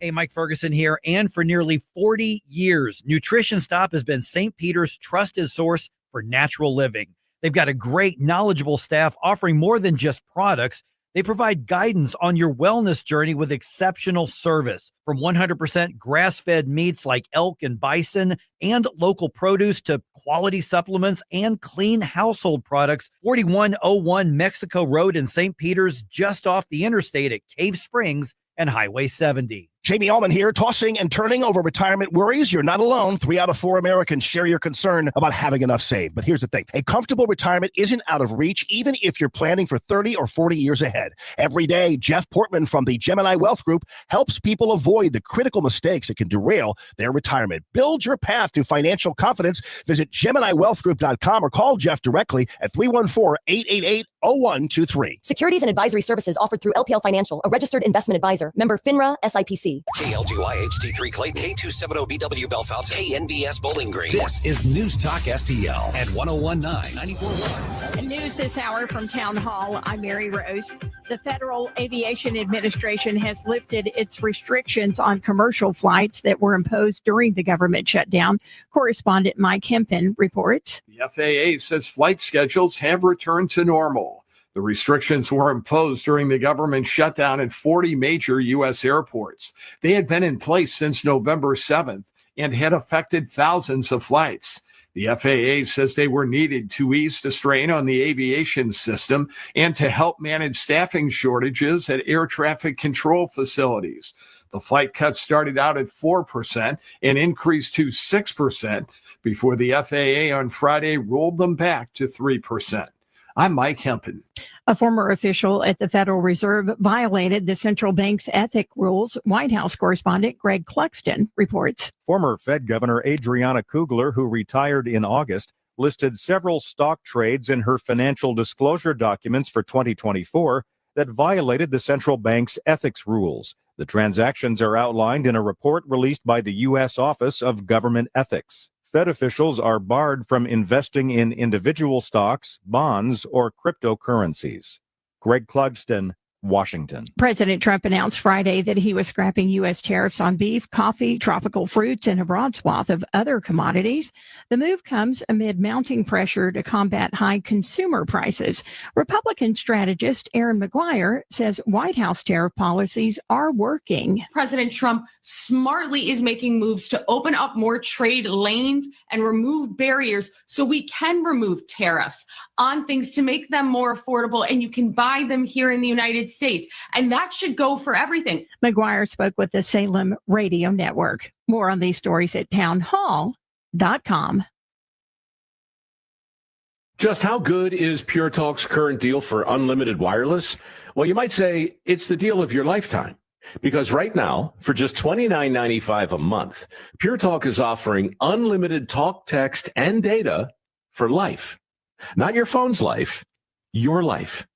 S17: Hey, Mike Ferguson here. And for nearly 40 years, Nutrition Stop has been St. Peter's trusted source for natural living. They've got a great, knowledgeable staff offering more than just products. They provide guidance on your wellness journey with exceptional service, from 100% grass-fed meats like elk and bison and local produce to quality supplements and clean household products. 4101 Mexico Road in St. Peter's, just off the interstate at Cave Springs and Highway 70.
S18: Jamie Allman here, tossing and turning over retirement worries. You're not alone. 3 out of 4 Americans share your concern about having enough saved. But here's the thing. A comfortable retirement isn't out of reach, even if you're planning for 30 or 40 years ahead. Every day, Jeff Portman from the Gemini Wealth Group helps people avoid the critical mistakes that can derail their retirement. Build your path to financial confidence. Visit GeminiWealthGroup.com or call Jeff directly at 314-888-0123.
S20: Securities and advisory services offered through LPL Financial, a registered investment advisor. Member FINRA, SIPC.
S3: KLGY HD3 Clayton, K270BW Belfast, KNBS Bowling Green.
S14: This is News Talk STL at 101.9 94.1.
S21: News this hour from Town Hall. I'm Mary Rose. The Federal Aviation Administration has lifted its restrictions on commercial flights that were imposed during the government shutdown. Correspondent Mike Hempen reports.
S22: The FAA says flight schedules have returned to normal. The restrictions were imposed during the government shutdown at 40 major U.S. airports. They had been in place since November 7th and had affected thousands of flights. The FAA says they were needed to ease the strain on the aviation system and to help manage staffing shortages at air traffic control facilities. The flight cuts started out at 4% and increased to 6% before the FAA on Friday rolled them back to 3%. I'm Mike Hempen.
S21: A former official at the Federal Reserve violated the central bank's ethic rules. White House correspondent Greg Cluxton reports.
S24: Former Fed Governor Adriana Kugler, who retired in August, listed several stock trades in her financial disclosure documents for 2024 that violated the central bank's ethics rules. The transactions are outlined in a report released by the U.S. Office of Government Ethics. Fed officials are barred from investing in individual stocks, bonds, or cryptocurrencies. Greg Clugston, Washington.
S21: President Trump announced Friday that he was scrapping U.S. tariffs on beef, coffee, tropical fruits, and a broad swath of other commodities. The move comes amid mounting pressure to combat high consumer prices. Republican strategist Aaron McGuire says White House tariff policies are working.
S25: President Trump smartly is making moves to open up more trade lanes and remove barriers so we can remove tariffs on things to make them more affordable, and you can buy them here in the United States. And that should go for everything.
S21: McGuire spoke with the Salem Radio Network. More on these stories at townhall.com.
S28: Just how good is Pure Talk's current deal for unlimited wireless? Well, you might say it's the deal of your lifetime. Because right now, for just $29.95 a month, Pure Talk is offering unlimited talk, text, and data for life. Not your phone's life, your life.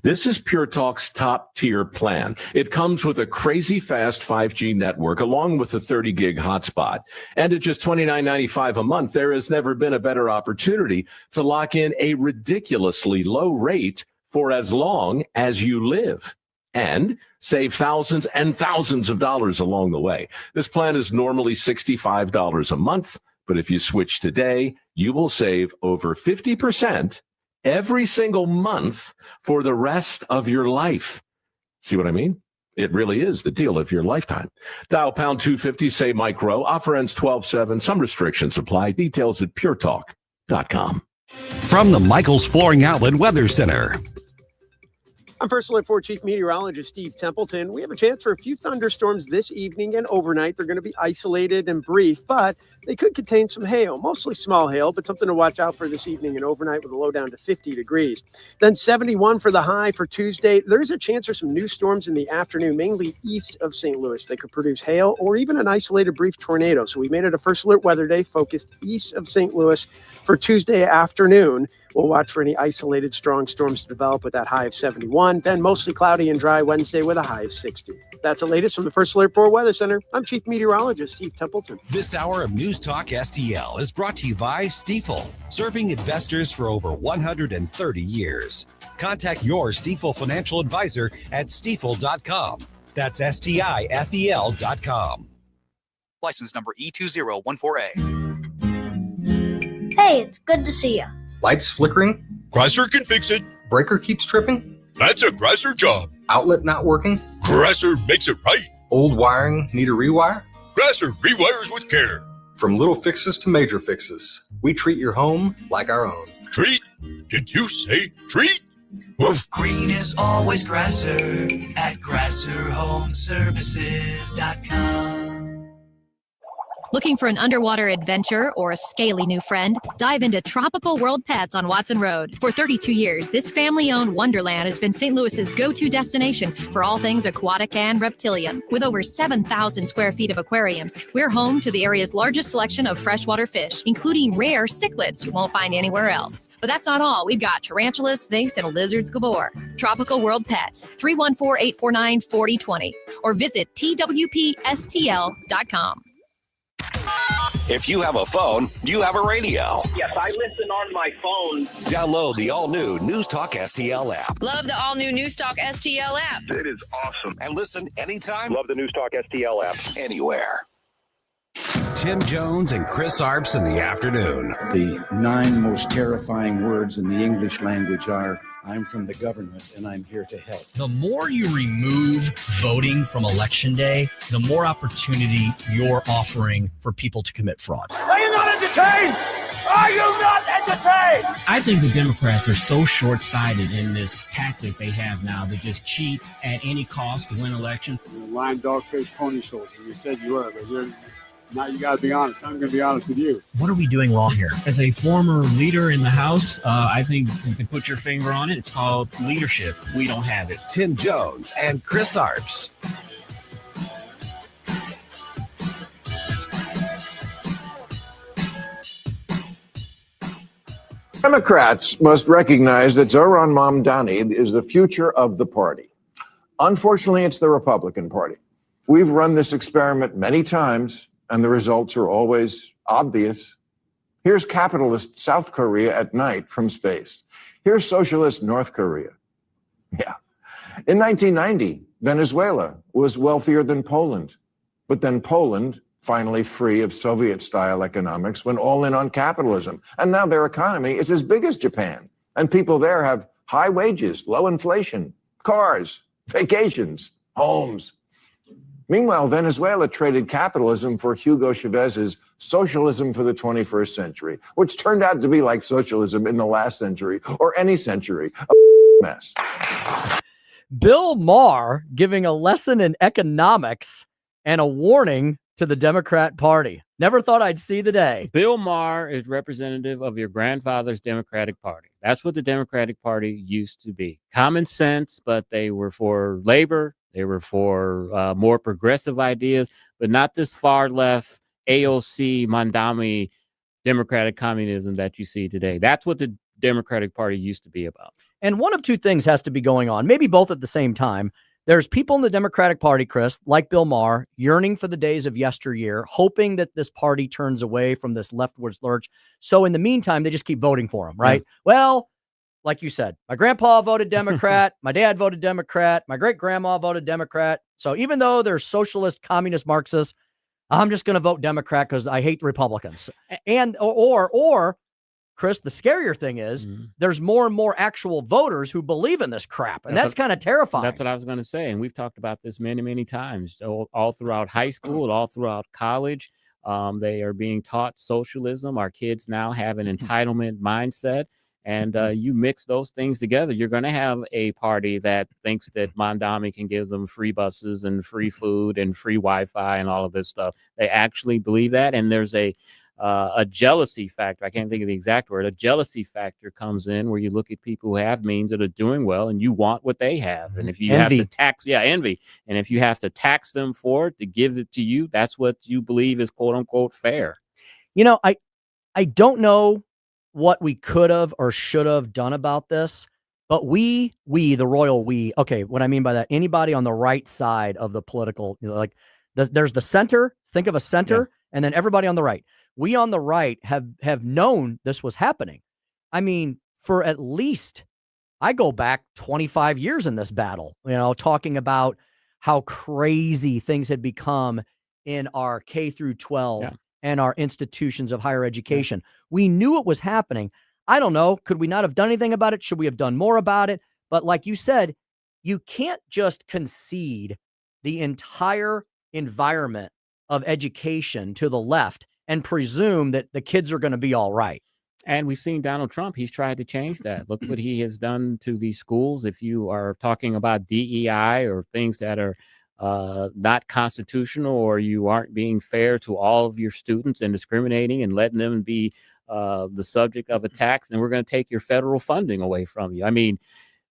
S28: This is Pure Talk's top tier plan. It comes with a crazy fast 5G network along with a 30 gig hotspot. And at just $29.95 a month, there has never been a better opportunity to lock in a ridiculously low rate for as long as you live and save thousands and thousands of dollars along the way. This plan is normally $65 a month, but if you switch today, you will save over 50% every single month for the rest of your life. See what I mean? It really is the deal of your lifetime. Dial pound 250, say Mike Rowe. Offer ends 12/7. Some restrictions apply. Details at puretalk.com.
S14: From the Michaels Flooring Outlet Weather Center.
S9: I'm First Alert 4 Chief Meteorologist Steve Templeton. We have a chance for a few thunderstorms this evening and overnight. They're going to be isolated and brief, but they could contain some hail, mostly small hail, but something to watch out for this evening and overnight with a low down to 50 degrees. Then 71 for the high for Tuesday. There's a chance for some new storms in the afternoon, mainly east of St. Louis. They could produce hail or even an isolated brief tornado. So we made it a First Alert weather day focused east of St. Louis for Tuesday afternoon. We'll watch for any isolated strong storms to develop with that high of 71, then mostly cloudy and dry Wednesday with a high of 60. That's the latest from the First Alert 4 Weather Center. I'm Chief Meteorologist Steve Templeton.
S1: This hour of News Talk STL is brought to you by Stifel, serving investors for over 130 years. Contact your Stifel financial advisor at stifel.com. That's STIFEL.com.
S2: License number E2014A.
S4: Hey, it's good to see you.
S2: Lights flickering?
S5: Chrysler can fix it.
S2: Breaker keeps tripping?
S5: That's a Chrysler job.
S2: Outlet not working?
S5: Chrysler makes it right.
S2: Old wiring need a rewire?
S5: Chrysler rewires with care.
S2: From little fixes to major fixes, we treat your home like our own.
S5: Treat? Did you say treat? Woof.
S6: Green is always Grasser at GrasserHomeservices.com.
S7: Looking for an underwater adventure or a scaly new friend? Dive into Tropical World Pets on Watson Road. For 32 years, this family-owned wonderland has been St. Louis's go-to destination for all things aquatic and reptilian. With over 7,000 square feet of aquariums, we're home to the area's largest selection of freshwater fish, including rare cichlids you won't find anywhere else. But that's not all. We've got tarantulas, snakes, and lizards galore. Tropical World Pets, 314-849-4020, or visit twpstl.com.
S3: If you have a phone, you have a radio.
S23: Yes, I listen on my phone.
S3: Download the all-new News Talk STL app.
S27: Love the all-new News Talk STL app.
S23: It is awesome.
S3: And listen anytime.
S23: Love the News Talk STL app.
S3: Anywhere.
S14: Tim Jones and Chris Arps in the afternoon.
S29: The 9 most terrifying words in the English language are, I'm from the government and I'm here to help.
S11: The more you remove voting from Election Day, the more opportunity you're offering for people to commit fraud.
S12: Are you not entertained? Are you not entertained?
S30: I think the Democrats are so short-sighted in this tactic they have now to just cheat at any cost to win elections.
S31: You're a lying dog-faced pony soldier. You said you were, but now you got to be honest. I'm going to be honest with you.
S11: What are we doing wrong here?
S30: As a former leader in the House, I think you can put your finger on it. It's called leadership. We don't have it.
S14: Tim Jones and Chris Arps.
S32: Democrats must recognize that Zohran Mamdani is the future of the party. Unfortunately, it's the Republican Party. We've run this experiment many times, and the results are always obvious. Here's capitalist South Korea at night from space. Here's socialist North Korea. Yeah. In 1990, Venezuela was wealthier than Poland. But then Poland, finally free of Soviet-style economics, went all in on capitalism. And now their economy is as big as Japan. And people there have high wages, low inflation, cars, vacations, homes. Meanwhile, Venezuela traded capitalism for Hugo Chavez's socialism for the 21st century, which turned out to be like socialism in the last century or any century. A mess.
S11: Bill Maher giving a lesson in economics and a warning to the Democrat Party. Never thought I'd see the day.
S19: Bill Maher is representative of your grandfather's Democratic Party. That's what the Democratic Party used to be. Common sense, but they were for labor. They were for more progressive ideas, but not this far left AOC Mandami democratic communism that you see today. That's what the Democratic Party used to be about.
S11: And one of two things has to be going on, maybe both at the same time. There's people in the Democratic Party, Chris, like Bill Maher, yearning for the days of yesteryear, hoping that this party turns away from this leftwards lurch. So in the meantime, they just keep voting for him, right? Yeah. Well, like you said, my grandpa voted Democrat, my dad voted Democrat, my great-grandma voted Democrat. So even though they're socialist, communist, Marxists, I'm just going to vote Democrat because I hate the Republicans. And or Chris, the scarier thing is there's more and more actual voters who believe in this crap. And that's kind of terrifying.
S19: That's what I was going to say. And we've talked about this many, many times, all throughout high school, all throughout college. They are being taught socialism. Our kids now have an entitlement mindset. And you mix those things together, you're going to have a party that thinks that Mandami can give them free buses and free food and free Wi-Fi and all of this stuff. They actually believe that. And there's a jealousy factor. I can't think of the exact word. A jealousy factor comes in where you look at people who have means that are doing well and you want what they have. And if you
S11: envy.
S19: have to tax, envy. And if you have to tax them for it, to give it to you, that's what you believe is quote unquote fair.
S11: You know, I don't know what we could have or should have done about this. But we, the royal we, okay, what I mean by that, anybody on the right side of the political, like there's the center, think of a center, and then everybody on the right. We on the right have known this was happening. I mean, for at least, I go back 25 years in this battle, talking about how crazy things had become in our K through 12 and our institutions of higher education. We knew it was happening. I don't know. Could we not have done anything about it? Should we have done more about it? But like you said, you can't just concede the entire environment of education to the left and presume that the kids are going to be all right.
S19: And we've seen Donald Trump. He's tried to change that. Look what he has done to these schools. If you are talking about DEI or things that are not constitutional, or you aren't being fair to all of your students and discriminating and letting them be the subject of attacks, then we're going to take your federal funding away from you. I mean,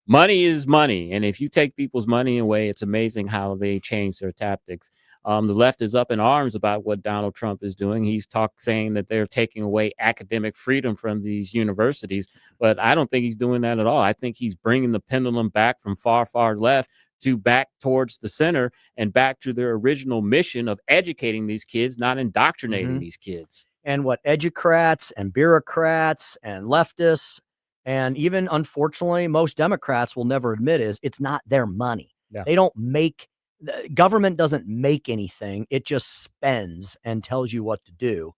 S19: money is money. And if you take people's money away, it's amazing how they change their tactics. The left is up in arms about what Donald Trump is doing. He's saying that they're taking away academic freedom from these universities. But I don't think he's doing that at all. I think he's bringing the pendulum back from far, far left to back towards the center and back to their original mission of educating these kids, not indoctrinating these kids.
S11: And what educrats and bureaucrats and leftists and even, unfortunately, most Democrats will never admit is it's not their money. They don't make, the government doesn't make anything. It just spends and tells you what to do.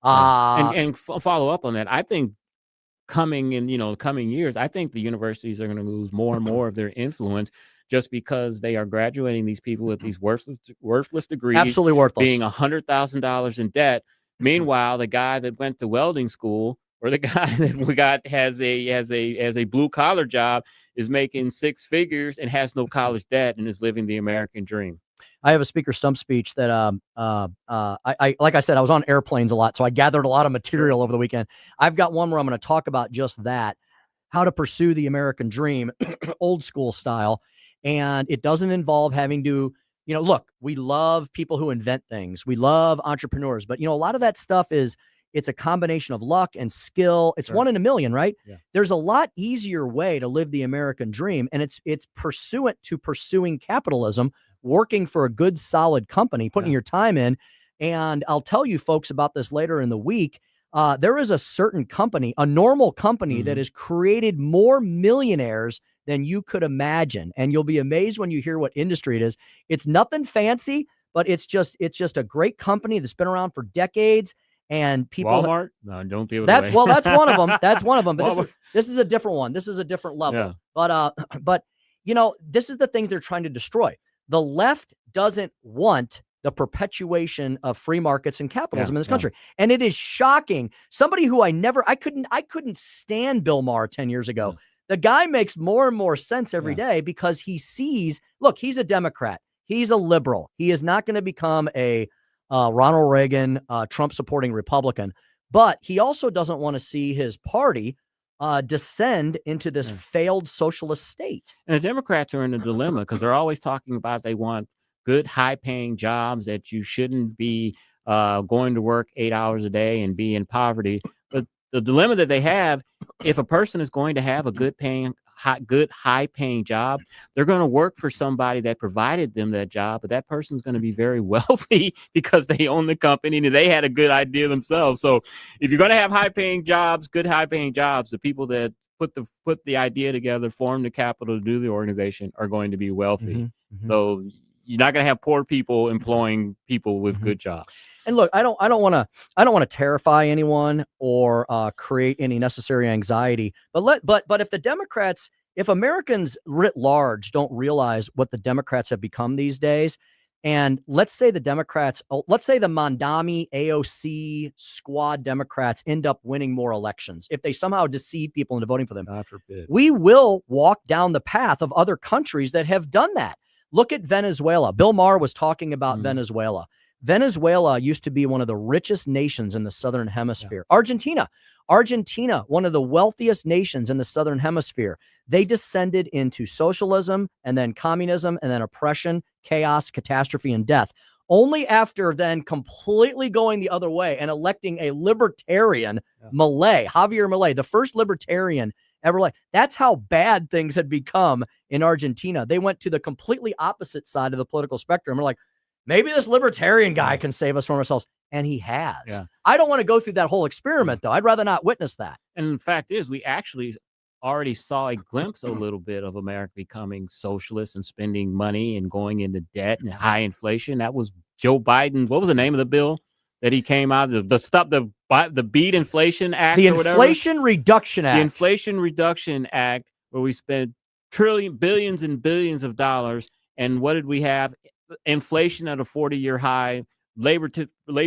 S19: And follow up on that. I think coming years, I think the universities are going to lose more and more of their influence just because they are graduating these people with these worthless degrees.
S11: Absolutely worthless.
S19: Being $100,000 in debt. Meanwhile, the guy that went to welding school or the guy that we got has a blue collar job is making six figures and has no college debt and is living the American dream.
S11: I have a speaker stump speech that I like I said, I was on airplanes a lot, so I gathered a lot of material over the weekend. I've got one where I'm going to talk about just that, how to pursue the American dream, old school style. And it doesn't involve having to, look, we love people who invent things. We love entrepreneurs, but a lot of that stuff it's a combination of luck and skill. It's 1 in a million, right? Yeah. There's a lot easier way to live the American dream. And it's pursuant to pursuing capitalism, working for a good, solid company, putting your time in. And I'll tell you folks about this later in the week. There is a certain company, a normal company that has created more millionaires than you could imagine. And you'll be amazed when you hear what industry it is. It's nothing fancy, but it's just a great company that's been around for decades. And people,
S19: Walmart? No, don't give it
S11: that's
S19: away.
S11: That's one of them. That's one of them. But this is a different one. This is a different level. Yeah. But this is the thing they're trying to destroy. The left doesn't want the perpetuation of free markets and capitalism in this country. And it is shocking. Somebody who I couldn't stand Bill Maher 10 years ago. The guy makes more and more sense every day because he sees, look, he's a Democrat. He's a liberal. He is not going to become a Ronald Reagan, Trump supporting Republican, but he also doesn't want to see his party descend into this failed socialist state.
S19: And the Democrats are in a dilemma because they're always talking about they want good, high-paying jobs, that you shouldn't be going to work 8 hours a day and be in poverty. But the dilemma that they have, if a person is going to have a good, high-paying job, they're going to work for somebody that provided them that job, but that person's going to be very wealthy because they own the company and they had a good idea themselves. So if you're going to have high-paying jobs, good high-paying jobs, the people that put the idea together, form the capital to do the organization are going to be wealthy. So you're not going to have poor people employing people with good jobs.
S11: And look, I don't want to terrify anyone or create any necessary anxiety. But if the Democrats, if Americans writ large don't realize what the Democrats have become these days, and let's say the Democrats, let's say the Mondami AOC squad Democrats end up winning more elections, if they somehow deceive people into voting for them,
S19: God forbid,
S11: we will walk down the path of other countries that have done that. Look at Venezuela. Bill Maher was talking about Venezuela. Venezuela used to be one of the richest nations in the Southern Hemisphere. Argentina, one of the wealthiest nations in the Southern Hemisphere. They descended into socialism and then communism and then oppression, chaos, catastrophe, and death. only after then completely going the other way and electing a libertarian, Milei, Javier Milei, the first libertarian ever. That's how bad things had become in Argentina. They went to the completely opposite side of the political spectrum. We're like, maybe this libertarian guy can save us from ourselves. And he has.
S19: Yeah.
S11: I don't want to go through that whole experiment, though. I'd rather not witness that.
S19: And the fact is, we actually already saw a glimpse a little bit of America becoming socialist and spending money and going into debt and high inflation. That was Joe Biden. What was the name of the bill that he came out of? The Beat Inflation Act,
S11: the
S19: or whatever?
S11: Inflation Reduction Act.
S19: The Inflation Reduction Act, where we spent billions and billions of dollars. And what did we have? Inflation at a 40-year high, labor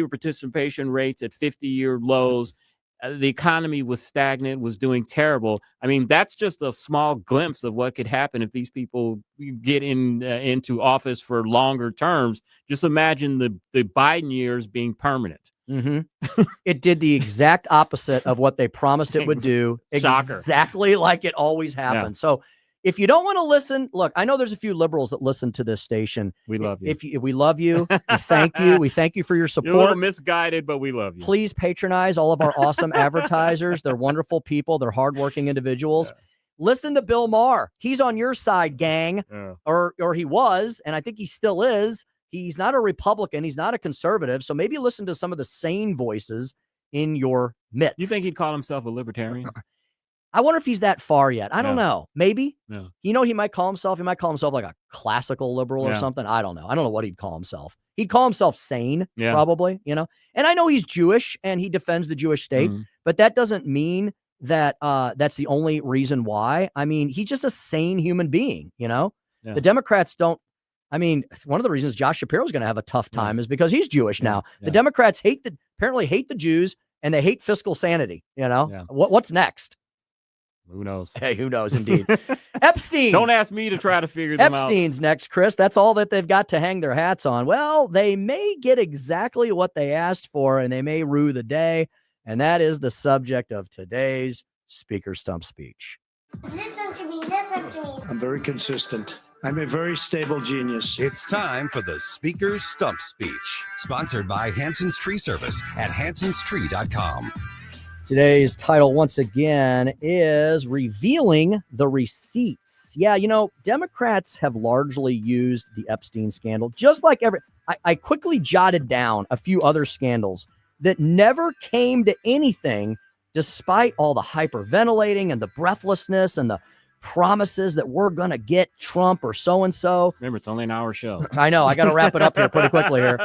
S19: participation rates at 50-year lows. The economy was stagnant, was doing terrible. I mean, that's just a small glimpse of what could happen if these people get into office for longer terms. Just imagine the Biden years being permanent.
S11: Mm-hmm. It did the exact opposite of what they promised it would do.
S19: Shocker.
S11: Exactly like it always happens. Yeah. So if you don't want to listen, look, I know there's a few liberals that listen to this station.
S19: We love you.
S11: We love you. We thank you. We thank you for your support.
S19: You're a little misguided, but we love you.
S11: Please patronize all of our awesome advertisers. They're wonderful people. They're hardworking individuals. Yeah. Listen to Bill Maher. He's on your side, gang. Yeah. Or he was, and I think he still is. He's not a Republican. He's not a conservative. So maybe listen to some of the sane voices in your midst.
S19: You think he'd call himself a libertarian?
S11: I wonder if he's that far yet. I don't know. Maybe.
S19: Yeah.
S11: You know, he might call himself like a classical liberal or something. I don't know. I don't know what he'd call himself. He'd call himself sane, probably, you know. And I know he's Jewish and he defends the Jewish state, but that doesn't mean that that's the only reason why. I mean, he's just a sane human being, you know. Yeah. The Democrats don't. I mean, one of the reasons Josh Shapiro is going to have a tough time is because he's Jewish now. The Democrats apparently hate the Jews and they hate fiscal sanity. You know, what's next?
S19: Who knows?
S11: Hey, who knows? Indeed. Epstein.
S19: Don't ask me to try to figure them out.
S11: Epstein's next, Chris. That's all that they've got to hang their hats on. Well, they may get exactly what they asked for, and they may rue the day. And that is the subject of today's Speaker Stump Speech.
S4: Listen to me. Listen to me.
S8: I'm very consistent. I'm a very stable genius.
S1: It's time for the Speaker's Stump Speech, sponsored by Hanson's Tree Service at hansonstree.com.
S11: Today's title, once again, is Revealing the Receipts. Yeah, you know, Democrats have largely used the Epstein scandal, just like I quickly jotted down a few other scandals that never came to anything, despite all the hyperventilating and the breathlessness and the promises that we're going to get Trump or so-and-so.
S19: Remember, it's only an hour show.
S11: I know. I got to wrap it up here pretty quickly here.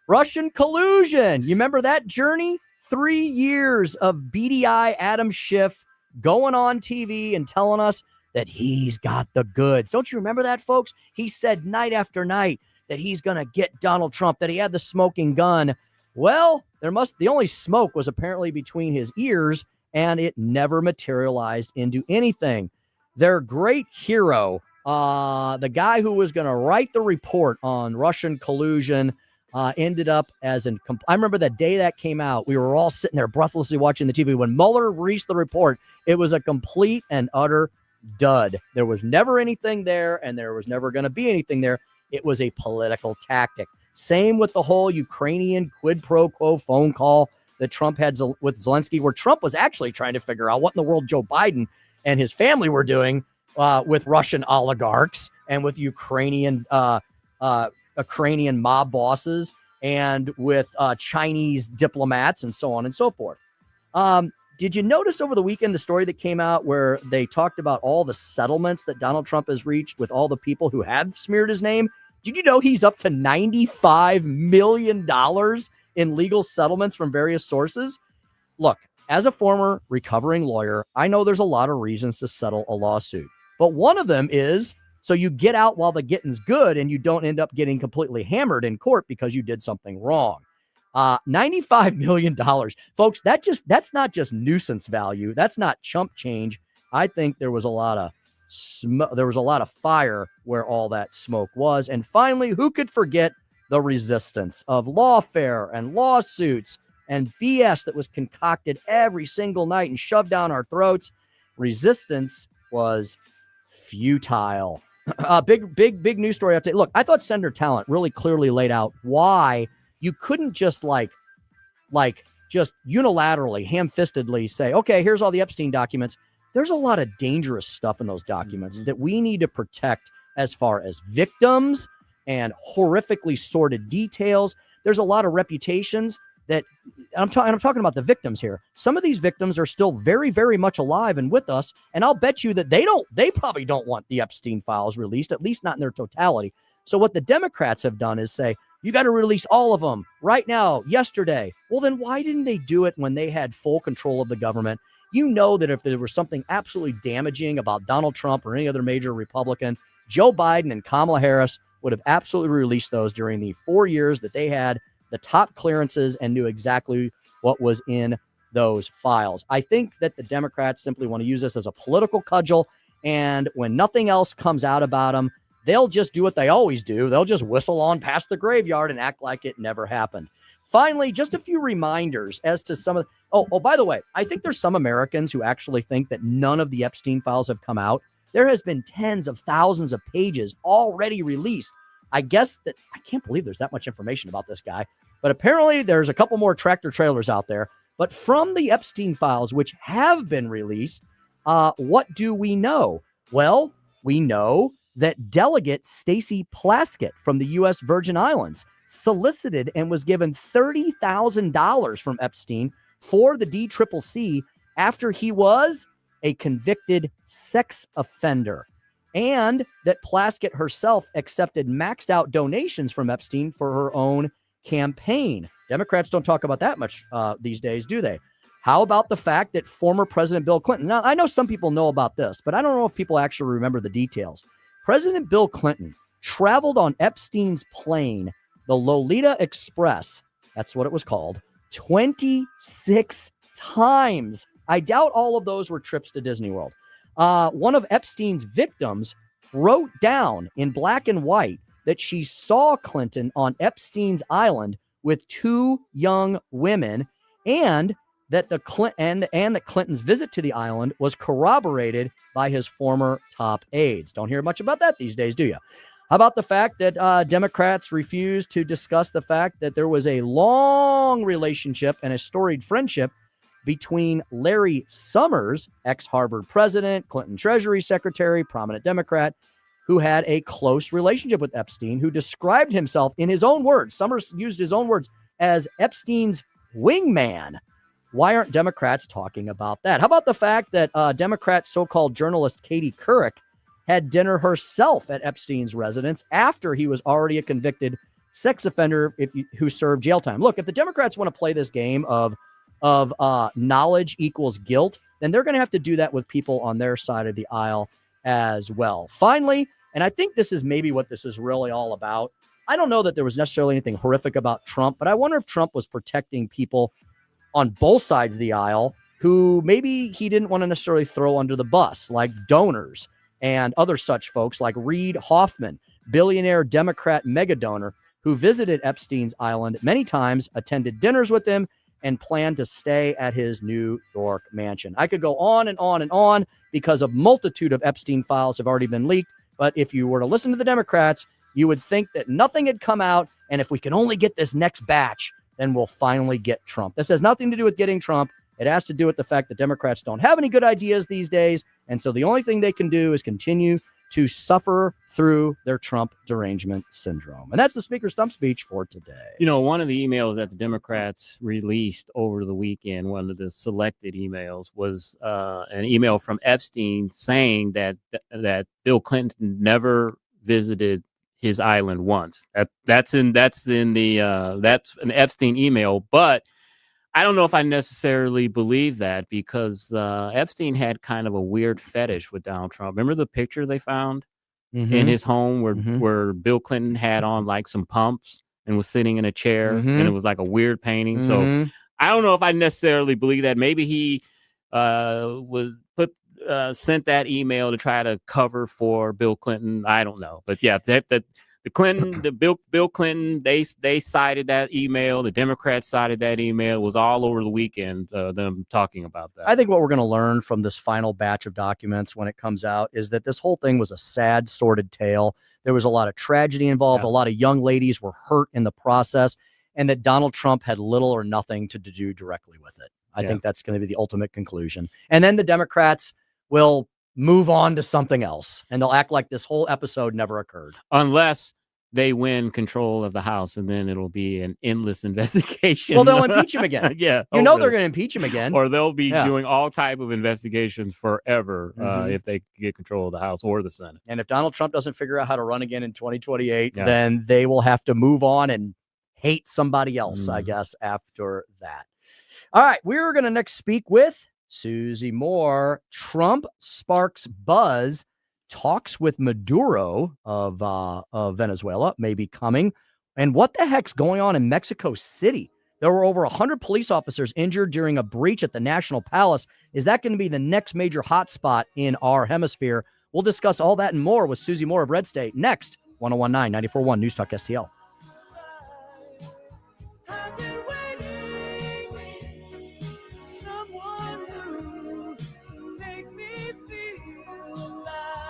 S11: Russian collusion. You remember that journey? 3 years of beady eye Adam Schiff going on TV and telling us that he's got the goods. Don't you remember that, folks? He said night after night that he's going to get Donald Trump, that he had the smoking gun. Well, the only smoke was apparently between his ears, and it never materialized into anything. Their great hero, the guy who was going to write the report on Russian collusion, ended up as I remember the day that came out, we were all sitting there breathlessly watching the TV. When Mueller released the report, it was a complete and utter dud. There was never anything there, and there was never going to be anything there. It was a political tactic. Same with the whole Ukrainian quid pro quo phone call that Trump had with Zelensky, where Trump was actually trying to figure out what in the world Joe Biden and his family were doing with Russian oligarchs and with Ukrainian mob bosses and with Chinese diplomats and so on and so forth. Did you notice over the weekend the story that came out where they talked about all the settlements that Donald Trump has reached with all the people who have smeared his name? Did you know he's up to $95 million in legal settlements from various sources? Look, as a former recovering lawyer, I know there's a lot of reasons to settle a lawsuit, but one of them is so you get out while the getting's good and you don't end up getting completely hammered in court because you did something wrong. $95 million. Folks, that's not just nuisance value. That's not chump change. I think there was a lot of fire where all that smoke was. And finally, who could forget the resistance of lawfare and lawsuits and BS that was concocted every single night and shoved down our throats? Resistance was futile. Big news story update. Look, I thought Senator Talent really clearly laid out why you couldn't just just unilaterally, ham-fistedly say, okay, here's all the Epstein documents. There's a lot of dangerous stuff in those documents that we need to protect as far as victims and horrifically sordid details. There's a lot of reputations that I'm talking about the victims here. Some of these victims are still very, very much alive and with us. And I'll bet you that they probably don't want the Epstein files released, at least not in their totality. So what the Democrats have done is say, you got to release all of them right now, yesterday. Well, then why didn't they do it when they had full control of the government? You know that if there was something absolutely damaging about Donald Trump or any other major Republican, Joe Biden and Kamala Harris would have absolutely released those during the 4 years that they had the top clearances and knew exactly what was in those files. I think that the Democrats simply want to use this as a political cudgel, and when nothing else comes out about them, they'll just do what they always do. They'll just whistle on past the graveyard and act like it never happened. Finally, just a few reminders as to some of by the way, I think there's some Americans who actually think that none of the Epstein files have come out. There has been tens of thousands of pages already released. I guess that I can't believe there's that much information about this guy, but apparently there's a couple more tractor trailers out there. But from the Epstein files, which have been released, what do we know? Well, we know that Delegate Stacey Plaskett from the U.S. Virgin Islands solicited and was given $30,000 from Epstein for the DCCC after he was a convicted sex offender, and that Plaskett herself accepted maxed out donations from Epstein for her own campaign. Democrats don't talk about that much these days, do they? How about the fact that former President Bill Clinton, now I know some people know about this, but I don't know if people actually remember the details. President Bill Clinton traveled on Epstein's plane, the Lolita Express, that's what it was called, 26 times. I doubt all of those were trips to Disney World. One of Epstein's victims wrote down in black and white that she saw Clinton on Epstein's island with two young women, and that that Clinton's visit to the island was corroborated by his former top aides. Don't hear much about that these days, do you? How about the fact that Democrats refused to discuss the fact that there was a long relationship and a storied friendship between Larry Summers, ex-Harvard president, Clinton Treasury Secretary, prominent Democrat, who had a close relationship with Epstein, who described himself in his own words, Summers used his own words, as Epstein's wingman. Why aren't Democrats talking about that? How about the fact that Democrat so-called journalist Katie Couric had dinner herself at Epstein's residence after he was already a convicted sex offender who served jail time? Look, if the Democrats want to play this game of knowledge equals guilt, then they're going to have to do that with people on their side of the aisle as well. Finally, and I think this is maybe what this is really all about, I don't know that there was necessarily anything horrific about Trump, but I wonder if Trump was protecting people on both sides of the aisle who maybe he didn't want to necessarily throw under the bus, like donors and other such folks like Reid Hoffman, billionaire Democrat mega donor who visited Epstein's island many times, attended dinners with him, and planned to stay at his New York mansion. I could go on and on and on because a multitude of Epstein files have already been leaked. But if you were to listen to the Democrats, you would think that nothing had come out. And if we can only get this next batch, then we'll finally get Trump. This has nothing to do with getting Trump. It has to do with the fact that Democrats don't have any good ideas these days. And so the only thing they can do is continue to suffer through their Trump derangement syndrome. And that's the Speaker's stump speech for today.
S19: You know, one of the emails that the Democrats released over the weekend, one of the selected emails, was an email from Epstein saying that Bill Clinton never visited his island once. That's an Epstein email, but I don't know if I necessarily believe that, because Epstein had kind of a weird fetish with Donald Trump. Remember the picture they found in his home where Bill Clinton had on like some pumps and was sitting in a chair, and it was like a weird painting. So I don't know if I necessarily believe that. Maybe he sent that email to try to cover for Bill Clinton. I don't know. But yeah, Bill Clinton, they cited that email. The Democrats cited that email. It was all over the weekend, them talking about that.
S11: I think what we're going to learn from this final batch of documents when it comes out is that this whole thing was a sad, sordid tale. There was a lot of tragedy involved.
S19: Yeah.
S11: A lot of young ladies were hurt in the process, and that Donald Trump had little or nothing to do directly with it. I think that's going to be the ultimate conclusion. And then the Democrats will move on to something else, and they'll act like this whole episode never occurred.
S19: Unless they win control of the House, and then it'll be an endless investigation.
S11: Well, they'll impeach him again.
S19: Yeah.
S11: They're going to impeach him again.
S19: Or they'll be doing all type of investigations forever if they get control of the House or the Senate.
S11: And if Donald Trump doesn't figure out how to run again in 2028, then they will have to move on and hate somebody else, I guess, after that. All right, we're going to next speak with Susie Moore. Trump sparks buzz. Talks with Maduro of Venezuela may be coming. And what the heck's going on in Mexico City? There were over 100 police officers injured during a breach at the National Palace. Is that going to be the next major hotspot in our hemisphere? We'll discuss all that and more with Susie Moore of Red State next. 1019 94.1 News Talk STL.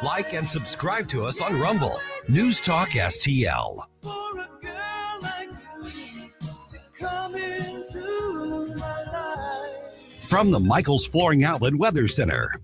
S1: Like and subscribe to us on Rumble. News Talk STL. From the Michaels Flooring Outlet Weather Center.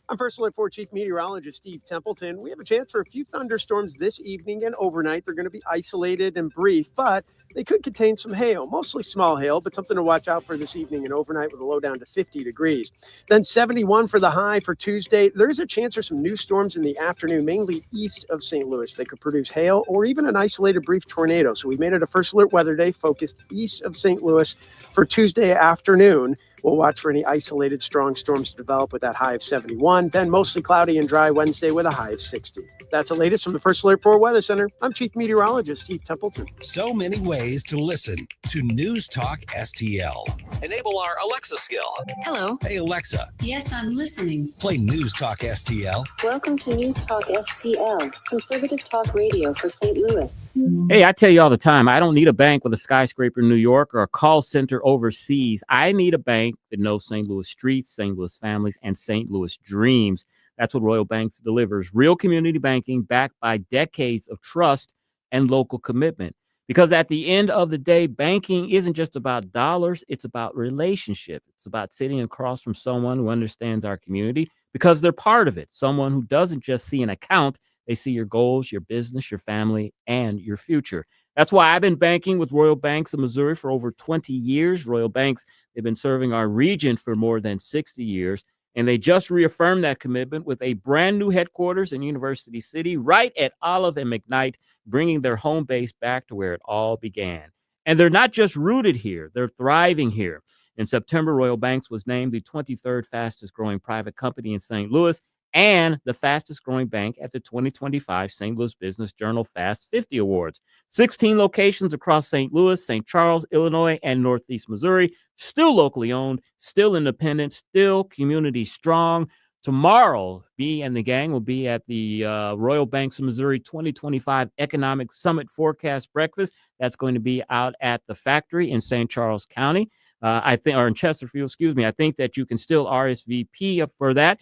S9: I'm First Alert 4 Chief Meteorologist Steve Templeton. We have a chance for a few thunderstorms this evening and overnight. They're going to be isolated and brief, but they could contain some hail, mostly small hail, but something to watch out for this evening and overnight with a low down to 50 degrees. Then 71 for the high for Tuesday. There's a chance for some new storms in the afternoon, mainly east of St. Louis. They could produce hail or even an isolated brief tornado. So we made it a First Alert weather day focused east of St. Louis for Tuesday afternoon. We'll watch for any isolated strong storms to develop with that high of 71. Then mostly cloudy and dry Wednesday with a high of 60. That's the latest from the First Alert 4 Weather Center. I'm Chief Meteorologist Steve Templeton.
S1: So many ways to listen to News Talk STL. Enable our Alexa skill.
S10: Hello.
S1: Hey, Alexa.
S10: Yes, I'm listening.
S1: Play News Talk STL.
S10: Welcome to News Talk STL, conservative talk radio for St. Louis.
S19: Hey, I tell you all the time, I don't need a bank with a skyscraper in New York or a call center overseas. I need a bank that knows St. Louis streets, St. Louis families, and St. Louis dreams. That's what Royal Banks delivers. Real community banking backed by decades of trust and local commitment. Because at the end of the day, banking isn't just about dollars. It's about relationship. It's about sitting across from someone who understands our community because they're part of it. Someone who doesn't just see an account. They see your goals, your business, your family, and your future. That's why I've been banking with Royal Banks of Missouri for over 20 years. Royal Banks, they've been serving our region for more than 60 years. And they just reaffirmed that commitment with a brand new headquarters in University City, right at Olive and McKnight, bringing their home base back to where it all began. And they're not just rooted here, they're thriving here. In September, Royal Banks was named the 23rd fastest growing private company in St. Louis and the fastest growing bank at the 2025 St. Louis Business Journal Fast 50 Awards. 16 locations across St. Louis, St. Charles, Illinois, and Northeast Missouri. Still locally owned, still independent, still community strong. Tomorrow, me and the gang will be at the Royal Banks of Missouri 2025 Economic Summit Forecast Breakfast. That's going to be out at the factory in St. Charles County. Or in Chesterfield, excuse me. I think that you can still RSVP for that.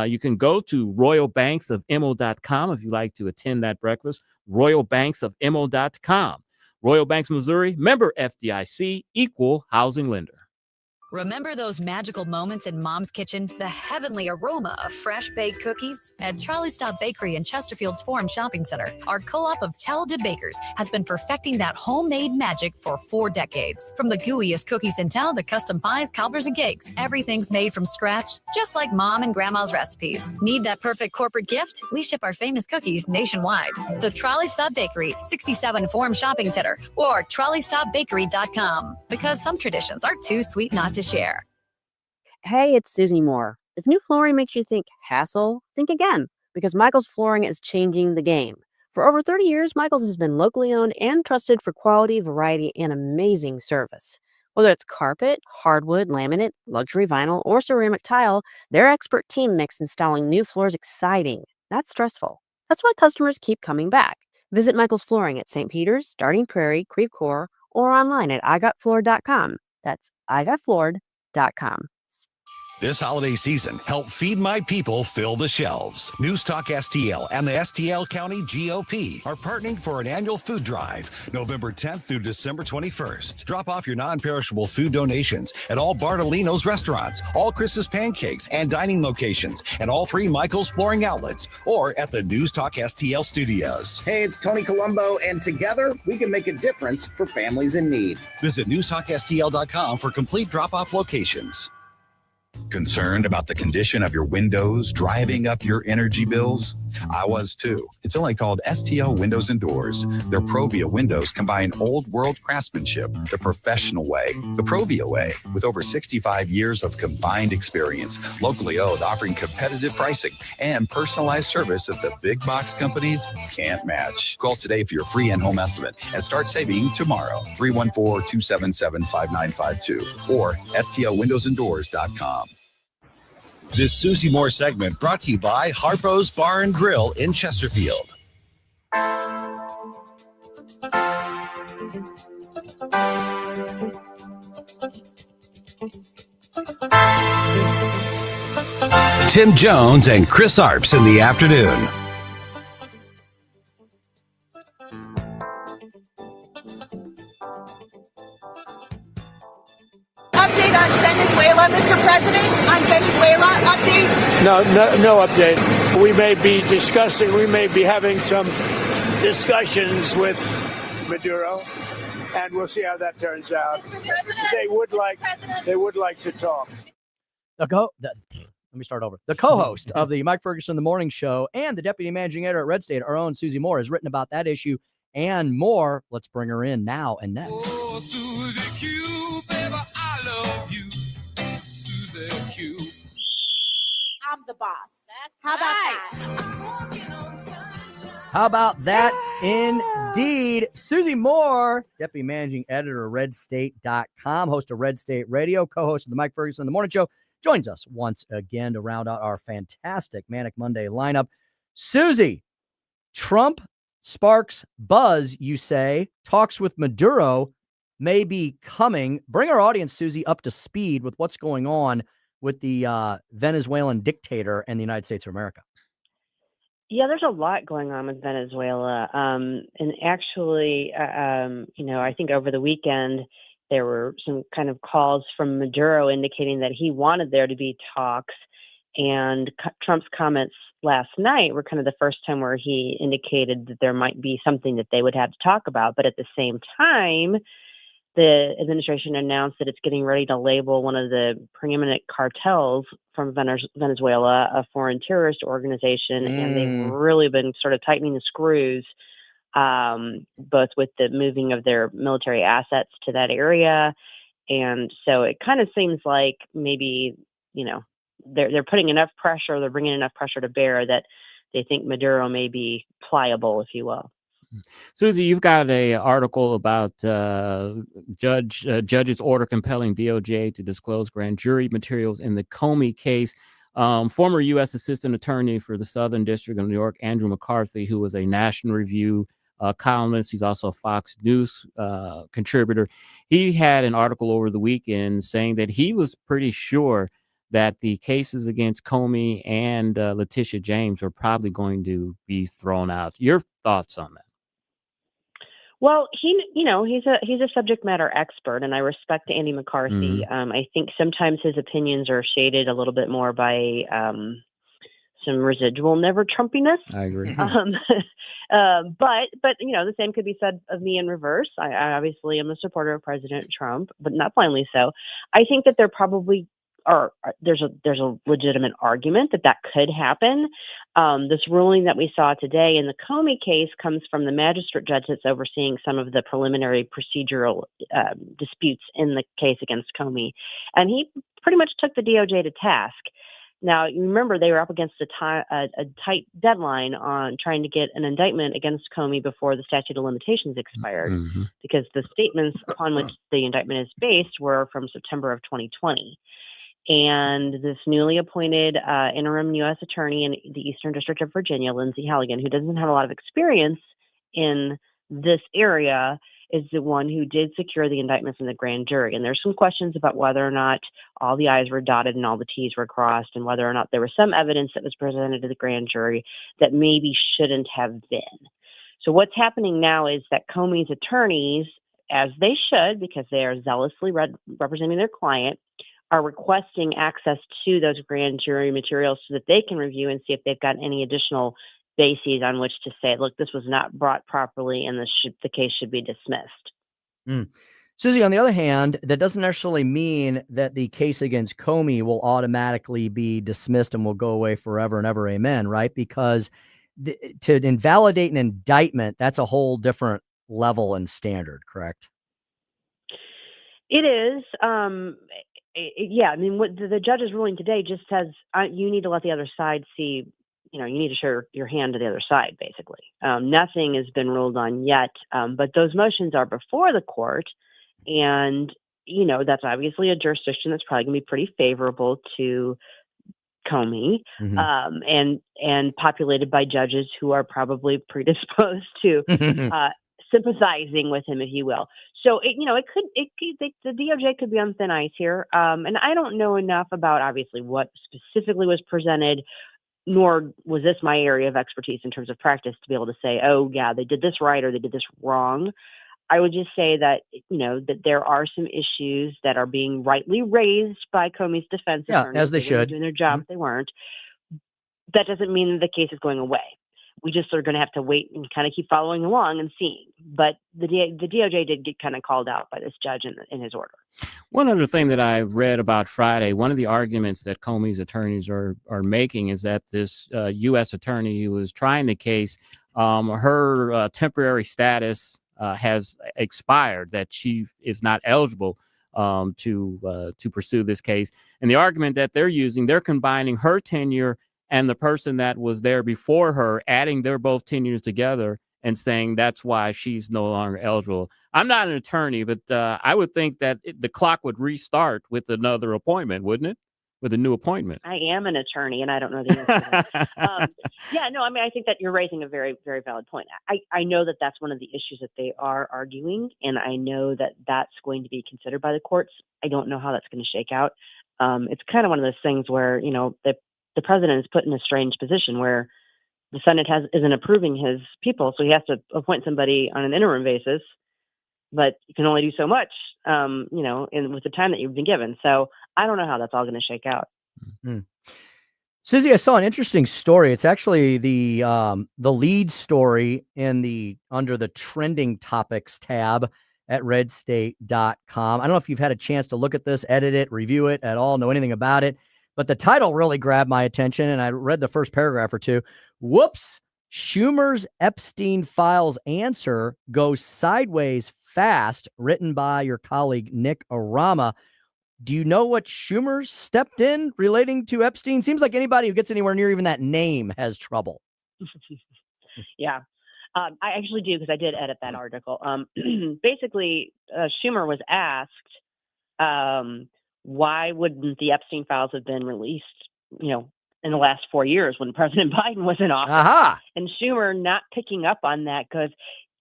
S19: You can go to royalbanksofmo.com if you'd like to attend that breakfast. royalbanksofmo.com. Royal Banks, Missouri, member FDIC, equal housing lender.
S7: Remember those magical moments in Mom's kitchen? The heavenly aroma of fresh baked cookies? At Trolley Stop Bakery in Chesterfield's Forum Shopping Center, our co-op of talented bakers has been perfecting that homemade magic for 4 decades. From the gooeyest cookies in town to custom pies, cobblers, and cakes, everything's made from scratch, just like Mom and Grandma's recipes. Need that perfect corporate gift? We ship our famous cookies nationwide. The Trolley Stop Bakery, 67 Forum Shopping Center, or TrolleyStopBakery.com. Because some traditions are too sweet not to share.
S13: Hey, it's Susie Moore. If new flooring makes you think hassle, think again, because Michaels Flooring is changing the game. For over 30 years, Michaels has been locally owned and trusted for quality, variety, and amazing service. Whether it's carpet, hardwood, laminate, luxury vinyl, or ceramic tile, their expert team makes installing new floors exciting, not stressful. That's why customers keep coming back. Visit Michael's Flooring at St. Peter's, Starting Prairie, Creve Coeur, or online at igotfloored.com. That's igotfloored.com.
S1: This holiday season, help Feed My People fill the shelves. News Talk STL and the STL County GOP are partnering for an annual food drive, November 10th through December 21st. Drop off your non-perishable food donations at all Bartolino's restaurants, all Chris's Pancakes and dining locations, and all 3 Michael's Flooring outlets, or at the News Talk STL studios.
S2: Hey, it's Tony Colombo, and together we can make a difference for families in need.
S1: Visit newstalkstl.com for complete drop-off locations. Concerned about the condition of your windows driving up your energy bills? I was too. It's only called STL Windows and Doors. Their Provia windows combine old world craftsmanship the professional way, the Provia way, with over 65 years of combined experience, locally owned, offering competitive pricing and personalized service that the big box companies can't match. Call today for your free in-home estimate and start saving tomorrow. 314-277-5952 or stlwindowsanddoors.com. This Susie Moore segment brought to you by Harpo's Bar and Grill in Chesterfield. Tim Jones and Chris Arps in the afternoon.
S15: Update on Venezuela, Mr. President? On Venezuela, update?
S12: No update. We may be having some discussions with Maduro, and we'll see how that turns out. They would like to talk.
S11: Let me start over. The co-host of the Mike Ferguson in the Morning Show and the deputy managing editor at Red State, our own Susie Moore, has written about that issue and more. Let's bring her in now and next.
S16: Oh, Susie Q, baby, I love you. Susie Q.
S15: I'm the boss. How about that?
S11: How about that? Indeed. Susie Moore, deputy managing editor of RedState.com, host of Red State Radio, co-host of the Mike Ferguson in the Morning Show, joins us once again to round out our fantastic Manic Monday lineup. Susie, Trump sparks buzz, you say. Talks with Maduro may be coming. Bring our audience, Susie, up to speed with what's going on with the Venezuelan dictator and the United States of America.
S13: Yeah, there's a lot going on with Venezuela. And actually, I think over the weekend, there were some kind of calls from Maduro indicating that he wanted there to be talks. And Trump's comments last night were kind of the first time where he indicated that there might be something that they would have to talk about. But at the same time, the administration announced that it's getting ready to label one of the preeminent cartels from Venezuela a foreign terrorist organization. And they've really been sort of tightening the screws, both with the moving of their military assets to that area. And so it kind of seems like maybe, they're putting enough pressure, they're bringing enough pressure to bear that they think Maduro may be pliable, if you will.
S19: Susie, you've got an article about judge's order compelling DOJ to disclose grand jury materials in the Comey case. Former U.S. Assistant Attorney for the Southern District of New York, Andrew McCarthy, who was a National Review columnist, he's also a Fox News contributor. He had an article over the weekend saying that he was pretty sure that the cases against Comey and Letitia James are probably going to be thrown out. Your thoughts on that?
S13: Well, he's a subject matter expert, and I respect Andy McCarthy. I think sometimes his opinions are shaded a little bit more by some residual never Trumpiness.
S19: I agree.
S13: But the same could be said of me in reverse. I obviously am a supporter of President Trump, but not blindly so. I think that there probably there's a legitimate argument that could happen. This ruling that we saw today in the Comey case comes from the magistrate judge that's overseeing some of the preliminary procedural disputes in the case against Comey. And he pretty much took the DOJ to task. Now, you remember they were up against a tight deadline on trying to get an indictment against Comey before the statute of limitations expired, because the statements upon which the indictment is based were from September of 2020. And this newly appointed interim U.S. attorney in the Eastern District of Virginia, Lindsay Halligan, who doesn't have a lot of experience in this area is the one who did secure the indictments in the grand jury. And there's some questions about whether or not all the I's were dotted and all the T's were crossed, and whether or not there was some evidence that was presented to the grand jury that maybe shouldn't have been. So what's happening now is that Comey's attorneys, as they should, because they are zealously representing their client, are requesting access to those grand jury materials so that they can review and see if they've got any additional bases on which to say, look, this was not brought properly and the case should be dismissed.
S11: Susie, on the other hand, that doesn't necessarily mean that the case against Comey will automatically be dismissed and will go away forever and ever. Amen. Right? Because to invalidate an indictment, that's a whole different level and standard, correct?
S13: It is. Yeah. I mean, what the judge's ruling today just says you need to let the other side see. You need to show your hand to the other side, basically. Nothing has been ruled on yet, but those motions are before the court. And, that's obviously a jurisdiction that's probably going to be pretty favorable to Comey, and populated by judges who are probably predisposed to sympathizing with him, if you will. So, the DOJ could be on thin ice here. And I don't know enough about, obviously, what specifically was presented, nor was this my area of expertise in terms of practice to be able to say, oh, yeah, they did this right or they did this wrong. I would just say that, that there are some issues that are being rightly raised by Comey's defense attorneys.
S11: As they should.
S13: Doing their job if they weren't. That doesn't mean that the case is going away. We just are going to have to wait and kind of keep following along and seeing. But the DOJ did get kind of called out by this judge in his order.
S19: One other thing that I read about Friday, one of the arguments that Comey's attorneys are making is that this U.S. attorney who was trying the case, her temporary status has expired, that she is not eligible to pursue this case. And the argument that they're using, they're combining her tenure and the person that was there before her, adding their both tenures together and saying that's why she's no longer eligible. I'm not an attorney, but I would think that the clock would restart with another appointment, wouldn't it? With a new appointment.
S13: I am an attorney, and I don't know the answer to that. I think that you're raising a very, very valid point. I know that that's one of the issues that they are arguing, and I know that that's going to be considered by the courts. I don't know how that's going to shake out. It's kind of one of those things where, the president is put in a strange position where the Senate isn't approving his people, so he has to appoint somebody on an interim basis, but you can only do so much, with the time that you've been given. So I don't know how that's all going to shake out.
S11: Mm-hmm. Susie, I saw an interesting story. It's actually the lead story under the trending topics tab at redstate.com. I don't know if you've had a chance to look at this, edit it, review it at all, know anything about it. But the title really grabbed my attention, and I read the first paragraph or two. Whoops, Schumer's Epstein files answer goes sideways fast, written by your colleague Nick Arama. Do you know what Schumer stepped in relating to Epstein? Seems like anybody who gets anywhere near even that name has trouble.
S13: Yeah, I actually do, because I did edit that article. Basically, Schumer was asked, why wouldn't the Epstein files have been released, in the last 4 years when President Biden was in office?
S11: Aha.
S13: And Schumer not picking up on that goes,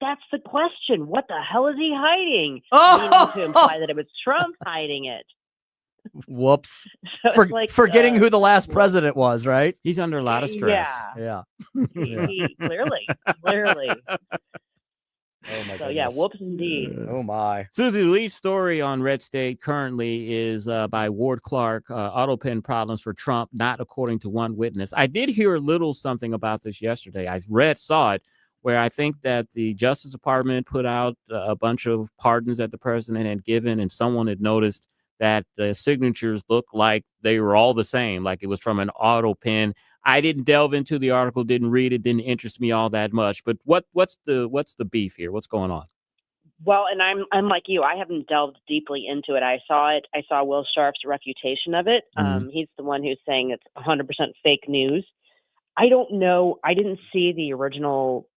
S13: that's the question. What the hell is he hiding? Meaning to imply that it was Trump hiding it.
S11: Whoops.
S13: So
S11: forgetting who the last president was, right?
S19: He's under a lot of stress.
S11: Yeah.
S13: He clearly.
S11: Oh my
S13: So
S11: goodness.
S13: whoops indeed.
S11: Oh my.
S19: Susie, the lead story on Red State currently is by Ward Clark, auto pen problems for Trump, not according to one witness. I did hear a little something about this yesterday. I saw it, where I think that the Justice Department put out a bunch of pardons that the president had given, and someone had noticed that the signatures looked like they were all the same, like it was from an auto pen. I didn't delve into the article, didn't read it, didn't interest me all that much. But what's the beef here? What's going on?
S13: Well, and I'm like you. I haven't delved deeply into it. I saw it. I saw Will Sharp's refutation of it. He's the one who's saying it's 100% fake news. I don't know. I didn't see the original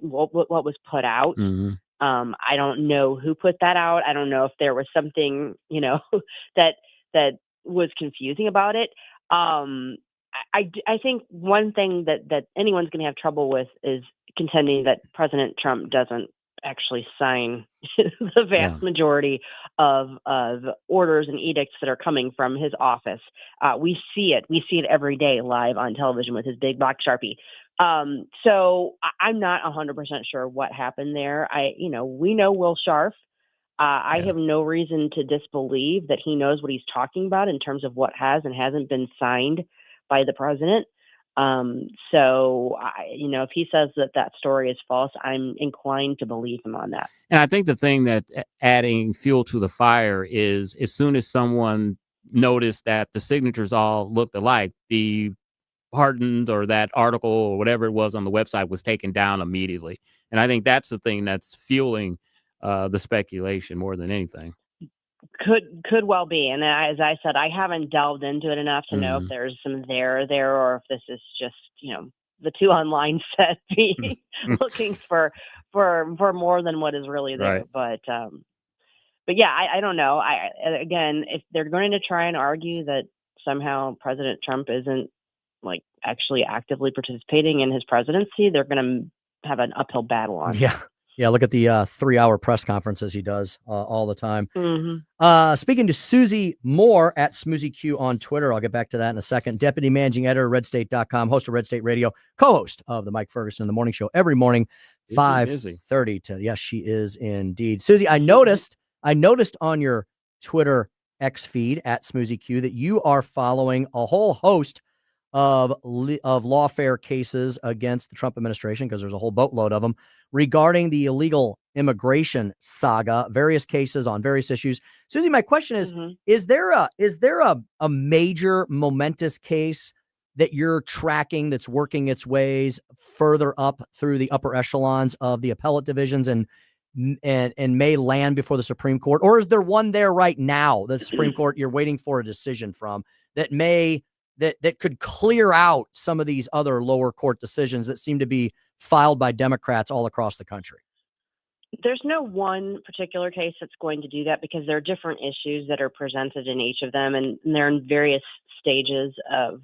S13: what was put out. I don't know who put that out. I don't know if there was something, that was confusing about it. I think one thing that anyone's going to have trouble with is contending that President Trump doesn't actually sign the vast majority of orders and edicts that are coming from his office. We see it. We see it every day live on television with his big black Sharpie. So I'm not 100% sure what happened there. We know Will Scharf. I have no reason to disbelieve that he knows what he's talking about in terms of what has and hasn't been signed by the president. If he says that story is false, I'm inclined to believe him on that.
S19: And I think the thing that adding fuel to the fire is, as soon as someone noticed that the signatures all looked alike, the pardons or that article or whatever it was on the website was taken down immediately. And I think that's the thing that's fueling the speculation more than anything.
S13: Could well be. And as I said, I haven't delved into it enough to know if there's some there, or if this is just, the two online set being looking for more than what is really there. Right. But yeah, I don't know. Again, if they're going to try and argue that somehow President Trump isn't actually actively participating in his presidency, they're going to have an uphill battle on.
S11: Yeah, look at the 3-hour press conferences he does all the time. Speaking to Susie Moore at SmoozyQ on Twitter, I'll get back to that in a second. Deputy Managing Editor, RedState.com, host of Red State Radio, co-host of the Mike Ferguson in the Morning Show every morning, 5:30 to. Yes, she is indeed. Susie, I noticed on your Twitter X feed at SmoozyQ that you are following a whole host of lawfare cases against the Trump administration, because there's a whole boatload of them, regarding the illegal immigration saga, various cases on various issues. Susie, my question is there a major momentous case that you're tracking that's working its ways further up through the upper echelons of the appellate divisions and may land before the Supreme Court? Or is there one there right now, the Supreme Court, you're waiting for a decision from, that could clear out some of these other lower court decisions that seem to be filed by Democrats all across the country?
S13: There's no one particular case that's going to do that, because there are different issues that are presented in each of them, and they're in various stages of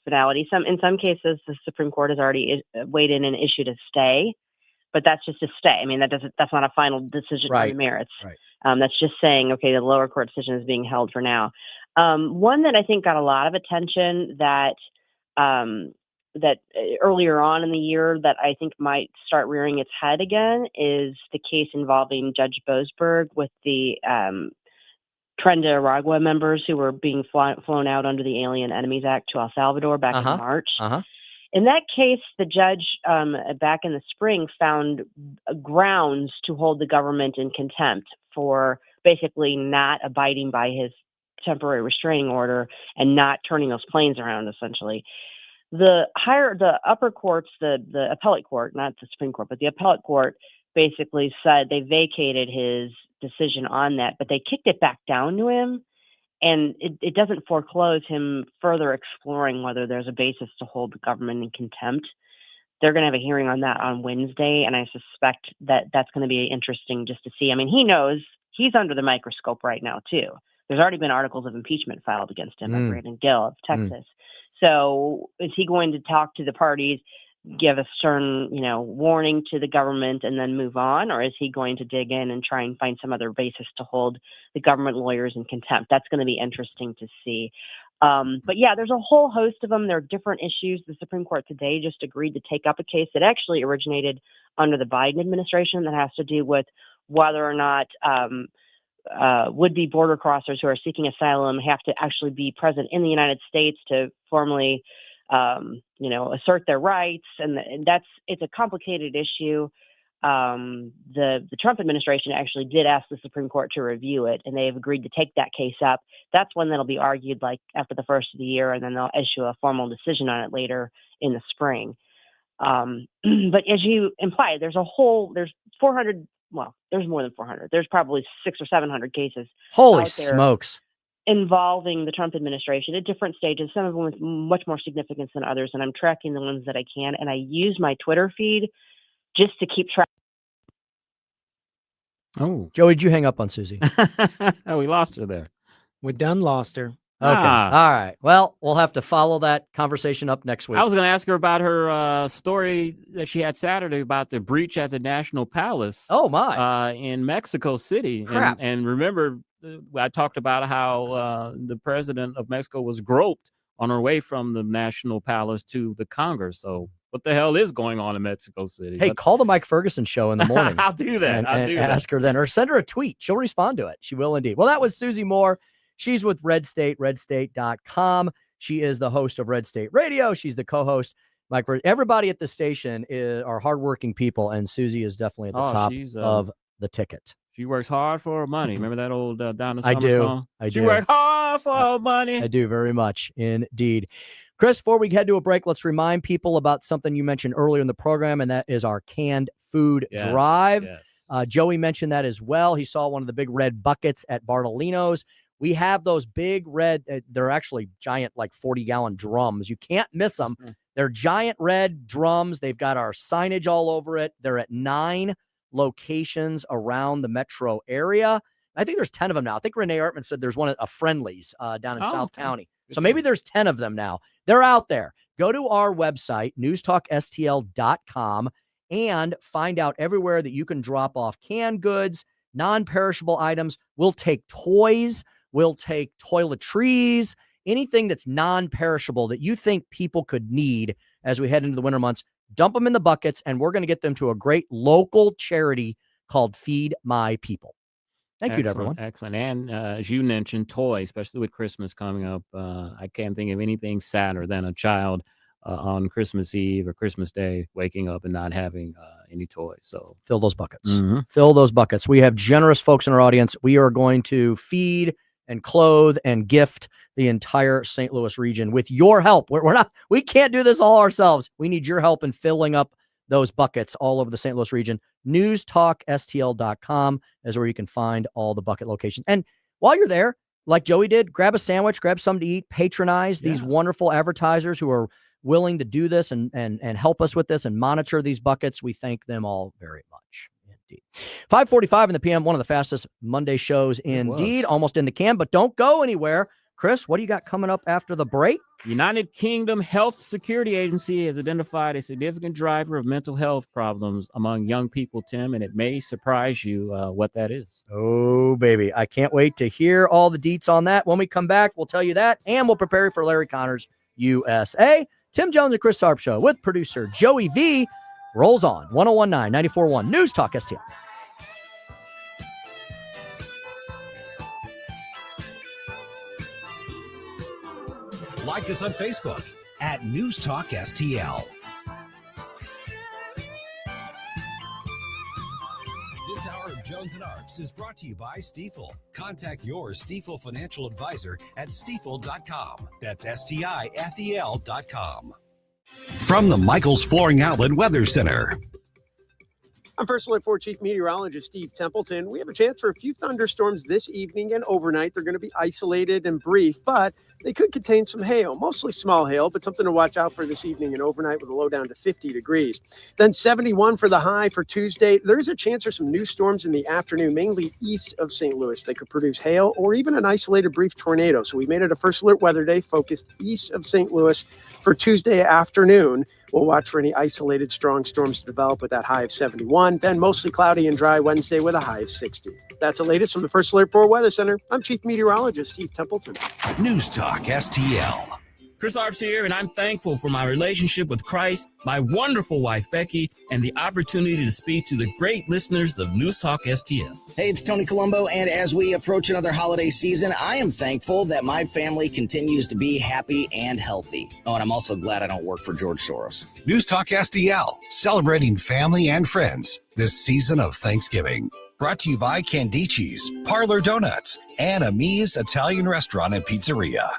S13: finality. In some cases, the Supreme Court has already weighed in and issued a stay, but that's just a stay. I mean, that's not a final decision on the merits. Right. That's just saying, okay, the lower court decision is being held for now. One that I think got a lot of attention that earlier on in the year that I think might start rearing its head again is the case involving Judge Boasberg with the Tren de Aragua members who were being flown out under the Alien Enemies Act to El Salvador back in March. In that case, the judge back in the spring found grounds to hold the government in contempt for basically not abiding by his temporary restraining order and not turning those planes around, essentially. The upper courts, the appellate court, not the Supreme Court, but the appellate court basically said they vacated his decision on that, but they kicked it back down to him. And it doesn't foreclose him further exploring whether there's a basis to hold the government in contempt. They're going to have a hearing on that on Wednesday, and I suspect that that's going to be interesting just to see. I mean, he knows he's under the microscope right now, too. There's already been articles of impeachment filed against him by Brandon Gill of Texas. So is he going to talk to the parties, give a stern, warning to the government and then move on? Or is he going to dig in and try and find some other basis to hold the government lawyers in contempt? That's going to be interesting to see. But yeah, there's a whole host of them. There are different issues. The Supreme Court today just agreed to take up a case that actually originated under the Biden administration that has to do with whether or not would-be border crossers who are seeking asylum have to actually be present in the United States to formally, assert their rights. And it's a complicated issue. The Trump administration actually did ask the Supreme Court to review it, and they have agreed to take that case up. That's one that'll be argued after the first of the year, and then they'll issue a formal decision on it later in the spring. But as you implied, there's 400. Well, there's more than 400. There's probably 600 or 700 cases.
S11: Holy smokes.
S13: Involving the Trump administration at different stages, some of them with much more significance than others. And I'm tracking the ones that I can. And I use my Twitter feed just to keep track.
S11: Oh, Joey, did you hang up on Susie?
S19: Oh, we lost her there.
S5: We done lost her.
S11: Okay. All right. Well, we'll have to follow that conversation up next week.
S19: I was going to ask her about her story that she had Saturday about the breach at the National Palace.
S11: Oh, my.
S19: In Mexico City.
S11: Crap.
S19: And remember, I talked about how the president of Mexico was groped on her way from the National Palace to the Congress. So what the hell is going on in Mexico City?
S11: Hey, call the Mike Ferguson show in the morning.
S19: I'll do that.
S11: And ask her then, or send her a tweet. She'll respond to it. She will indeed. Well, that was Susie Moore. She's with Red State, redstate.com. She is the host of Red State Radio. She's the co-host. Mike, everybody at the station are hardworking people, and Susie is definitely at the top of the ticket.
S19: She works hard for her money. Remember that old Donna Summer song?
S11: I do.
S19: She works hard for her money.
S11: I do very much indeed. Chris, before we head to a break, let's remind people about something you mentioned earlier in the program, and that is our canned food drive. Yes. Joey mentioned that as well. He saw one of the big red buckets at Bartolino's. We have those big red, they're actually giant, like 40-gallon drums. You can't miss them. They're giant red drums. They've got our signage all over it. They're at 9 locations around the metro area. I think there's 10 of them now. I think Renee Artman said there's one at Friendly's down in South County. So maybe there's 10 of them now. They're out there. Go to our website, newstalkstl.com, and find out everywhere that you can drop off canned goods, non-perishable items. We'll take toys. We'll take toiletries, anything that's non-perishable that you think people could need as we head into the winter months. Dump them in the buckets, and we're going to get them to a great local charity called Feed My People. Thank you to everyone.
S19: Excellent. And as you mentioned, toys, especially with Christmas coming up. I can't think of anything sadder than a child on Christmas Eve or Christmas Day waking up and not having any toys. So
S11: fill those buckets. Fill those buckets. We have generous folks in our audience. We are going to feed and clothe and gift the entire St. Louis region with your help. We can't do this all ourselves. We need your help in filling up those buckets all over the St. Louis region. NewsTalkSTL.com is where you can find all the bucket locations. And while you're there, like Joey did, grab a sandwich, grab something to eat, patronize these wonderful advertisers who are willing to do this and help us with this and monitor these buckets. We thank them all very much. Indeed. 5:45 in the PM, one of the fastest Monday shows indeed, almost in the can, but don't go anywhere. Chris, what do you got coming up after the break?
S19: United Kingdom Health Security Agency has identified a significant driver of mental health problems among young people, Tim, and it may surprise you what that is.
S11: Oh, baby. I can't wait to hear all the deets on that. When we come back, we'll tell you that, and we'll prepare you for Larry Connors USA. Tim Jones and Chris Arps Show with producer Joey V. Rolls on 101.9, 94.1 News Talk STL.
S1: Like us on Facebook at News Talk STL. This hour of Jones and Arps is brought to you by Stifel. Contact your Stifel financial advisor at stifel.com. That's STIFEL.com. From the Michaels Flooring Outlet Weather Center.
S9: I'm First Alert 4 Chief Meteorologist Steve Templeton. We have a chance for a few thunderstorms this evening and overnight. They're going to be isolated and brief, but they could contain some hail, mostly small hail, but something to watch out for this evening and overnight with a low down to 50 degrees. Then 71 for the high for Tuesday. There's a chance for some new storms in the afternoon, mainly east of St. Louis. They could produce hail or even an isolated brief tornado. So we made it a First Alert weather day focused east of St. Louis for Tuesday afternoon. We'll watch for any isolated strong storms to develop with that high of 71. Then mostly cloudy and dry Wednesday with a high of 60. That's the latest from the First Alert 4 Weather Center. I'm Chief Meteorologist Steve Templeton.
S1: News Talk STL.
S5: Chris Arps here, and I'm thankful for my relationship with Christ, my wonderful wife, Becky, and the opportunity to speak to the great listeners of News Talk STL.
S2: Hey, it's Tony Colombo, and as we approach another holiday season, I am thankful that my family continues to be happy and healthy. Oh, and I'm also glad I don't work for George Soros.
S14: News Talk STL, celebrating family and friends this season of Thanksgiving. Brought to you by Candici's, Parlor Donuts, and Amis Italian Restaurant and Pizzeria.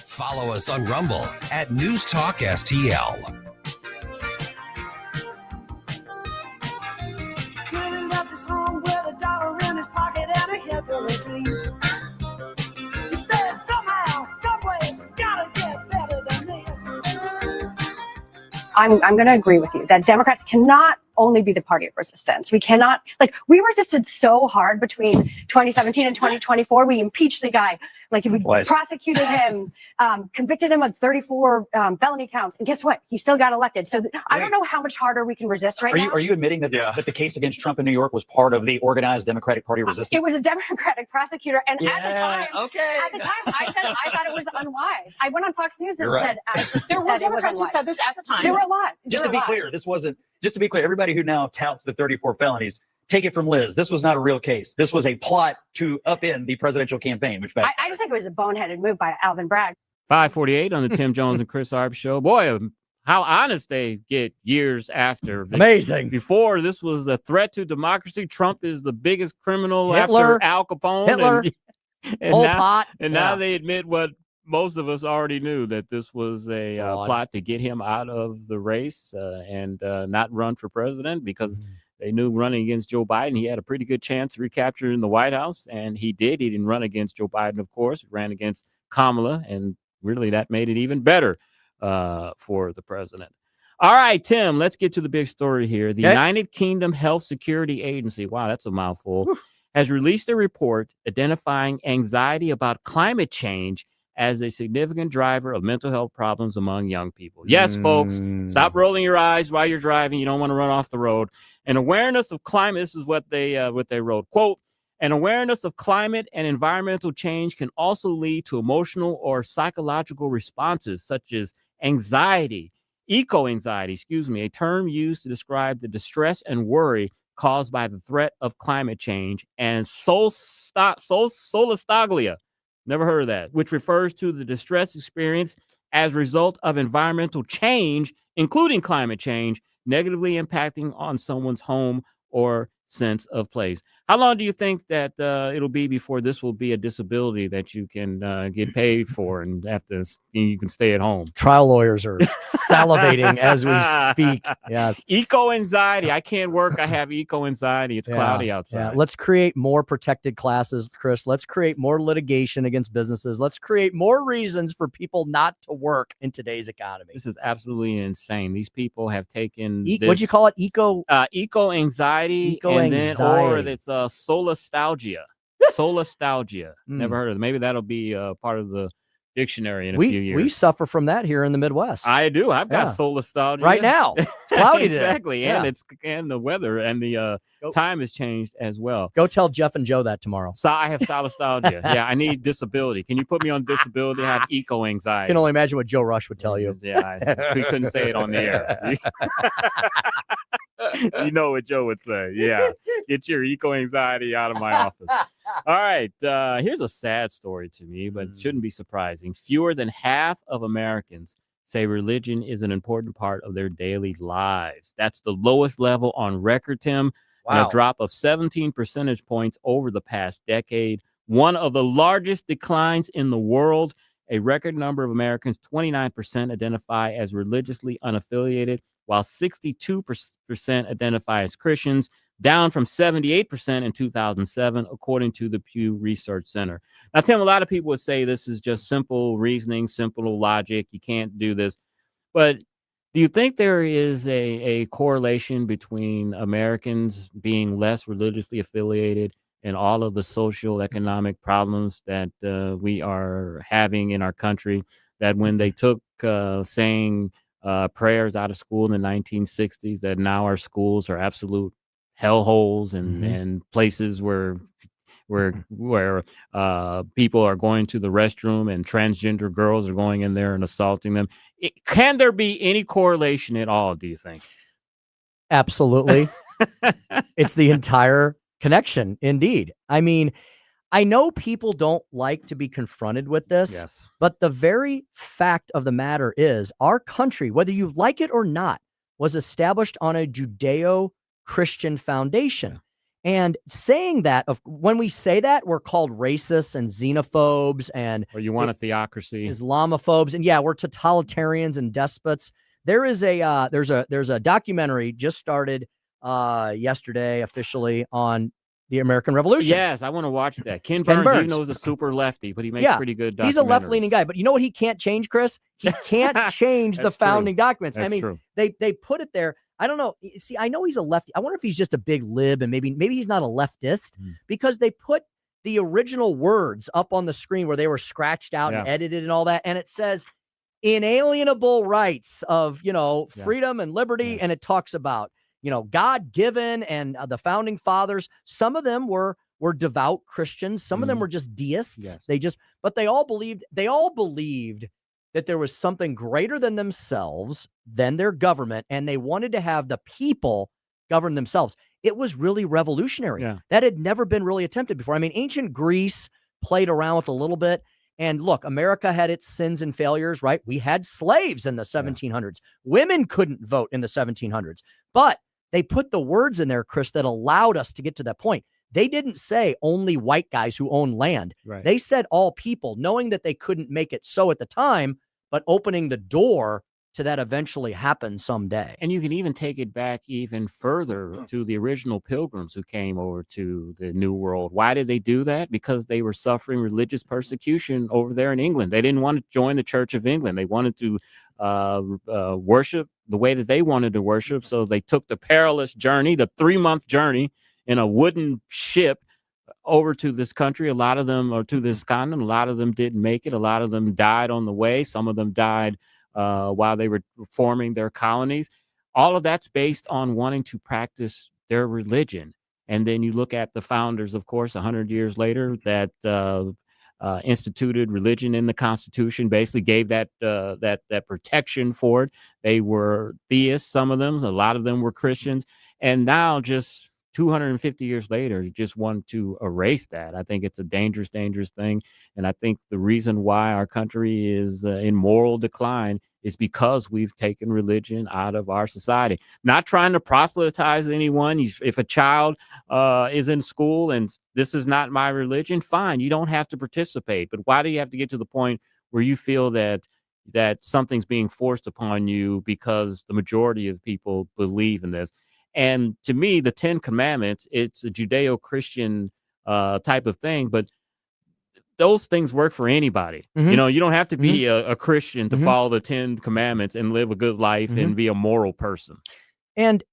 S1: Follow us on Rumble at News Talk STL.
S16: Getting left his home with $1 in his pocket and a head full of dreams.
S6: I'm going to agree with you that Democrats cannot only be the party of resistance. We cannot, we resisted so hard between 2017 and 2024. We impeached the guy, we prosecuted him, convicted him of 34 felony counts, and guess what? He still got elected. So I don't know how much harder we can resist now.
S17: Are you admitting that, that the case against Trump in New York was part of the organized Democratic Party resistance?
S6: It was a Democratic prosecutor, and at the time, I said I thought it was unwise. I went on Fox News and said
S17: there
S6: were Democrats who said
S15: this at the time.
S6: There were a lot.
S17: Just to be clear, this wasn't. Just to be clear, everybody who now touts the 34 felonies, take it from Liz. This was not a real case. This was a plot to upend the presidential campaign. Which
S6: I just think it was a boneheaded move by Alvin Bragg.
S19: 548 on the Tim Jones and Chris Arps show. Boy, how honest they get years after.
S11: Amazing.
S19: Before, this was a threat to democracy. Trump is the biggest criminal
S11: Hitler,
S19: after Al Capone.
S11: Hitler,
S19: and now,
S11: pot.
S19: Now they admit what most of us already knew, that this was a plot to get him out of the race and not run for president, because they knew running against Joe Biden, he had a pretty good chance of recapturing the White House, and he did. He didn't run against Joe Biden, of course. He ran against Kamala, and really that made it even better for the president. All right, Tim, let's get to the big story here. The United Kingdom Health Security Agency, wow, that's a mouthful, has released a report identifying anxiety about climate change as a significant driver of mental health problems among young people. Yes, folks, stop rolling your eyes while you're driving. You don't want to run off the road. An awareness of climate, this is what they wrote, quote, an awareness of climate and environmental change can also lead to emotional or psychological responses such as anxiety, eco-anxiety, a term used to describe the distress and worry caused by the threat of climate change, and solastalgia, never heard of that, which refers to the distress experienced as a result of environmental change, including climate change, negatively impacting on someone's home or sense of place. How long do you think that it'll be before this will be a disability that you can get paid for and you can stay at home?
S11: Trial lawyers are salivating as we speak. Yes.
S19: Eco-anxiety. I can't work. I have eco-anxiety. It's cloudy outside.
S11: Yeah. Let's create more protected classes, Chris. Let's create more litigation against businesses. Let's create more reasons for people not to work in today's economy.
S19: This is absolutely insane. These people have taken
S11: what'd you call it?
S19: Eco-anxiety. And then, or it's solastalgia. Solastalgia. Never heard of it. Maybe that'll be part of the dictionary in a few years.
S11: We suffer from that here in the Midwest.
S19: I do. I've got solastalgia
S11: right now. It's cloudy today.
S19: Exactly. And the weather and the time has changed as well.
S11: Go tell Jeff and Joe that tomorrow.
S19: So I have solastalgia. Yeah, I need disability. Can you put me on disability? I have eco-anxiety.
S11: I can only imagine what Joe Rush would tell you.
S19: Yeah, we couldn't say it on the air. You know what Joe would say. Yeah, get your eco-anxiety out of my office. All right, here's a sad story to me, but it shouldn't be surprising. Fewer than half of Americans say religion is an important part of their daily lives. That's the lowest level on record, Tim.
S11: Wow.
S19: And a drop of 17 percentage points over the past decade. One of the largest declines in the world. A record number of Americans, 29%, identify as religiously unaffiliated, while 62% identify as Christians, down from 78% in 2007, according to the Pew Research Center. Now, Tim, a lot of people would say this is just simple reasoning, simple logic. You can't do this. But do you think there is a correlation between Americans being less religiously affiliated and all of the social economic problems that we are having in our country, that when they took saying prayers out of school in the 1960s, that now our schools are absolute hellholes and places where people are going to the restroom and transgender girls are going in there and assaulting them? Can there be any correlation at all, do you think?
S11: Absolutely. It's the entire connection, indeed. I mean, I know people don't like to be confronted with this, but the very fact of the matter is our country, whether you like it or not, was established on a Judeo-Christian foundation. And saying that, when we say that, we're called racists and xenophobes, and
S19: or you want a theocracy,
S11: Islamophobes, and we're totalitarians and despots. There is there's a documentary just started yesterday officially on the American Revolution.
S19: Yes, I want to watch that. Ken Burns, even though he's a super lefty, but he makes pretty good documentaries.
S11: He's a left-leaning guy, but you know what he can't change, Chris? He can't change the founding documents.
S19: That's
S11: I mean,
S19: true.
S11: They put it there. I don't know. See, I know he's a lefty. I wonder if he's just a big lib and maybe he's not a leftist because they put the original words up on the screen where they were scratched out and edited and all that. And it says inalienable rights of, freedom and liberty. And it talks about, God-given and the founding fathers. Some of them were devout Christians. Some of them were just deists.
S19: Yes.
S11: But they all believed that there was something greater than themselves, than their government, and they wanted to have the people govern themselves. It was really revolutionary.
S19: Yeah.
S11: That had never been really attempted before. I mean, ancient Greece played around with a little bit. And look, America had its sins and failures, right? We had slaves in the 1700s. Women couldn't vote in the 1700s. But they put the words in there, Chris, that allowed us to get to that point. They didn't say only white guys who own land.
S19: Right.
S11: They said all people, knowing that they couldn't make it so at the time, but opening the door to that eventually happen someday.
S19: And you can even take it back even further to the original pilgrims who came over to the New World. Why did they do that? Because they were suffering religious persecution over there in England. They didn't want to join the Church of England. They wanted to worship the way that they wanted to worship. So they took the perilous journey, the 3-month journey in a wooden ship over to this country. A lot of them, or to this continent, a lot of them didn't make it. A lot of them died on the way. Some of them died while they were forming their colonies. All of that's based on wanting to practice their religion. And then you look at the founders, of course, 100 years later, that instituted religion in the Constitution, basically gave that protection for it. They were theists, some of them, a lot of them were Christians. And now, just 250 years later, just want to erase that. I think it's a dangerous, dangerous thing. And I think the reason why our country is in moral decline is because we've taken religion out of our society. Not trying to proselytize anyone. If a child is in school and this is not my religion, fine, you don't have to participate. But why do you have to get to the point where you feel that something's being forced upon you because the majority of people believe in this? And to me, the 10 Commandments, it's a Judeo-Christian type of thing, but those things work for anybody. You don't have to be a Christian to follow the 10 Commandments and live a good life and be a moral person.
S11: And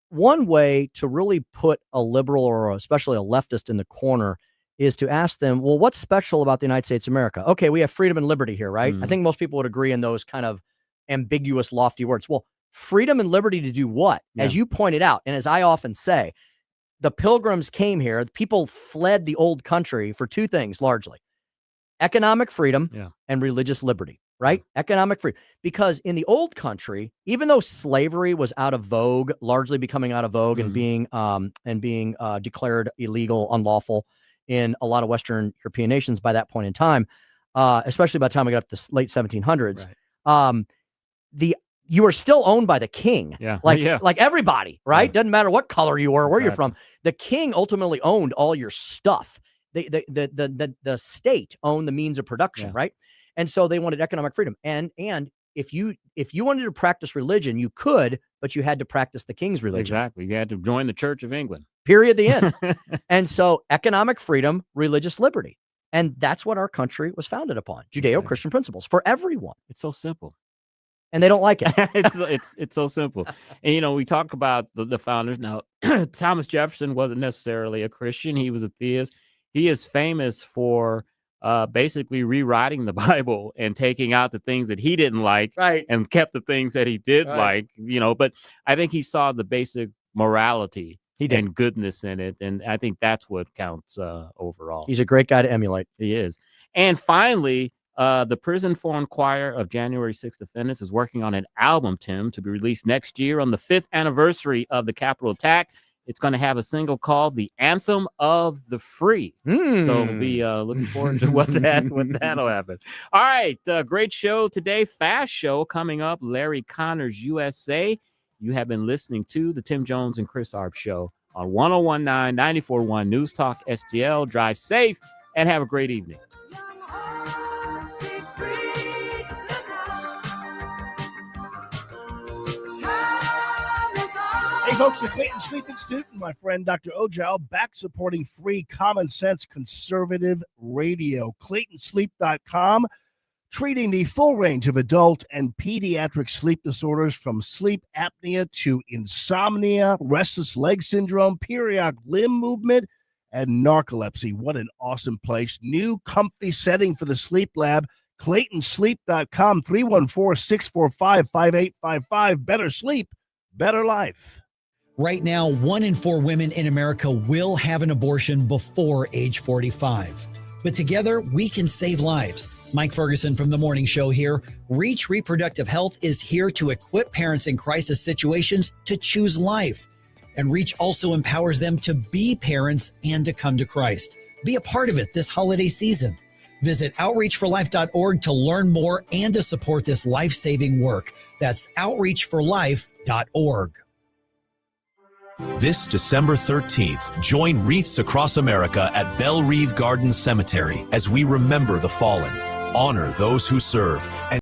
S11: one way to really put a liberal or especially a leftist in the corner is to ask them, well, what's special about the United States of America? Okay, we have freedom and liberty here, right? I think most people would agree in those kind of ambiguous, lofty words. Well, freedom and liberty to do what? As you pointed out, and as I often say, the pilgrims came here. People fled the old country for two things, largely. Economic freedom and religious liberty, right? Economic freedom. Because in the old country, even though slavery was out of vogue, largely becoming out of vogue and being declared illegal, unlawful in a lot of Western European nations by that point in time, especially by the time we got to the late 1700s, you were still owned by the king. Like everybody, right? Doesn't matter what color you were, where you're from. The king ultimately owned all your stuff. The state owned the means of production, right? And so they wanted economic freedom. And if you wanted to practice religion, you could, but you had to practice the king's religion.
S19: Exactly. You had to join the Church of England.
S11: Period. The end. And so economic freedom, religious liberty. And that's what our country was founded upon. Judeo-Christian principles for everyone.
S19: It's so simple.
S11: And they don't like it.
S19: It's so simple. And, we talk about the founders. Now, Thomas Jefferson wasn't necessarily a Christian. He was a theist. He is famous for basically rewriting the Bible and taking out the things that he didn't like and kept the things that he did like, but I think he saw the basic morality and goodness in it. And I think that's what counts overall.
S11: He's a great guy to emulate.
S19: He is. And finally, the Prison Foreign Choir of January 6th Defendants is working on an album, Tim, to be released next year on the 5th anniversary of the Capitol attack. It's going to have a single called The Anthem of the Free. So we'll be looking forward to when that'll happen. All right. Great show today. Fast show coming up. Larry Connors USA. You have been listening to the Tim Jones and Chris Arps Show on 1019 94.1 News Talk STL. Drive safe and have a great evening.
S3: folks, the Clayton Sleep Institute and my friend Dr. Ojal back supporting free common sense conservative radio. ClaytonSleep.com, treating the full range of adult and pediatric sleep disorders from sleep apnea to insomnia, restless leg syndrome, periodic limb movement, and narcolepsy. What an awesome place. New comfy setting for the sleep lab. ClaytonSleep.com, 314-645-5855. Better sleep, better life.
S18: Right now, 1 in 4 women in America will have an abortion before age 45. But together, we can save lives. Mike Ferguson from The Morning Show here. Reach Reproductive Health is here to equip parents in crisis situations to choose life. And Reach also empowers them to be parents and to come to Christ. Be a part of it this holiday season. Visit outreachforlife.org to learn more and to support this life-saving work. That's outreachforlife.org.
S20: This December 13th, join wreaths across America at Belle Reve Garden Cemetery as we remember the fallen, honor those who serve, and